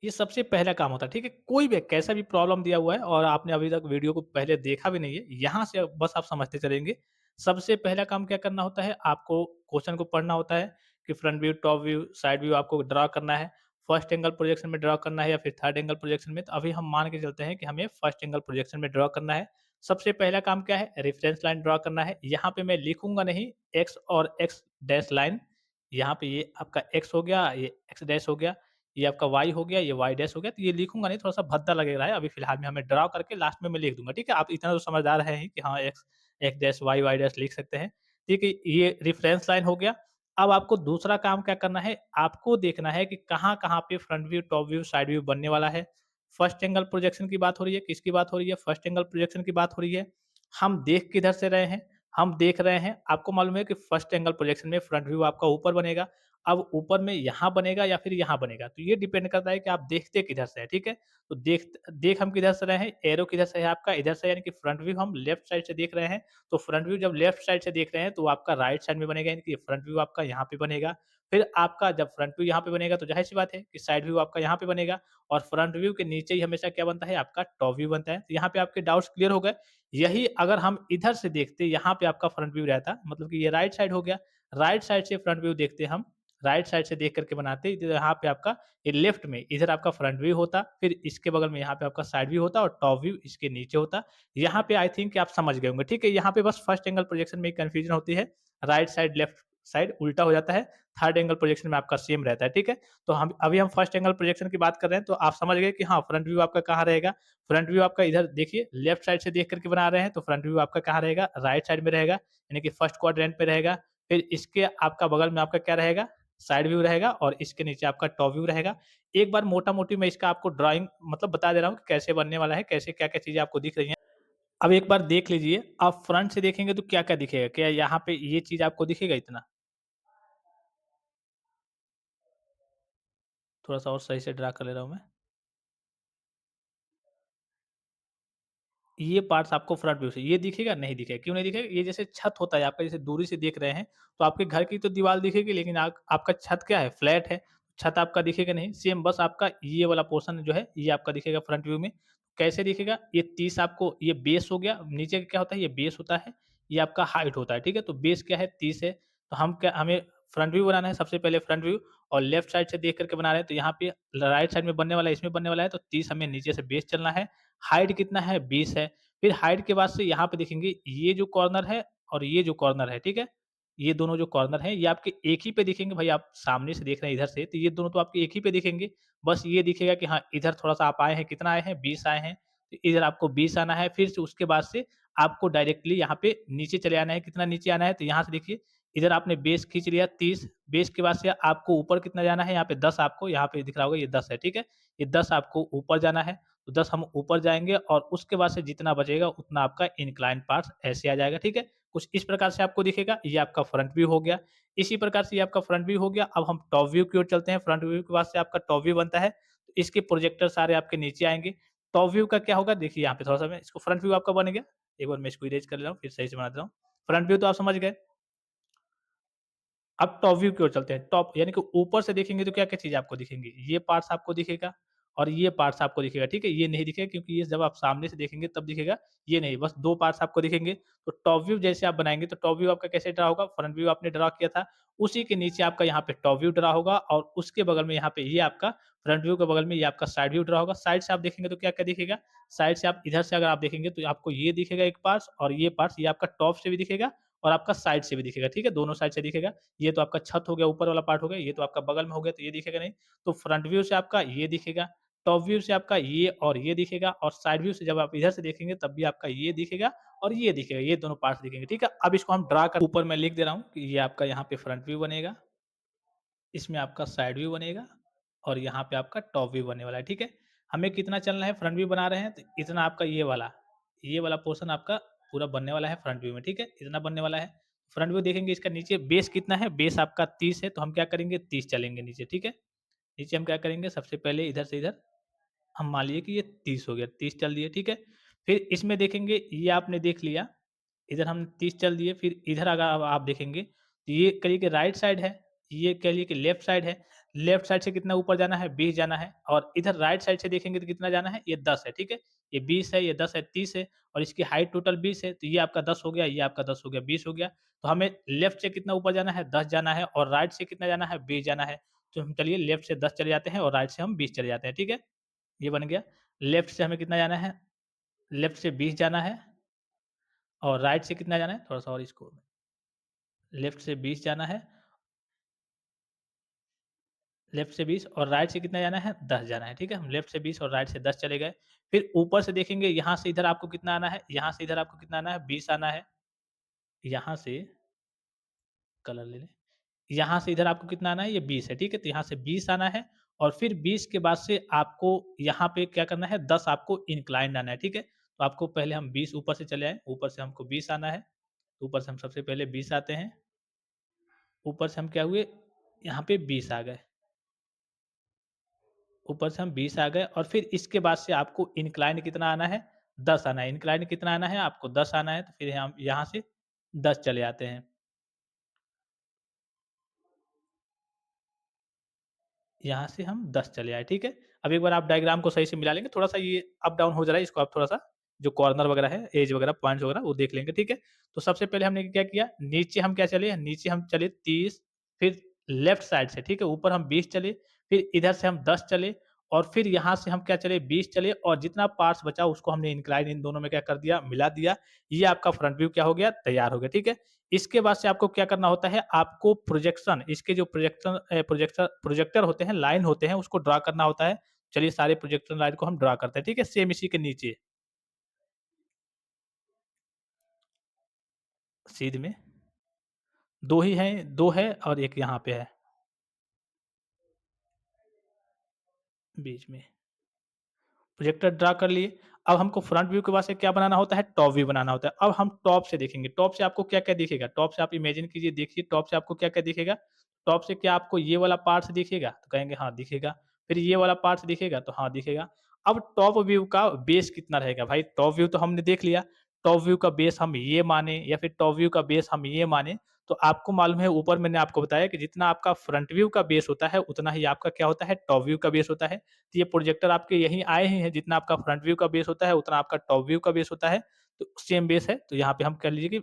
ये सबसे पहला काम होता है, ठीक है? कोई भी कैसा भी प्रॉब्लम दिया हुआ है और आपने अभी तक वीडियो को पहले देखा भी नहीं है, यहाँ से अब बस आप समझते चलेंगे। सबसे पहला काम क्या करना होता है, आपको क्वेश्चन को पढ़ना होता है कि front view, top view, side view आपको ड्रा करना है। फर्स्ट एंगल प्रोजेक्शन में ड्रा करना है या फिर थर्ड एंगल प्रोजेक्शन में, तो अभी हम मान के चलते हैं कि हमें फर्स्ट एंगल प्रोजेक्शन में ड्रा करना है। सबसे पहला काम क्या है, रेफरेंस लाइन ड्रा करना है। यहाँ पे मैं लिखूँगा नहीं एक्स और एक्स डैश लाइन, यहाँ पे ये आपका एक्स हो गया, ये एक्स डैश हो गया, ये आपका वाई हो गया, ये वाई डैश हो गया, तो ये लिखूँगा नहीं, थोड़ा-सा भद्दा लग रहा है, अभी फ़िलहाल में हमें ड्रा करके लास्ट में मैं लिख दूँगा, ठीक है? आप इतना तो समझदार हैं ही कि हाँ, X X dash, Y dash लिख सकते हैं, ठीक है? ये रेफरेंस लाइन हो गया। अब आपको दूसरा काम क्या करना है, आपको देखना है कि कहाँ-कहाँ पे front view, top view, side view बनने वाला है। फर्स्ट एंगल प्रोजेक्शन की बात हो रही है, किसकी बात हो रही है? फर्स्ट एंगल प्रोजेक्शन की बात हो रही है। हम देख किधर से रहे हैं? हम देख रहे हैं, आपको मालूम है कि फर्स्ट एंगल प्रोजेक्शन में फ्रंट व्यू आपका ऊपर बनेगा। अब ऊपर में यहाँ बनेगा या फिर यहाँ बनेगा, तो ये डिपेंड करता है कि आप देखते किधर से हैं, ठीक है? तो देख हम किधर से रहे हैं, एरो किधर से है आपका, इधर से, यानी कि फ्रंट व्यू हम लेफ्ट साइड से देख रहे हैं। तो फ्रंट व्यू जब लेफ्ट साइड से देख रहे हैं, तो वो आपका राइट साइड में बनेगा, यानी कि फ्रंट व्यू आपका यहाँ पे बनेगा। फिर आपका जब फ्रंट व्यू यहाँ पे बनेगा, तो ज़ाहिर-सी बात है कि साइड व्यू आपका यहाँ पे बनेगा और फ्रंट व्यू के नीचे ही हमेशा क्या बनता है, आपका टॉप व्यू बनता है। तो यहाँ पे आपके डाउट्स क्लियर हो गए। यही अगर हम इधर से देखते, यहाँ पे आपका फ्रंट व्यू रहता, मतलब कि ये राइट साइड हो गया। राइट साइड से फ्रंट व्यू देखते हम, राइट साइड से देख करके बनाते, तो यहाँ पे आपका ये लेफ्ट में इधर आपका फ्रंट व्यू होता, फिर इसके बगल में यहाँ पे आपका साइड व्यू होता और टॉप व्यू इसके नीचे होता। यहाँ पे आई थिंक कि आप समझ गए होंगे, ठीक है? यहाँ पे बस फर्स्ट एंगल प्रोजेक्शन में कन्फ्यूजन होती है, राइट साइड, लेफ्ट साइड उल्टा हो जाता है, थर्ड एंगल प्रोजेक्शन में आपका सेम रहता है, ठीक है? तो हम अभी हम फर्स्ट एंगल प्रोजेक्शन की बात कर रहे हैं, तो आप समझ गए कि हाँ, फ्रंट व्यू आपका कहाँ रहेगा। फ्रंट व्यू आपका इधर देखिए, लेफ्ट साइड से देख करके बना रहे हैं, तो फ्रंट व्यू आपका कहाँ रहेगा, राइट साइड में रहेगा, यानी कि फर्स्ट क्वाड्रेंट पे रहेगा। फिर इसके आपका बगल में आपका क्या रहेगा, साइड व्यू रहेगा और इसके नीचे आपका टॉप व्यू रहेगा। एक बार मोटा-मोटी मैं इसका आपको ड्राइंग मतलब बता दे रहा हूँ कि कैसे बनने वाला है, कैसे क्या-क्या चीज़ें आपको दिख रही हैं। अब एक बार देख लीजिए, आप फ्रंट से देखेंगे तो क्या-क्या दिखेगा? क्या यहाँ पे ये चीज़ आपको दिखेगा इतना? थोड़ा-सा और सही से ड्रा कर ले रहा हूँ मैं। ये पार्ट्स आपको फ्रंट व्यू से ये दिखेगा? नहीं दिखेगा। क्यों नहीं दिखेगा? ये जैसे छत होता है आपका, जैसे दूरी से देख रहे हैं, तो आपके घर की तो दीवार दिखेगी, लेकिन आपका छत क्या है? फ्लैट है। छत आपका दिखेगा नहीं। सेम बस आपका ये वाला पोर्शन जो है, ये आपका दिखेगा फ्रंट व्यू में। कैसे दिखेगा? ये 30 आपको ये बेस हो गया, नीचे का क्या होता है? ये बेस होता है, ये आपका हाइट होता है, ठीक है? तो बेस क्या है? 30 है। तो हमें फ्रंट व्यू बनाना है, सबसे पहले फ्रंट व्यू और लेफ्ट साइड से देख कर के बना रहे हैं, तो यहाँ पे राइट साइड में बनने वाला है, इसमें बनने वाला है, तो 30 हमें नीचे से बेस चलना है। हाइट कितना है? 20 है। फिर हाइट के बाद से यहाँ पे देखेंगे, ये जो कॉर्नर है और ये जो कॉर्नर है, ठीक है? ये दोनों जो कॉर्नर हैं, ये आपके एक ही पे दिखेंगे। भाई आप सामने से देख रहे हैं इधर से, तो ये दोनों तो आपके एक ही पे दिखेंगे। बस ये दिखेगा कि हाँ, इधर थोड़ा-सा आप आए हैं, कितना आए हैं? 20 आए हैं। तो इधर आपको 20 आना है, फिर से उसके बाद से आपको डायरेक्टली यहाँ पे नीचे चले आना है। कितना नीचे आना है? तो यहाँ से देखिए, इधर आपने बेस खींच लिया 30, बेस के बाद से आपको ऊपर कितना जाना है? यहाँ पे 10 आपको यहाँ पे दिख रहा होगा, ये 10 है, ठीक है? ये 10 आपको ऊपर जाना है। तो 10 हम ऊपर जाएँगे और उसके बाद से जितना बचेगा उतना आपका इंक्लाइन पार्ट ऐसे आ जाएगा, ठीक है? कुछ इस प्रकार से आपको दिखेगा, ये आपका फ्रंट व्यू हो गया। इसी प्रकार से ये आपका फ्रंट व्यू हो गया। अब हम टॉप व्यू की ओर चलते हैं, फ्रंट व्यू के बाद से आपका टॉप व्यू बनता है, तो इसके प्रोजेक्टर सारे आपके नीचे आएँगे। टॉप व्यू का क्या होगा, देखिए यहाँ पे थोड़ा-सा मैं इसको फ्रंट व्यू आपका बन गया। एक बार मैं इसको इरेज़ कर ले रहा हूँ, फिर सही से बना दे रहा हूँ। फ्रंट व्यू तो आप समझ गए। अब टॉप व्यू की ओर चलते हैं। टॉप यानी कि ऊपर से देखेंगे तो क्या-क्या चीज़ आपको दिखेंगी? ये पार्ट्स आपको दिखेगा और ये पार्ट्स आपको दिखेगा, ठीक है? ये नहीं दिखेगा क्योंकि ये जब आप सामने से देखेंगे तब दिखेगा, ये नहीं, बस 2 पार्ट्स आपको दिखेंगे। तो टॉप व्यू जैसे आप बनाएँगे तो टॉप व्यू आपका कैसे ड्रा होगा? फ्रंट व्यू आपने ड्रा किया था, उसी के नीचे आपका यहाँ पे टॉप व्यू ड्रा होगा और उसके बगल में यहाँ पे ये आपका फ्रंट व्यू के बगल में ये आपका साइड व्यू ड्रा होगा। साइड से आप देखेंगे तो क्या-क्या दिखेगा? साइड से आप इधर से अगर आप देखेंगे तो आपको ये दिखेगा एक पार्ट्स और ये पार्ट्स, ये आपका टॉप से भी दिखेगा और आपका साइड से भी दिखेगा, ठीक है? दोनों साइड से दिखेगा। ये तो आपका छत हो गया, ऊपर वाला पार्ट हो गया, ये तो आपका बगल में हो गया, तो ये दिखेगा नहीं। तो फ्रंट व्यू से आपका ये दिखेगा, टॉप व्यू से आपका ये और ये दिखेगा और साइड व्यू से जब आप इधर से देखेंगे तब भी आपका ये दिखेगा और ये दिखेगा, ये दोनों पार्ट्स दिखेंगे, ठीक है? अब इसको हम ड्रा कर ऊपर मैं लिख दे रहा हूँ कि ये आपका यहाँ पे फ्रंट व्यू बनेगा, इसमें आपका साइड व्यू बनेगा और यहाँ पे आपका टॉप व्यू बनने वाला है, ठीक है? हमें कितना चलना है, फ्रंट व्यू बना रहे हैं, तो इतना आपका ये वाला पोर्शन आपका पूरा बनने वाला है फ्रंट व्यू में, ठीक है? इतना बनने वाला है। फ्रंट व्यू देखेंगे, इसका नीचे बेस कितना है? बेस आपका 30 है, तो हम क्या करेंगे, 30 चलेंगे नीचे, ठीक है? नीचे हम क्या करेंगे, सबसे पहले इधर से इधर हम मान लिए कि ये 30 हो गया, 30 चल दिए, ठीक है? फिर इसमें देखेंगे, ये आपने देख लिया, इधर हम 30 चल दिए, फिर इधर अगर अब आप देखेंगे, तो ये कहिए कि राइट साइड है, ये कह लिए कि लेफ्ट साइड है। लेफ्ट साइड से कितना ऊपर जाना है, 20 जाना है और इधर राइट साइड से देखेंगे तो कितना जाना है, ये 10 है, ठीक है? ये 20 है, ये 10 है, 30 है और इसकी हाइट टोटल 20 है, तो ये आपका 10 हो गया, ये आपका 10 हो गया, 20 हो गया। तो हमें लेफ्ट से कितना ऊपर जाना है, 10 जाना है और राइट से कितना जाना है, 20 जाना है। तो हम चलिए लेफ्ट से 10 चले जाते हैं और राइट से हम 20 चले जाते हैं, ठीक है? ये बन गया। लेफ्ट से हमें कितना जाना है, लेफ्ट से 20 जाना है और राइट से कितना जाना है, थोड़ा-सा और इसको लेफ्ट से 20 जाना है, लेफ्ट से 20 और राइट से कितना जाना है, 10 जाना है, ठीक है? हम लेफ्ट से 20 और राइट से 10 चले गए। फिर ऊपर से देखेंगे, यहाँ से इधर आपको कितना आना है, यहाँ से इधर आपको कितना आना है, 20 आना है। यहाँ से कलर ले लें। यहाँ से इधर आपको कितना आना है, ये 20 है, ठीक है? तो यहाँ से 20 आना है और फिर 20 के बाद से आपको यहाँ पे क्या करना है, 10 आपको इंक्लाइंड आना है, ठीक है? तो आपको पहले हम 20 ऊपर से चले आए, ऊपर से हमको 20 आना है। तो ऊपर से हम सबसे पहले 20 आते हैं, ऊपर से हम क्या हुए, यहाँ पे 20 आ गए, ऊपर से हम 20 आ गए और फिर इसके बाद से आपको इंक्लाइन कितना आना है, 10 आना है। इंक्लाइन कितना आना है, आपको 10 आना है, तो फिर हम यहाँ से 10 चले आते हैं। यहाँ से हम 10 चले आए, ठीक है? अब एक बार आप डायग्राम को सही से मिला लेंगे, थोड़ा-सा ये अप डाउन हो जा रहा है, इसको आप थोड़ा-सा जो कॉर्नर वगैरह है, एज वगैरह, पॉइंट्स वगैरह वो देख लेंगे, ठीक है? तो सबसे पहले हमने क्या किया, नीचे हम क्या चले, नीचे हम चले 30, फिर लेफ्ट साइड से, ठीक है? ऊपर हम 20 चले, फिर इधर से हम 10 चले और फिर यहाँ से हम क्या चले, 20 चले और जितना पार्ट्स बचा उसको हमने इंक्लाइन इन दोनों में क्या कर दिया, मिला दिया। ये आपका फ्रंट व्यू क्या हो गया, तैयार हो गया, ठीक है? इसके बाद से आपको क्या करना होता है, आपको प्रोजेक्शन, इसके जो प्रोजेक्टर होते हैं, लाइन होते हैं, उसको ड्रा करना होता है। चलिए सारे प्रोजेक्शन लाइन को हम ड्रा करते हैं, ठीक है? सेम इसी के नीचे, सीध में 2 ही हैं, 2 है और 1 यहाँ पे है, बीच में। प्रोजेक्टर ड्रा कर लिए। अब हमको फ्रंट व्यू के बाद से क्या बनाना होता है, टॉप व्यू बनाना होता है। अब हम टॉप से देखेंगे, टॉप से आपको क्या-क्या दिखेगा? टॉप से आप इमेजिन कीजिए, देखिए टॉप से आपको क्या-क्या दिखेगा? टॉप से क्या आपको ये वाला पार्ट्स दिखेगा? तो कहेंगे हाँ, दिखेगा। फिर ये वाला पार्ट्स दिखेगा? तो हाँ, दिखेगा। अब टॉप व्यू का बेस कितना रहेगा? भाई टॉप व्यू तो हमने देख लिया, टॉप व्यू का बेस हम ये माने या फिर टॉप व्यू का बेस हम ये माने, तो आपको मालूम है ऊपर मैंने आपको बताया कि जितना आपका फ्रंट व्यू का बेस होता है, उतना ही आपका क्या होता है, टॉप व्यू का बेस होता है। तो ये प्रोजेक्टर आपके यहीं आए ही हैं, जितना आपका फ्रंट व्यू का बेस होता है, उतना आपका टॉप व्यू का बेस होता है। तो सेम बेस है, तो यहाँ पे हम कह लीजिए कि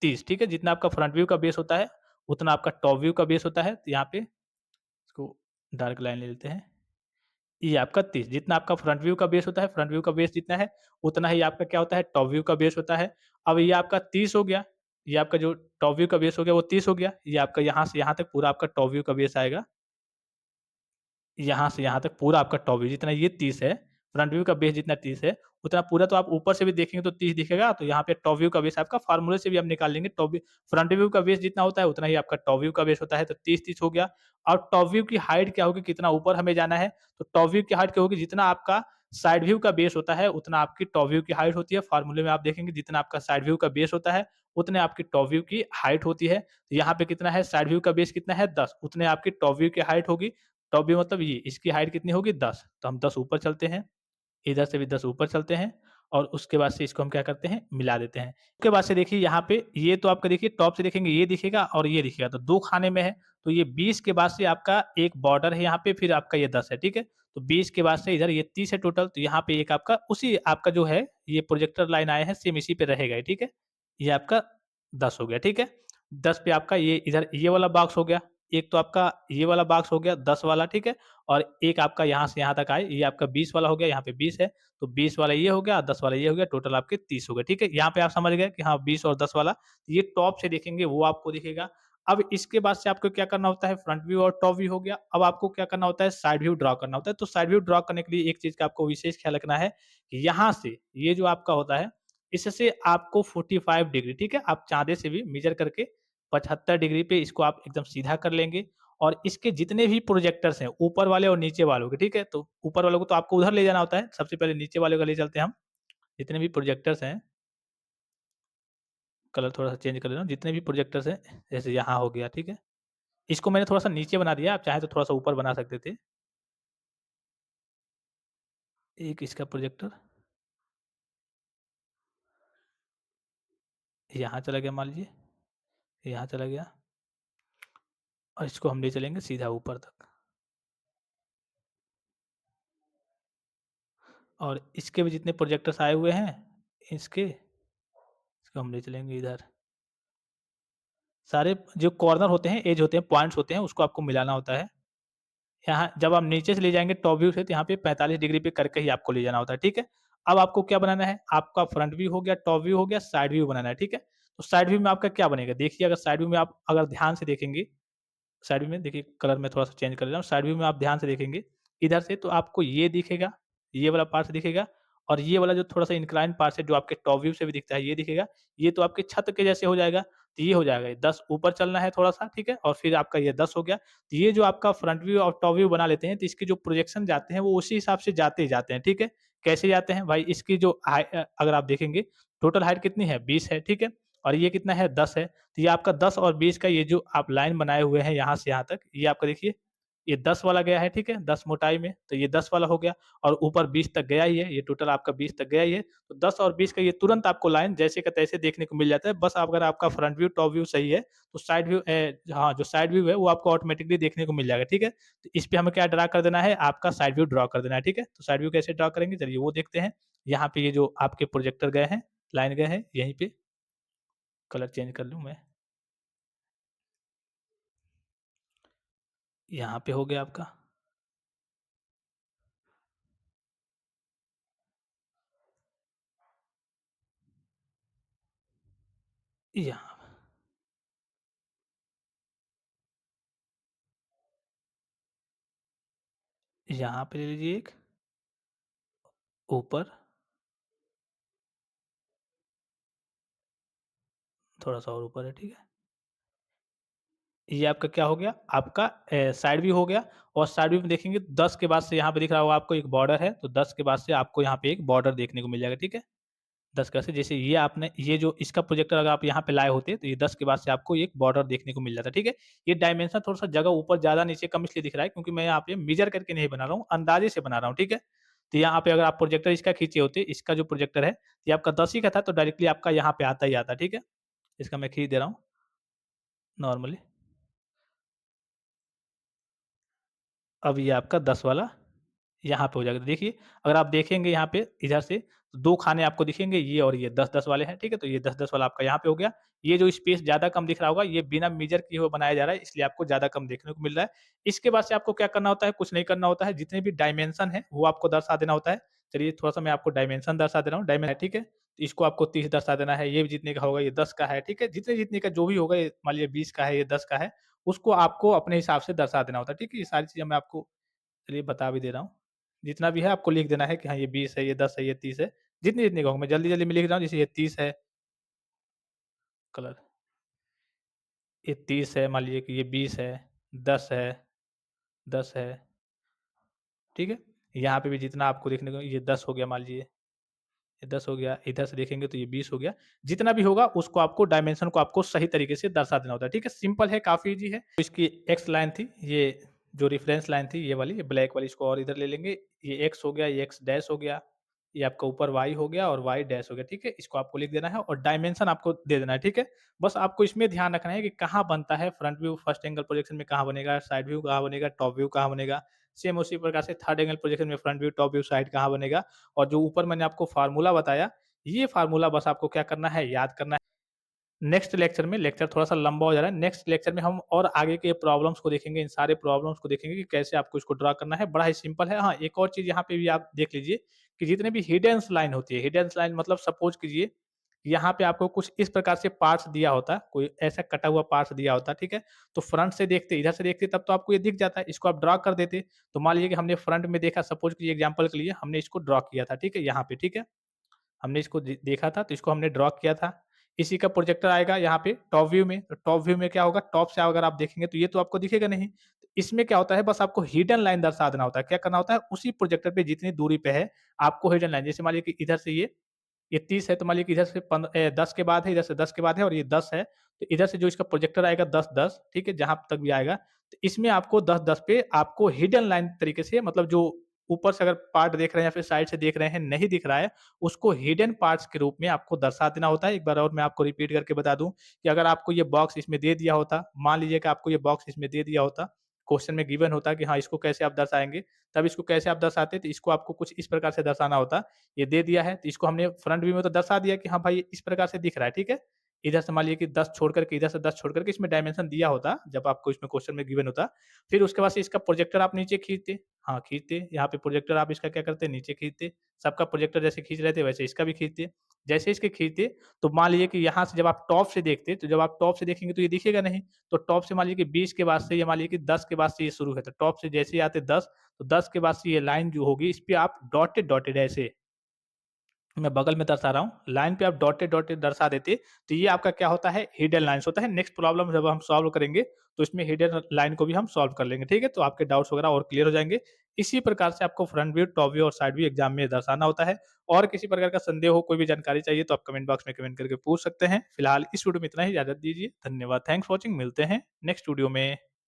30, ठीक है? जितना आपका फ्रंट व्यू का बेस होता है, उतना आपका टॉप व्यू का बेस होता है। तो यहाँ पे इसको डार्क लाइन ले लेते हैं। ये आपका 30, जितना आपका फ्रंट व्यू का बेस होता है, फ्रंट व्यू का बेस जितना है, उतना ही आपका क्या होता है, टॉप व्यू का बेस होता है। अब ये आपका 30 हो गया, ये आपका जो टॉप व्यू का बेस हो गया, वो 30 हो गया। ये आपका यहाँ से यहाँ तक पूरा आपका टॉप व्यू का बेस आएगा। यहाँ से यहाँ तक पूरा आपका टॉप व्यू जितना ये 30 है, फ्रंट व्यू का बेस जितना 30 है, उतना पूरा तो आप ऊपर से भी देखेंगे तो 30 दिखेगा, तो यहाँ पे टॉप व्यू का बेस आपका फ़ॉर्मूले से भी हम निकाल लेंगे। टॉप व्यू फ्रंट व्यू का बेस जितना होता है, उतना ही आपका टॉप व्यू का बेस होता है, तो 30-30 हो गया। और टॉप व्यू की हाइट क्या होगी, कितना ऊपर हमें जाना है, तो टॉप व्यू की हाइट क्या होगी, जितना आपका साइड व्यू का बेस होता है, उतना आपकी टॉप व्यू की हाइट होती है। फ़ॉर्मूले में आप देखेंगे जितना आपका साइड व्यू का बेस होता है, उतने आपकी टॉप व्यू की हाइट होती है। तो यहाँ पे कितना है, साइड व्यू का बेस कितना है, 10, उतने आपकी टॉप व्यू की हाइट होगी। टॉप व्यू मतलब ये, इसकी हाइट कितनी होगी, 10, तो हम 10 ऊपर चलते हैं, इधर से भी 10 ऊपर चलते हैं और उसके बाद से इसको हम क्या करते हैं, मिला देते हैं। उसके बाद से देखिए यहाँ पे ये तो आपका देखिए टॉप से देखेंगे ये दिखेगा और ये दिखेगा, तो 2 खाने में है, तो ये 20 के बाद से आपका एक बॉर्डर है यहाँ पे, फिर आपका ये 10 है, ठीक है? तो 20 के बाद से इधर ये 30 है टोटल, तो यहाँ पे एक आपका उसी आपका जो है, ये प्रोजेक्टर लाइन आए हैं, सेम इसी पे रहेगा ये, ठीक है? ये आपका 10 हो गया, ठीक है? 10 पे आपका ये इधर ये वाला बॉक्स हो गया, एक तो आपका ये वाला बॉक्स हो गया 10 वाला, ठीक है? और एक आपका यहाँ से यहाँ तक आए, ये आपका 20 वाला हो गया, यहाँ पे 20 है, तो 20 वाला ये हो गया, 10 वाला ये हो गया, टोटल आपके 30 हो गए, ठीक है? यहाँ पे आप समझ गए कि हाँ 20 और 10 वाला, ये टॉप से देखेंगे वो आपको दिखेगा। अब इसके बाद से आपको क्या करना होता है, फ्रंट व्यू और टॉप व्यू हो गया, अब आपको क्या करना होता है, साइड व्यू ड्रा करना होता है। तो साइड व्यू ड्रा करने के लिए एक चीज़ का आपको विशेष ख्याल रखना है, कि यहाँ से ये जो आपका होता है, इससे आपको 45 डिग्री, ठीक है? आप चाँदे से भी मेज़र करके 75 डिग्री पे इसको आप एकदम सीधा कर लेंगे और इसके जितने भी प्रोजेक्टर्स हैं, ऊपर वाले और नीचे वालों के, ठीक है? तो ऊपर वालों को तो आपको उधर ले जाना होता है, सबसे पहले नीचे वाले को ले चलते हैं हम। जितने भी प्रोजेक्टर्स हैं, कलर थोड़ा-सा चेंज कर दे रहा हूँ, जितने भी प्रोजेक्टर्स हैं, जैसे यहाँ हो गया, ठीक है? इसको मैंने थोड़ा-सा नीचे बना दिया, आप चाहें तो थोड़ा-सा ऊपर बना सकते थे। एक इसका प्रोजेक्टर यहाँ चला गया मान लीजिए, यहाँ चला गया और इसको हम ले चलेंगे सीधा ऊपर तक और इसके भी जितने प्रोजेक्टर्स आए हुए हैं, इसके इसको हम ले चलेंगे इधर। सारे जो कॉर्नर होते हैं, एज होते हैं, पॉइंट्स होते हैं, उसको आपको मिलाना होता है। यहाँ जब आप नीचे से ले जाएँगे टॉप व्यू से तो यहाँ पे 45 डिग्री पे करके ही आपको ले जाना होता है, ठीक है? अब आपको क्या बनाना है, आपका फ्रंट व्यू हो गया, टॉप व्यू हो गया, साइड व्यू बनाना है, ठीक है? तो साइड व्यू में आपका क्या बनेगा? देखिए अगर साइड व्यू में आप अगर ध्यान से देखेंगे, साइड व्यू में देखिए कलर मैं थोड़ा-सा चेंज कर दे रहा हूँ, साइड व्यू में आप ध्यान से देखेंगे, इधर से तो आपको ये दिखेगा, ये वाला पार्ट्स दिखेगा और ये वाला जो थोड़ा-सा इंक्लाइन पार्ट्स है जो आपके टॉप व्यू से भी दिखता है, ये दिखेगा। ये तो आपके छत के जैसे हो जाएगा, तो ये हो जाएगा, ये 10 ऊपर चलना है थोड़ा-सा, ठीक है? और फिर आपका ये 10 हो गया। तो ये जो आपका फ्रंट व्यू और टॉप व्यू बना लेते हैं, तो इसके जो प्रोजेक्शन जाते हैं, वो उसी हिसाब से जाते ही जाते हैं, ठीक है? कैसे जाते हैं? भाई इसकी जो अगर आप देखेंगे, टोटल हाइट कितनी है? 20 है, ठीक है? और ये कितना है 10 है। तो ये आपका 10 और 20 का ये जो आप लाइन बनाए हुए हैं यहाँ से यहाँ तक, ये आपका देखिए ये 10 वाला गया है, ठीक है? 10 मोटाई में, तो ये 10 वाला हो गया और ऊपर 20 तक गया ही है, ये टोटल आपका 20 तक गया ही है। तो 10 और 20 का ये तुरंत आपको लाइन जैसे का तैसे देखने को मिल जाता है। बस अगर आपका फ्रंट व्यू, टॉप व्यू सही है, तो साइड व्यू हाँ, जो साइड व्यू है वो आपको ऑटोमैटिकली देखने को मिल जाएगा, ठीक है? तो इस पे हमें क्या ड्रा कर देना है, आपका साइड व्यू ड्रा कर देना है, ठीक है? तो साइड व्यू कैसे ड्रा करेंगे, चलिए वो देखते हैं। यहाँ पे ये जो आपके प्रोजेक्टर गए हैं, लाइन गए हैं, यहीं पे कलर चेंज कर लूँ मैं। यहाँ पे हो गया आपका। यहाँ यहाँ पे ले लीजिए एक, ऊपर थोड़ा-सा और ऊपर है, ठीक है? ये आपका क्या हो गया, आपका साइड व्यू हो गया और साइड व्यू में देखेंगे 10 के बाद से यहाँ पे दिख रहा होगा आपको एक बॉर्डर है, तो 10 के बाद से आपको यहाँ पे एक बॉर्डर देखने को मिल जाएगा, ठीक है? 10 का से जैसे ये आपने ये जो इसका प्रोजेक्टर अगर आप यहाँ पे लाए होते, तो ये 10 के बाद से आपको एक बॉर्डर देखने को मिल जाता, ठीक है? ये डायमेंशन थोड़ा-सा जगह ऊपर ज़्यादा नीचे कम इसलिए दिख रहा है क्योंकि मैं यहाँ पे मेज़र करके नहीं बना रहा हूँ, अंदाज़े से बना रहा हूँ, ठीक है? तो यहाँ पे अगर आप प्रोजेक्टर इसका खींचे होते, इसका जो प्रोजेक्टर है, ये आपका 10 ही का था तो डायरेक्टली आपका यहाँ पे आता ही आता, ठीक है? इसका मैं खींच दे रहा हूँ नॉर्मली। अब ये आपका 10 वाला यहाँ पे हो जाएगा। तो देखिए, अगर आप देखेंगे यहाँ पे इधर से, तो 2 खाने आपको दिखेंगे ये और ये 10-10 वाले हैं, ठीक है? तो ये 10-10 वाला आपका यहाँ पे हो गया। ये जो स्पेस ज़्यादा कम दिख रहा होगा, ये बिना मेज़र किए हुए बनाया जा रहा है, इसलिए आपको ज़्यादा कम देखने को मिल रहा है। इसके बाद से आपको क्या करना होता है, कुछ नहीं करना होता है, जितने भी डायमेंशन हैं, वो आपको दर्शा देना होता है। चलिए थोड़ा-सा मैं आपको डायमेंशन दर्शा दे रहा हूँ, ठीक है? तो इसको आपको 30 दर्शा देना है, ये भी जितने का होगा, ये 10 का है, ठीक है? जितने-जितने का जो भी होगा, ये मान लीजिए 20 का है, ये 10 का है, उसको आपको अपने हिसाब से दर्शा देना होता है, ठीक है? ये सारी चीज़ें मैं आपको चलिए बता भी दे रहा हूँ। जितना भी है आपको लिख देना है कि हाँ, ये 20 है, ये 10 है, ये 30 है। जितनी-जितनी का हो, मैं जल्दी-जल्दी में लिख रहा हूँ जैसे ये 30 है, कलर ये 30 है, मान लीजिए कि ये 20 है, 10 है, 10 है, ठीक है? यहाँ पे भी जितना आपको देखने को ये 10 हो गया मान लीजिए, ये 10 हो गया, इधर से देखेंगे तो ये 20 हो गया। जितना भी होगा उसको आपको डायमेंशन को आपको सही तरीके से दर्शा देना होता है, ठीक है? सिंपल है, काफ़ी ईज़ी है। इसकी एक्स लाइन थी, ये जो रेफ़रेंस लाइन थी ये वाली, ये ब्लैक वाली इसको और इधर ले लेंगे। ये एक्स हो गया, ये एक्स डैश हो गया, ये आपका ऊपर वाई हो गया और वाई डैश हो गया, ठीक है? इसको आपको लिख देना है और डायमेंशन आपको दे देना है, ठीक है? बस आपको इसमें ध्यान रखना है कि कहाँ बनता है front view, first angle projection में कहाँ बनेगा, साइड व्यू कहाँ बनेगा, टॉप व्यू कहाँ बनेगा। सेम उसी प्रकार से थर्ड एंगल प्रोजेक्शन में front view, top view, side कहाँ बनेगा और जो ऊपर मैंने आपको फ़ॉर्मूला बताया, ये फ़ॉर्मूला बस आपको क्या करना है, याद करना है। नेक्स्ट लेक्चर में लेक्चर थोड़ा-सा लंबा हो जा रहा है, नेक्स्ट लेक्चर में हम और आगे के प्रॉब्लम्स को देखेंगे, इन सारे प्रॉब्लम्स को देखेंगे कि कैसे आपको इसको ड्रा करना है, बड़ा ही सिंपल है। हाँ, एक और चीज़ यहाँ पे भी आप देख लीजिए कि जितने भी हिडन्स लाइन होती है, हिडन्स लाइन मतलब सपोज़ कीजिए, यहाँ पे आपको कुछ इस प्रकार से पार्ट्स दिया होता है, कोई ऐसा कटा हुआ पार्ट्स दिया होता है, ठीक है? तो फ्रंट से देखते, इधर से देखते तब तो आपको ये दिख जाता है, इसको आप ड्रा कर देते। तो मान लीजिए कि हमने फ्रंट में देखा, सपोज़ कीजिए एग्ज़ाम्पल के लिए हमने इसको ड्रा किया था, ठीक है? यहाँ पे, ठीक है? हमने इसको देखा था तो इसको हमने ड्रॉ किया था। इसी का प्रोजेक्टर आएगा यहाँ पे टॉप व्यू में, तो टॉप व्यू में क्या होगा, टॉप से अगर आप देखेंगे तो ये तो आपको दिखेगा नहीं। तो इसमें क्या होता है, बस आपको हिडन लाइन दर्शा देना होता है। क्या करना होता है, उसी प्रोजेक्टर पे जितनी दूरी पे है, आपको हिडन लाइन, जैसे मान लीजिए कि इधर से ये 30 है तो मान लीजिए कि इधर से 10 के बाद है, इधर से 10 के बाद है और ये 10 है। तो इधर से जो इसका प्रोजेक्टर आएगा 10-10, ठीक है? जहाँ तक भी आएगा, तो इसमें आपको 10-10 पे आपको हिडन लाइन तरीके से, मतलब जो ऊपर से अगर पार्ट देख रहे हैं या फिर साइड से देख रहे हैं, नहीं दिख रहा है, उसको हिडन पार्ट्स के रूप में आपको दर्शा देना होता है। एक बार और मैं आपको रिपीट करके बता दूँ कि अगर आपको ये बॉक्स इसमें दे दिया होता, मान लीजिए कि आपको ये बॉक्स इसमें दे दिया होता, क्वेश्चन में गिवन होता कि हाँ, इसको कैसे आप दर्शाएँगे, तब इसको कैसे आप दर्शाते? तो इसको आपको कुछ इस प्रकार से दर्शाना होता। ये दे दिया है, तो इसको हमने फ्रंट व्यू में तो दर्शा दिया कि हाँ भाई, इस प्रकार से दिख रहा है, ठीक है? इधर से मान लीजिए कि 10 छोड़ कर के, इधर से 10 छोड़ कर के इसमें डायमेंशन दिया होता, जब आपको इसमें क्वेश्चन में गिवन होता। फिर उसके बाद से इसका प्रोजेक्टर आप नीचे खींचते, हाँ, खींचते, यहाँ पे प्रोजेक्टर आप इसका क्या करते, नीचे खींचते। सबका प्रोजेक्टर जैसे खींच रहे थे, वैसे इसका भी खींचते। जैसे इसके खींचते, तो मान लीजिए कि यहाँ से जब आप टॉप से देखते, तो जब आप टॉप से देखेंगे तो ये दिखेगा नहीं। तो टॉप से मान लीजिए कि 20 के बाद से, या मान लीजिए कि 10 के बाद से ये शुरू है, तो टॉप से जैसे ही आते 10, तो 10 के बाद से ये लाइन जो होगी, इस पे आप डॉटेड-डॉटेड ऐसे मैं बगल में दर्शा रहा हूँ, लाइन पे आप डॉटेड डॉटेड दर्शा देते, तो ये आपका क्या होता है, हिडन लाइन्स होता है। नेक्स्ट प्रॉब्लम जब हम सॉल्व करेंगे, तो इसमें हिडन लाइन को भी हम सॉल्व कर लेंगे, ठीक है? तो आपके डाउट्स वगैरह और क्लियर हो जाएँगे। इसी प्रकार से आपको फ्रंट व्यू, टॉप व्यू और साइड व्यू एग्ज़ाम में दर्शाना होता है। और किसी प्रकार का संदेह हो, कोई भी जानकारी चाहिए, तो आप कमेंट बॉक्स में कमेंट करके पूछ सकते हैं। फिलहाल इस वीडियो में इतना ही, इजाज़त दीजिए। धन्यवाद, थैंक्स फॉर वॉचिंग, मिलते हैं नेक्स्ट वीडियो में।